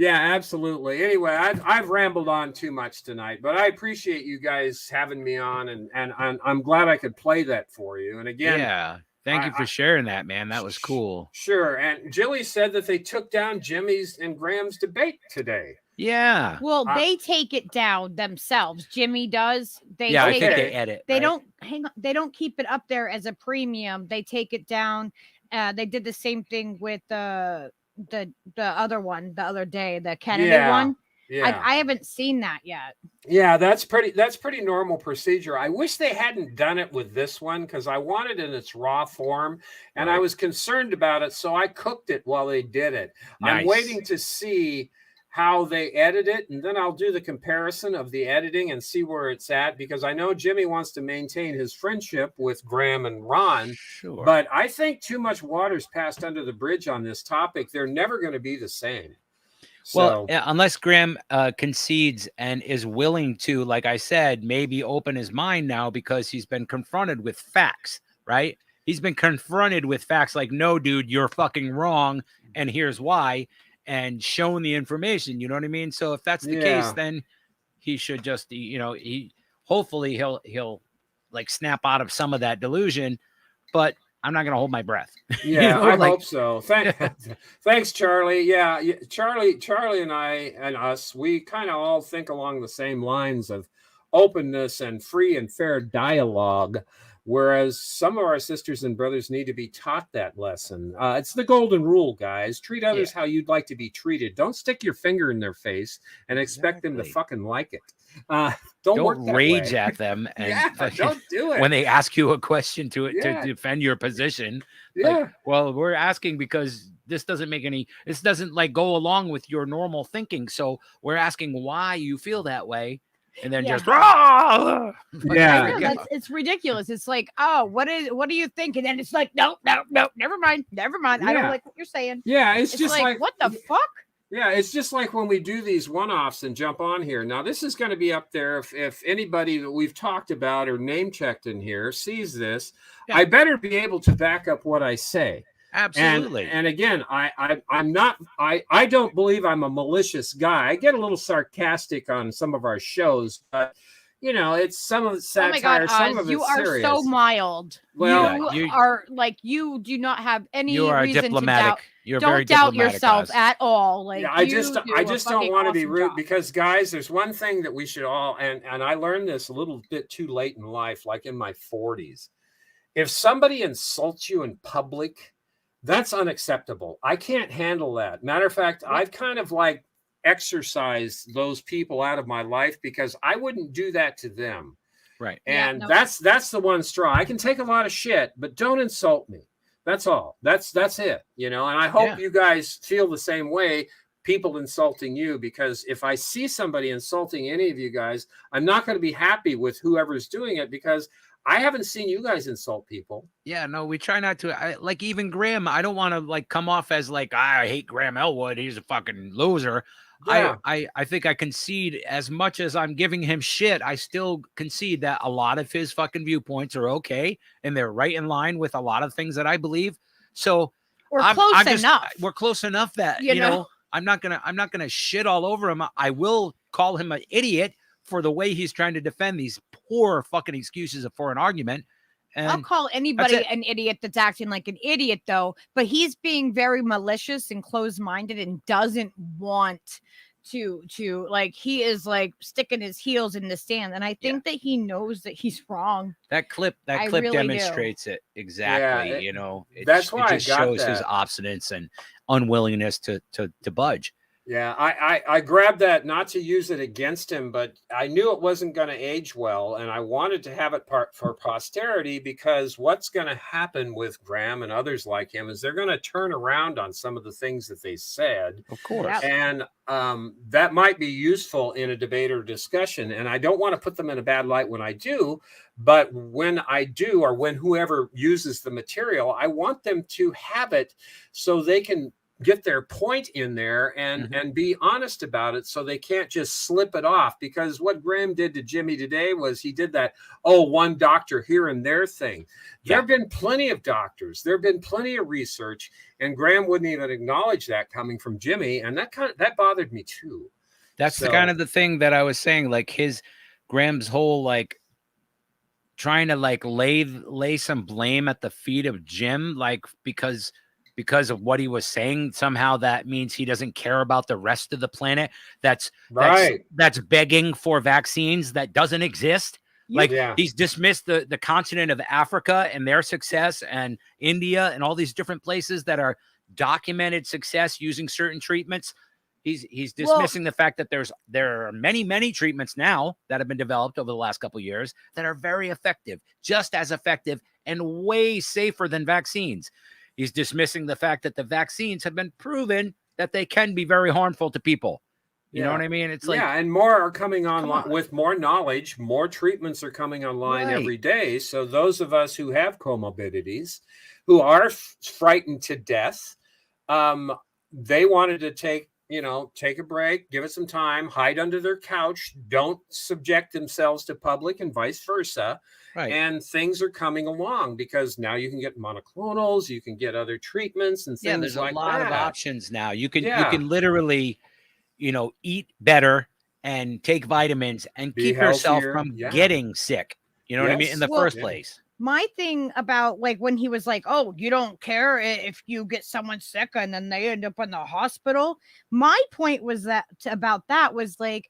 Speaker 4: absolutely. Anyway, I've rambled on too much tonight, but I appreciate you guys having me on, and I'm glad I could play that for you. And again,
Speaker 2: yeah, thank you for sharing that, man. That was cool.
Speaker 4: Sure. And Jilly said that they took down Jimmy's and Graham's debate today.
Speaker 2: Yeah.
Speaker 1: Well, they take it down themselves. Jimmy does.
Speaker 2: I think they edit.
Speaker 1: They don't they don't keep it up there as a premium. They take it down. They did the same thing with the other one the other day, the Kennedy one.
Speaker 4: Yeah.
Speaker 1: I haven't seen that yet.
Speaker 4: Yeah, that's pretty normal procedure. I wish they hadn't done it with this one because I want it in its raw form, and I was concerned about it, so I cooked it while they did it.
Speaker 2: Nice.
Speaker 4: I'm waiting to see how they edit it, and then I'll do the comparison of the editing and see where it's at, because I know Jimmy wants to maintain his friendship with Graham and Ron, but I think too much water's passed under the bridge on this topic. They're never going to be the same.
Speaker 2: Well, unless Graham concedes and is willing to, like I said, maybe open his mind now because he's been confronted with facts, right? He's been confronted with facts like, no, dude, you're fucking wrong, and here's why, and shown the information. You know what I mean? So if that's the case, then he should just, hopefully he'll like snap out of some of that delusion, but I'm not going to hold my breath.
Speaker 4: Yeah, I hope so. Thanks, Charlie. Yeah, Charlie and I and us, we kind of all think along the same lines of openness and free and fair dialogue, whereas some of our sisters and brothers need to be taught that lesson. It's the golden rule, guys. Treat others how you'd like to be treated. Don't stick your finger in their face and expect them to fucking like it. Don't
Speaker 2: rage at them and
Speaker 4: don't do it
Speaker 2: when they ask you a question to defend your position. Like, well, we're asking because this doesn't like go along with your normal thinking. So we're asking why you feel that way. And then just
Speaker 1: it's ridiculous. It's like, oh, what do you think? And then it's like, no, never mind. I don't like what you're saying.
Speaker 4: Yeah, it's just like
Speaker 1: what the fuck?
Speaker 4: Yeah, it's just like when we do these one-offs and jump on here. Now, this is going to be up there if anybody that we've talked about or name-checked in here sees this. I better be able to back up what I say.
Speaker 2: Absolutely.
Speaker 4: And again, I don't believe I'm a malicious guy. I get a little sarcastic on some of our shows, but it's some of the satire, some of it's serious.
Speaker 1: You are so mild.
Speaker 4: Well,
Speaker 1: you are like, you do not have any reason
Speaker 2: diplomatic.
Speaker 1: To doubt.
Speaker 2: You're
Speaker 1: don't
Speaker 2: very
Speaker 1: doubt
Speaker 2: diplomatic,
Speaker 1: yourself
Speaker 2: Oz.
Speaker 1: at all. Like,
Speaker 4: I just don't want to be rude,
Speaker 1: job.
Speaker 4: because guys, there's one thing that we should all, and I learned this a little bit too late in life, like in my 40s. If somebody insults you in public, that's unacceptable. I can't handle that. Matter of fact, I've kind of like exercised those people out of my life because I wouldn't do that to them.
Speaker 2: Right.
Speaker 4: And that's the one straw. I can take a lot of shit, but don't insult me. That's all. That's it. And I hope you guys feel the same way, people insulting you, because if I see somebody insulting any of you guys, I'm not going to be happy with whoever's doing it, because I haven't seen you guys insult people.
Speaker 2: Yeah, no, we try not to. Like even Graham, I don't want to like come off as like, I hate Graham Elwood, he's a fucking loser. Yeah. I think I concede, as much as I'm giving him shit, I still concede that a lot of his fucking viewpoints are okay, and they're right in line with a lot of things that I believe. So
Speaker 1: we're close enough.
Speaker 2: We're close enough that you know I'm not gonna shit all over him. I will call him an idiot for the way he's trying to defend these poor fucking excuses for an argument.
Speaker 1: I'll
Speaker 2: And
Speaker 1: call anybody
Speaker 2: it.
Speaker 1: an idiot that's acting like an idiot, though. But he's being very malicious and closed-minded and doesn't want to like, he is like sticking his heels in the sand. And I think that he knows that he's wrong.
Speaker 2: That clip
Speaker 1: I really do.
Speaker 2: demonstrates it exactly.
Speaker 4: Yeah,
Speaker 2: you know,
Speaker 4: that's why
Speaker 2: it
Speaker 4: I
Speaker 2: just
Speaker 4: got
Speaker 2: shows his
Speaker 4: that.
Speaker 2: obstinance and unwillingness to budge.
Speaker 4: Yeah, I grabbed that not to use it against him, but I knew it wasn't going to age well, and I wanted to have it for posterity, because what's going to happen with Graham and others like him is they're going to turn around on some of the things that they said,
Speaker 2: Of course.
Speaker 1: Yep.
Speaker 4: and that might be useful in a debate or discussion. And I don't want to put them in a bad light when I do, but when I do, or when whoever uses the material, I want them to have it so they can get their point in there and be honest about it, so they can't just slip it off. Because what Graham did to Jimmy today was he did that, one doctor here and there thing. There have been plenty of doctors, there have been plenty of research, and Graham wouldn't even acknowledge that coming from Jimmy, and that bothered me too.
Speaker 2: That's the kind of the thing that I was saying, like Graham's whole like trying to like lay some blame at the feet of Jim, like because of what he was saying. Somehow that means he doesn't care about the rest of the planet. That's begging for vaccines that doesn't exist. Like he's dismissed the continent of Africa and their success, and India and all these different places that are documented success using certain treatments. He's dismissing the fact that there are many treatments now that have been developed over the last couple of years that are very effective, just as effective and way safer than vaccines. He's dismissing the fact that the vaccines have been proven that they can be very harmful to people. You know what I mean? It's like,
Speaker 4: and more are coming online with more knowledge. More treatments are coming online every day. So those of us who have comorbidities, who are frightened to death, they wanted to take a break, give it some time, hide under their couch, don't subject themselves to public, and vice versa. Right. And things are coming along because now you can get monoclonals, you can get other treatments and things
Speaker 2: there's
Speaker 4: like
Speaker 2: a lot
Speaker 4: that.
Speaker 2: of options now. You can literally, eat better and take vitamins and keep yourself from getting sick. You know what I mean? In the first place.
Speaker 1: My thing about like when he was like, oh, you don't care if you get someone sick and then they end up in the hospital. My point was about that was like,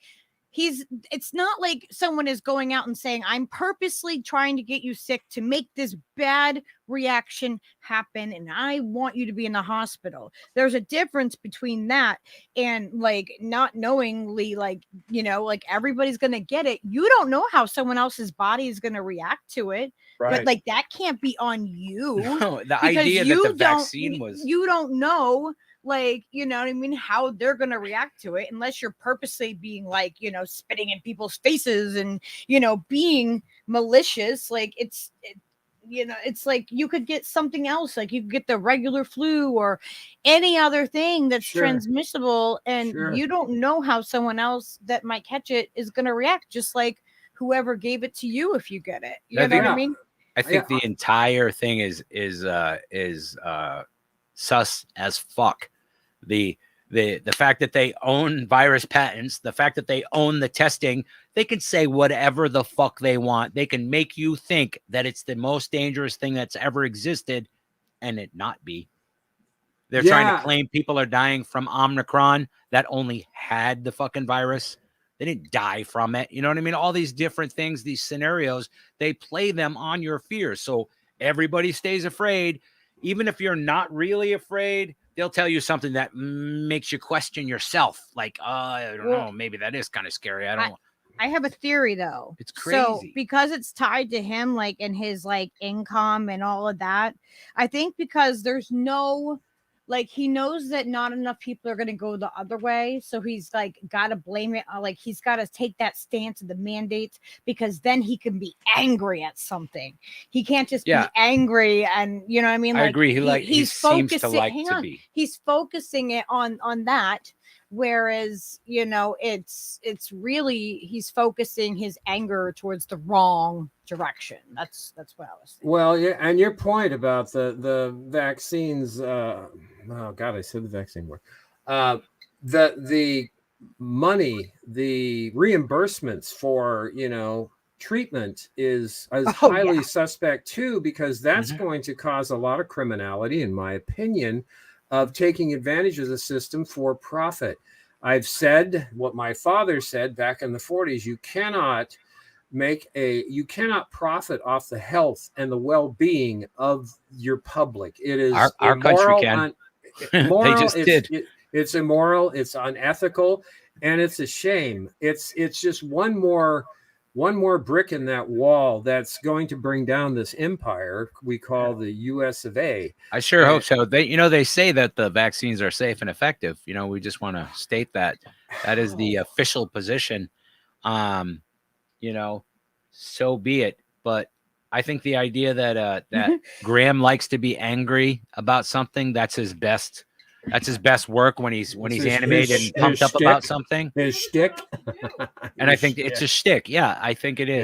Speaker 1: it's not like someone is going out and saying, I'm purposely trying to get you sick to make this bad reaction happen, and I want you to be in the hospital. There's a difference between that and like not knowingly, like, like everybody's going to get it. You don't know how someone else's body is going to react to it. Right. But like that can't be on you.
Speaker 2: No, the idea that the vaccine was,
Speaker 1: you don't know, like, you know what I mean, how they're going to react to it unless you're purposely being like, spitting in people's faces and, being malicious. Like it's like you could get something else. Like you could get the regular flu or any other thing that's transmissible. And you don't know how someone else that might catch it is going to react, just like whoever gave it to you if you get it. You know what I mean?
Speaker 2: I think the entire thing is sus as fuck. The fact that they own virus patents, the fact that they own the testing, they can say whatever the fuck they want. They can make you think that it's the most dangerous thing that's ever existed and it not be. They're trying to claim people are dying from Omicron that only had the fucking virus. They didn't die from it. You know what I mean? All these different things, these scenarios, they play them on your fears. So everybody stays afraid. Even if you're not really afraid, they'll tell you something that makes you question yourself. Like, I don't know, maybe that is kind of scary.
Speaker 1: I have a theory though.
Speaker 2: It's crazy.
Speaker 1: So because it's tied to him, like in his like income and all of that, I think because there's no, like, he knows that not enough people are going to go the other way. So he's like, got to blame it. Like he's got to take that stance of the mandates because then he can be angry at something. He can't just be angry. And you know what I mean?
Speaker 2: I
Speaker 1: like,
Speaker 2: agree. He seems to like to be.
Speaker 1: He's focusing it on that. Whereas, it's really, he's focusing his anger towards the wrong direction. That's what I was thinking.
Speaker 4: Well, yeah, and your point about the vaccines, oh God, I said the vaccine word. The money, the reimbursements for, treatment is
Speaker 1: Oh,
Speaker 4: highly
Speaker 1: yeah.
Speaker 4: suspect too, because that's
Speaker 3: Mhm.
Speaker 4: going to cause a lot of criminality, in my opinion, of taking advantage of the system for profit. I've said what my father said back in the 40s: you cannot profit off the health and the well-being of your public. It is
Speaker 2: Our country
Speaker 4: immoral,
Speaker 2: can. They just did.
Speaker 4: it's immoral, it's unethical, and it's a shame. It's just one more brick in that wall that's going to bring down this empire we call the US of A.
Speaker 2: I sure
Speaker 4: And
Speaker 2: hope so. They say that the vaccines are safe and effective. We just want to state that that is the official position. Um, so be it. But I think the idea that Graham likes to be angry about something, that's his best work when he's animated and pumped up about something.
Speaker 4: His shtick.
Speaker 2: And I think it's a shtick. Yeah, I think it is.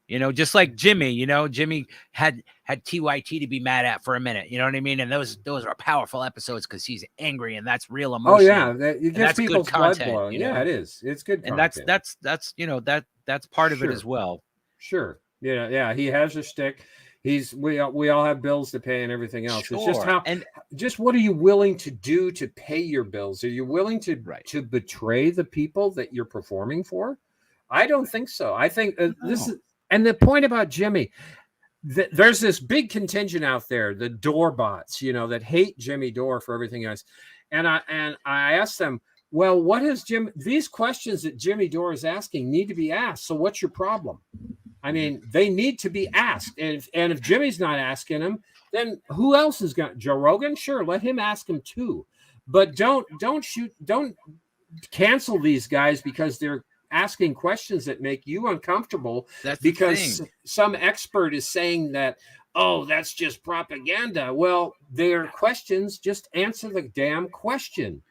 Speaker 4: Yeah.
Speaker 2: Just like Jimmy, Jimmy had TYT to be mad at for a minute. You know what I mean? And those are powerful episodes because he's angry and that's real emotion.
Speaker 4: Oh yeah, it gets people's blood
Speaker 2: content,
Speaker 4: boiling. Yeah, it is. It's good content.
Speaker 2: And that's part of it as well.
Speaker 4: Sure. Yeah. He has a shtick. We all have bills to pay and everything else.
Speaker 2: Sure.
Speaker 4: It's just what are you willing to do to pay your bills? Are you willing to betray the people that you're performing for? I don't think so. I think this is, and the point about Jimmy, there's this big contingent out there, the door bots, that hate Jimmy Dore for everything else. And I asked them, well, what has these questions that Jimmy Dore is asking need to be asked. So what's your problem? I mean, they need to be asked. And if Jimmy's not asking them, then who else is going? Joe Rogan? Sure, let him ask them too. But don't cancel these guys because they're asking questions that make you uncomfortable.
Speaker 2: That's
Speaker 4: because some expert is saying that, oh, that's just propaganda. Well, they're questions. Just answer the damn question.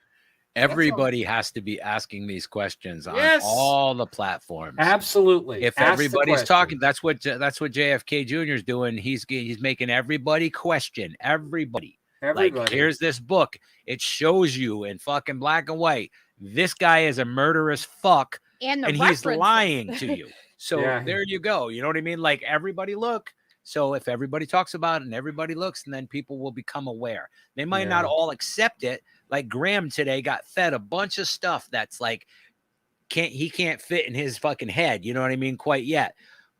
Speaker 2: Everybody has to be asking these questions on all the platforms.
Speaker 4: Absolutely.
Speaker 2: If everybody's talking, that's what JFK Jr. is doing. He's making everybody question. Everybody. Like, here's this book. It shows you in fucking black and white. This guy is a murderous fuck, and he's lying to you. So there you go. You know what I mean? Like, everybody look. So if everybody talks about it and everybody looks, and then people will become aware. They might not all accept it. Like Graham today got fed a bunch of stuff that's like he can't fit in his fucking head. You know what I mean? Quite yet.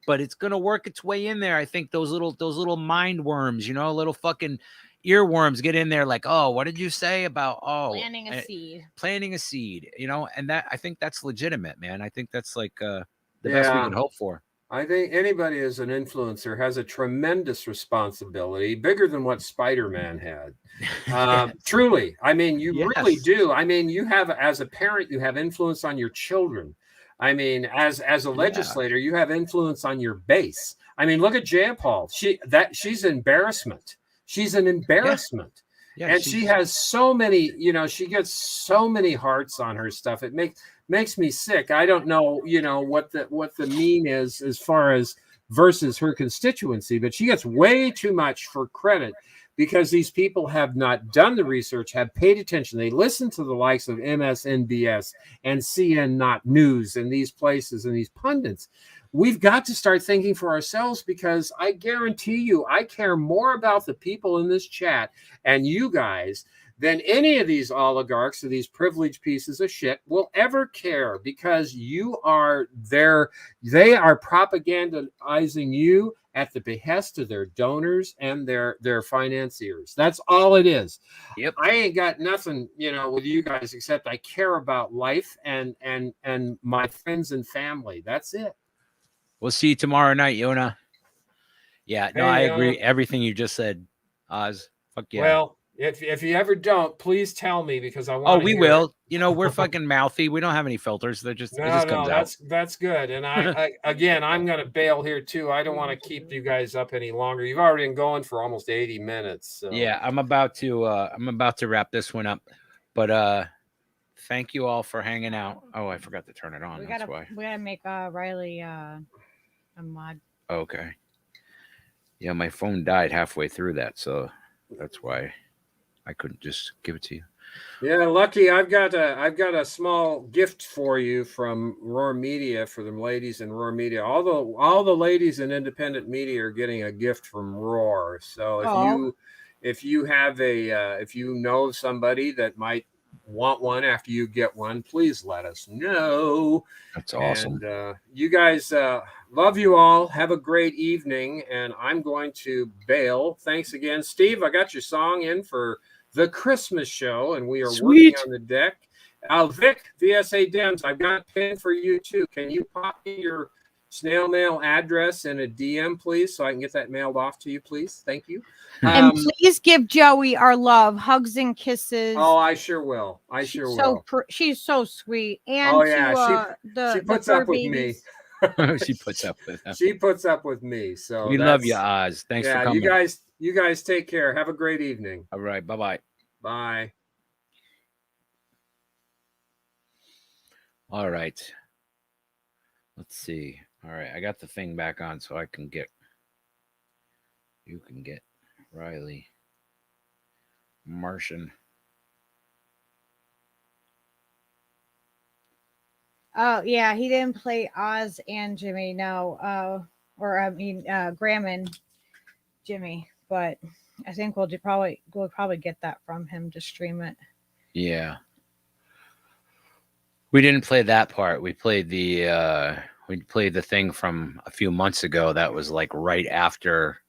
Speaker 2: But it's gonna work its way in there. I think those little mind worms, little fucking earworms get in there like, oh, what did you say about
Speaker 1: planting a seed,
Speaker 2: and that I think that's legitimate, man. I think that's like the best we can hope for.
Speaker 4: I think anybody as an influencer has a tremendous responsibility, bigger than what Spider-Man had. Truly. I mean, you really do. I mean, you have, as a parent, you have influence on your children. I mean, as a legislator, you have influence on your base. I mean, look at Jayapal. She's an embarrassment. She's an embarrassment. Yeah, and she has so many, she gets so many hearts on her stuff. It makes me sick. I don't know, what the mean is as far as versus her constituency, but she gets way too much for credit because these people have not done the research, have paid attention. They listen to the likes of MSNBS and CN Not News and these places and these pundits. We've got to start thinking for ourselves, because I guarantee you, I care more about the people in this chat and you guys than any of these oligarchs or these privileged pieces of shit will ever care, because you are there. They are propagandizing you at the behest of their donors and their financiers. That's all it is.
Speaker 2: Yep.
Speaker 4: I ain't got nothing, with you guys, except I care about life and my friends and family. That's it.
Speaker 2: We'll see you tomorrow night, Yona. Yeah, no, I agree. Everything you just said, Oz. Fuck yeah.
Speaker 4: Well, if you ever don't, please tell me, because I want.
Speaker 2: Oh, we will. We're fucking mouthy. We don't have any filters. They're just it just comes out.
Speaker 4: That's good. And I'm gonna bail here too. I don't want to keep you guys up any longer. You've already been going for almost 80 minutes. So.
Speaker 2: Yeah, I'm about to wrap this one up. But thank you all for hanging out. Oh, I forgot to turn it on. We
Speaker 1: gotta make Riley a mod.
Speaker 2: Okay. Yeah, my phone died halfway through that, so that's why I couldn't just give it to you.
Speaker 4: Yeah, Lucky, I've got a small gift for you from Roar Media for the ladies in Roar Media. All the ladies in independent media are getting a gift from Roar. So
Speaker 1: Oh,
Speaker 4: if you have if you know somebody that might want one after you get one, please let us know.
Speaker 2: That's awesome.
Speaker 4: And you guys, love you all. Have a great evening. And I'm going to bail. Thanks again, Steve. I got your song in for the Christmas show, and we are working
Speaker 2: Sweet.
Speaker 4: on the deck. Vic, VSA Dems, I've got a pin for you too. Can you pop me your snail mail address in a DM, please, so I can get that mailed off to you, please? Thank you.
Speaker 1: and please give Joey our love, hugs and kisses.
Speaker 4: Oh, I sure will. I sure will.
Speaker 1: She's so sweet. And
Speaker 4: Oh yeah,
Speaker 1: to
Speaker 4: she
Speaker 1: the
Speaker 4: puts
Speaker 1: fur
Speaker 4: up with me.
Speaker 1: babies.
Speaker 2: She puts up with them.
Speaker 4: She puts up with me. So
Speaker 2: We love you, Oz. Thanks for coming.
Speaker 4: You guys take care. Have a great evening.
Speaker 2: All right. Bye-bye.
Speaker 4: Bye.
Speaker 2: All right. Let's see. All right. I got the thing back on so you can get Riley Martian.
Speaker 1: Oh yeah, he didn't play Oz and Jimmy. No, Graham and Jimmy. But I think we'll probably get that from him to stream it.
Speaker 2: Yeah. We didn't play that part. We played the thing from a few months ago that was like right after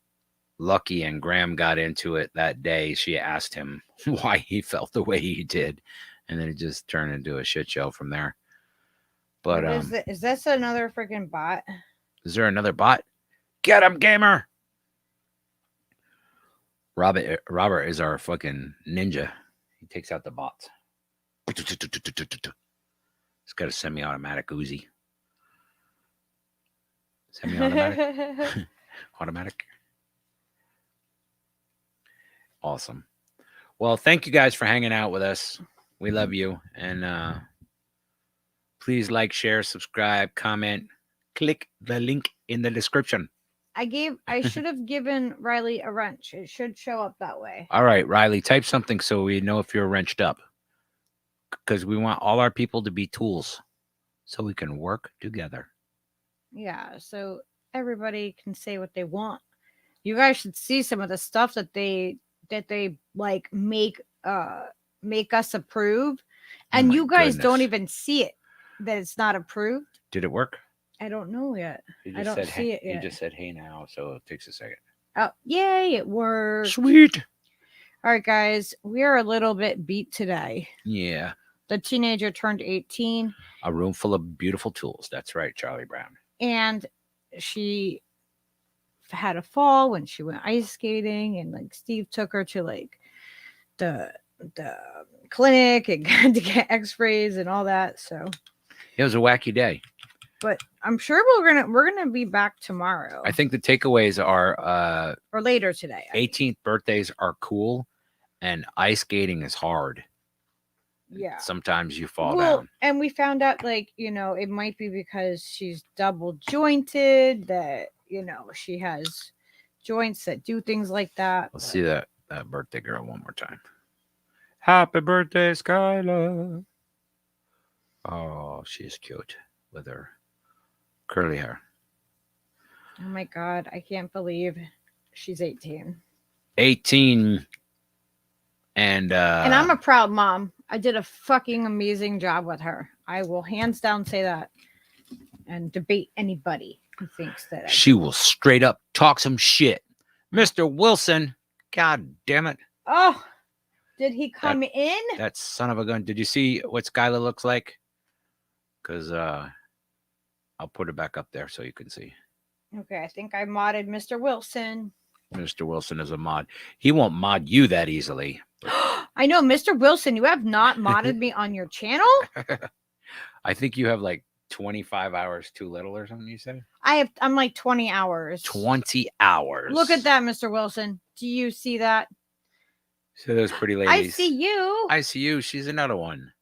Speaker 2: Lucky and Graham got into it that day. She asked him why he felt the way he did, and then it just turned into a shit show from there. But
Speaker 1: is this another freaking bot?
Speaker 2: Is there another bot? Get him, gamer! Robert is our fucking ninja. He takes out the bots. It's got a semi-automatic Uzi. Semi-automatic? Automatic? Awesome. Well, thank you guys for hanging out with us. We love you. And please like, share, subscribe, comment. Click the link in the description.
Speaker 1: I should have given Riley a wrench. It should show up that way.
Speaker 2: All right, Riley, type something so we know if you're wrenched up. Because we want all our people to be tools so we can work together.
Speaker 1: Yeah, so everybody can say what they want. You guys should see some of the stuff that they like make us approve, and you guys don't even see it that it's not approved.
Speaker 2: Did it work?
Speaker 1: I don't know yet. I don't see it yet.
Speaker 2: You just said hey now, so it takes a second.
Speaker 1: Oh, yay, it worked.
Speaker 2: Sweet.
Speaker 1: All right, guys, we are a little bit beat today.
Speaker 2: Yeah.
Speaker 1: The teenager turned 18.
Speaker 2: A room full of beautiful tools. That's right, Charlie Brown.
Speaker 1: And she had a fall when she went ice skating, and like Steve took her to like the clinic and to get x-rays and all that. So
Speaker 2: it was a wacky day.
Speaker 1: But I'm sure we're gonna be back tomorrow.
Speaker 2: I think the takeaways are
Speaker 1: or later today.
Speaker 2: 18th birthdays are cool, and ice skating is hard.
Speaker 1: Yeah.
Speaker 2: Sometimes you fall down.
Speaker 1: And we found out, like, it might be because she's double jointed, that she has joints that do things like that.
Speaker 2: Let's see that birthday girl one more time. Happy birthday, Skylar. Oh, she's cute with her curly hair.
Speaker 1: Oh my God, I can't believe she's 18.
Speaker 2: 18. And
Speaker 1: I'm a proud mom. I did a fucking amazing job with her. I will hands down say that and debate anybody who thinks that
Speaker 2: she will straight up talk some shit. Mr. Wilson, God damn it.
Speaker 1: Oh, did he come in?
Speaker 2: That son of a gun. Did you see what Skylar looks like? Because I'll put it back up there so you can see.
Speaker 1: Okay, I think I modded Mr. Wilson.
Speaker 2: Mr. Wilson is a mod. He won't mod you that easily.
Speaker 1: I know, Mr. Wilson, you have not modded me on your channel?
Speaker 2: I think you have like 25 hours too little or something, you said?
Speaker 1: I'm like 20 hours.
Speaker 2: 20 hours.
Speaker 1: Look at that, Mr. Wilson. Do you see that?
Speaker 2: So those pretty ladies.
Speaker 1: I see you.
Speaker 2: I see you. She's another one.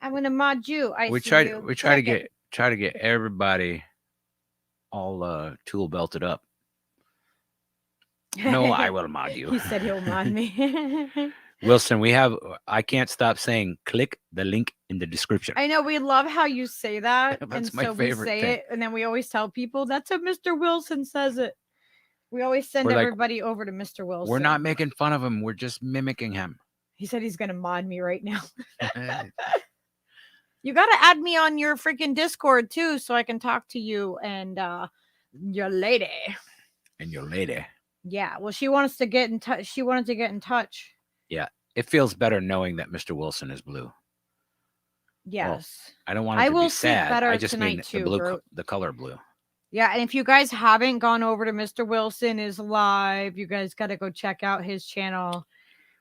Speaker 1: I'm gonna mod you.
Speaker 2: We try to get everybody all tool belted up. No, I will mod you.
Speaker 1: He said he'll mod me.
Speaker 2: Wilson, I can't stop saying click the link in the description.
Speaker 1: I know we love how you say that.
Speaker 2: That's
Speaker 1: and
Speaker 2: my
Speaker 1: so
Speaker 2: favorite
Speaker 1: we say
Speaker 2: thing.
Speaker 1: it, and then we always tell people that's how Mr. Wilson says it. We always send
Speaker 2: We're like,
Speaker 1: everybody over to Mr. Wilson.
Speaker 2: We're not making fun of him. We're just mimicking him.
Speaker 1: He said he's gonna mod me right now. You gotta add me on your freaking Discord too, so I can talk to you and your lady.
Speaker 2: And your lady.
Speaker 1: Yeah, well, she wants to get in touch. She wanted to get in touch.
Speaker 2: Yeah, it feels better knowing that Mr. Wilson is blue.
Speaker 1: Yes.
Speaker 2: Well, I don't want it to be sad.
Speaker 1: Better
Speaker 2: I just mean
Speaker 1: too,
Speaker 2: the blue, the color blue.
Speaker 1: Yeah, and if you guys haven't gone over to Mr. Wilson is live, you guys got to go check out his channel.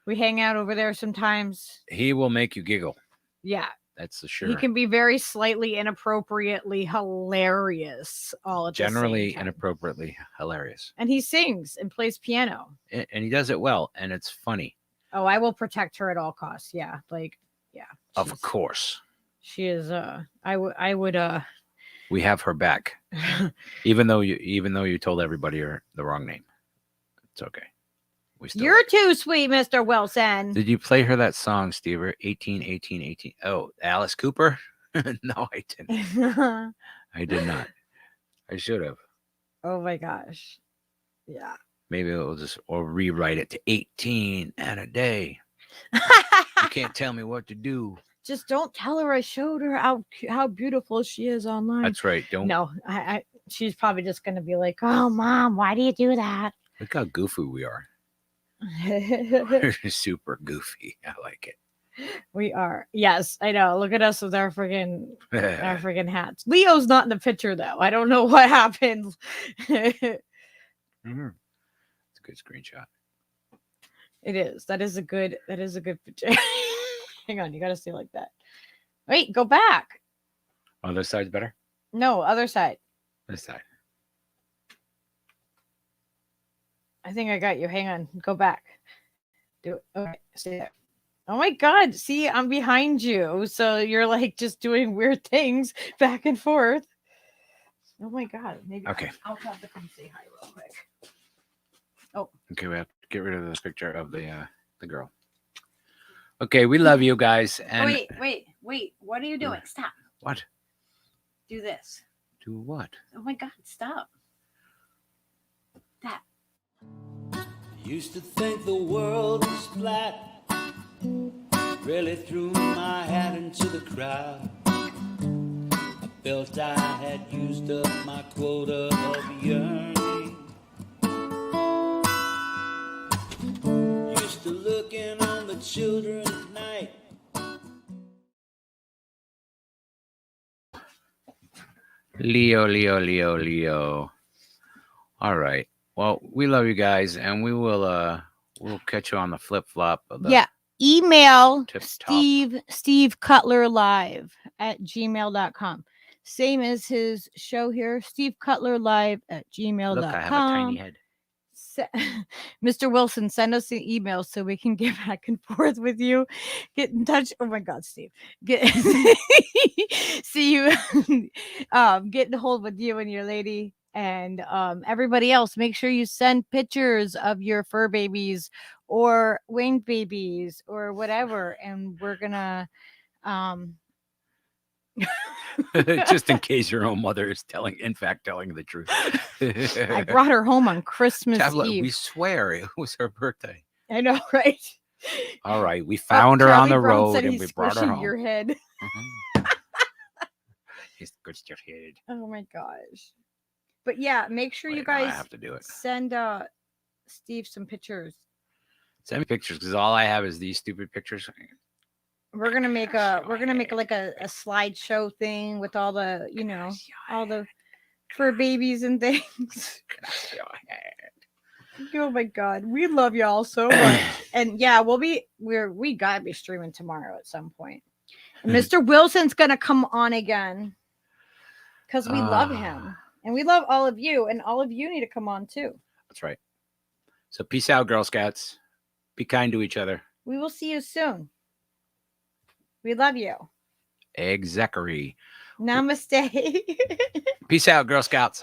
Speaker 1: We hang out over there sometimes.
Speaker 2: He will make you giggle.
Speaker 1: Yeah.
Speaker 2: That's for sure.
Speaker 1: He can be very slightly inappropriately hilarious all at
Speaker 2: Generally
Speaker 1: the same time.
Speaker 2: Inappropriately hilarious.
Speaker 1: And he sings and plays piano.
Speaker 2: And he does it well, and it's funny.
Speaker 1: Oh, I will protect her at all costs. Yeah, like, yeah.
Speaker 2: Of course.
Speaker 1: She is I would
Speaker 2: we have her back. even though you told everybody the wrong name. It's okay.
Speaker 1: You're too sweet, Mr. Wilson.
Speaker 2: Did you play her that song, Steve? 18, 18, 18. Oh, Alice Cooper? No, I didn't. I did not. I should have.
Speaker 1: Oh my gosh. Yeah.
Speaker 2: Maybe or rewrite it to 18 and a day. You can't tell me what to do.
Speaker 1: Just don't tell her I showed her how beautiful she is online.
Speaker 2: That's right. Don't.
Speaker 1: No, she's probably just going to be like, oh, Mom, why do you do that?
Speaker 2: Look how goofy we are. We're super goofy. I like it.
Speaker 1: We are. Yes, I know. Look at us with our friggin' hats. Leo's not in the picture though. I don't know what happened.
Speaker 2: It's a good screenshot.
Speaker 1: It is. That is a good picture. Hang on, you gotta stay like that. Wait, go back.
Speaker 2: Oh, this side's better?
Speaker 1: No, other side.
Speaker 2: This side.
Speaker 1: I think I got you. Hang on. Go back. Do it. Okay. Stay there. Oh my God. See, I'm behind you. So you're like just doing weird things back and forth. Oh my God. Maybe
Speaker 2: okay.
Speaker 1: I'll have to come say hi real quick. Oh.
Speaker 2: Okay, we have to get rid of this picture of the girl. Okay, we love you guys. And
Speaker 1: wait. What are you doing? Stop.
Speaker 2: What?
Speaker 1: Do this.
Speaker 2: Do what?
Speaker 1: Oh my God. Stop. That.
Speaker 5: Used to think the world was flat, really threw my hat into the crowd. I felt I had used up my quota of yearning. Used to looking on the children at night.
Speaker 2: Leo. All right. Well, we love you guys, and we will we'll catch you on the flip flop.
Speaker 1: Email stevecutlerlive at gmail.com. Same as his show here, stevecutlerlive at gmail.com.
Speaker 2: Look, I have a tiny head.
Speaker 1: Mr. Wilson, send us an email so we can get back and forth with you. Get in touch. Oh my God, Steve. See you. Get in hold with you and your lady. And everybody else, make sure you send pictures of your fur babies or winged babies or whatever. And we're gonna
Speaker 2: just in case your own mother is telling the truth.
Speaker 1: I brought her home on Christmas Eve.
Speaker 2: We swear it was her birthday.
Speaker 1: I know, right?
Speaker 2: All right, we found her on the road and we brought her home.
Speaker 1: Your head.
Speaker 2: He squished your head.
Speaker 1: Oh my gosh. But yeah, make sure you guys
Speaker 2: have to do it.
Speaker 1: Send Steve some pictures.
Speaker 2: Send me pictures because all I have is these stupid pictures.
Speaker 1: We're gonna make like a slideshow thing with all the all the fur babies and things. Oh my God, we love y'all so much. And yeah, we gotta be streaming tomorrow at some point. And Mr. Wilson's gonna come on again because we love him. And we love all of you, and all of you need to come on too.
Speaker 2: That's right. So peace out, Girl Scouts. Be kind to each other.
Speaker 1: We will see you soon. We love you.
Speaker 2: Exactly.
Speaker 1: Namaste.
Speaker 2: Peace out, Girl Scouts.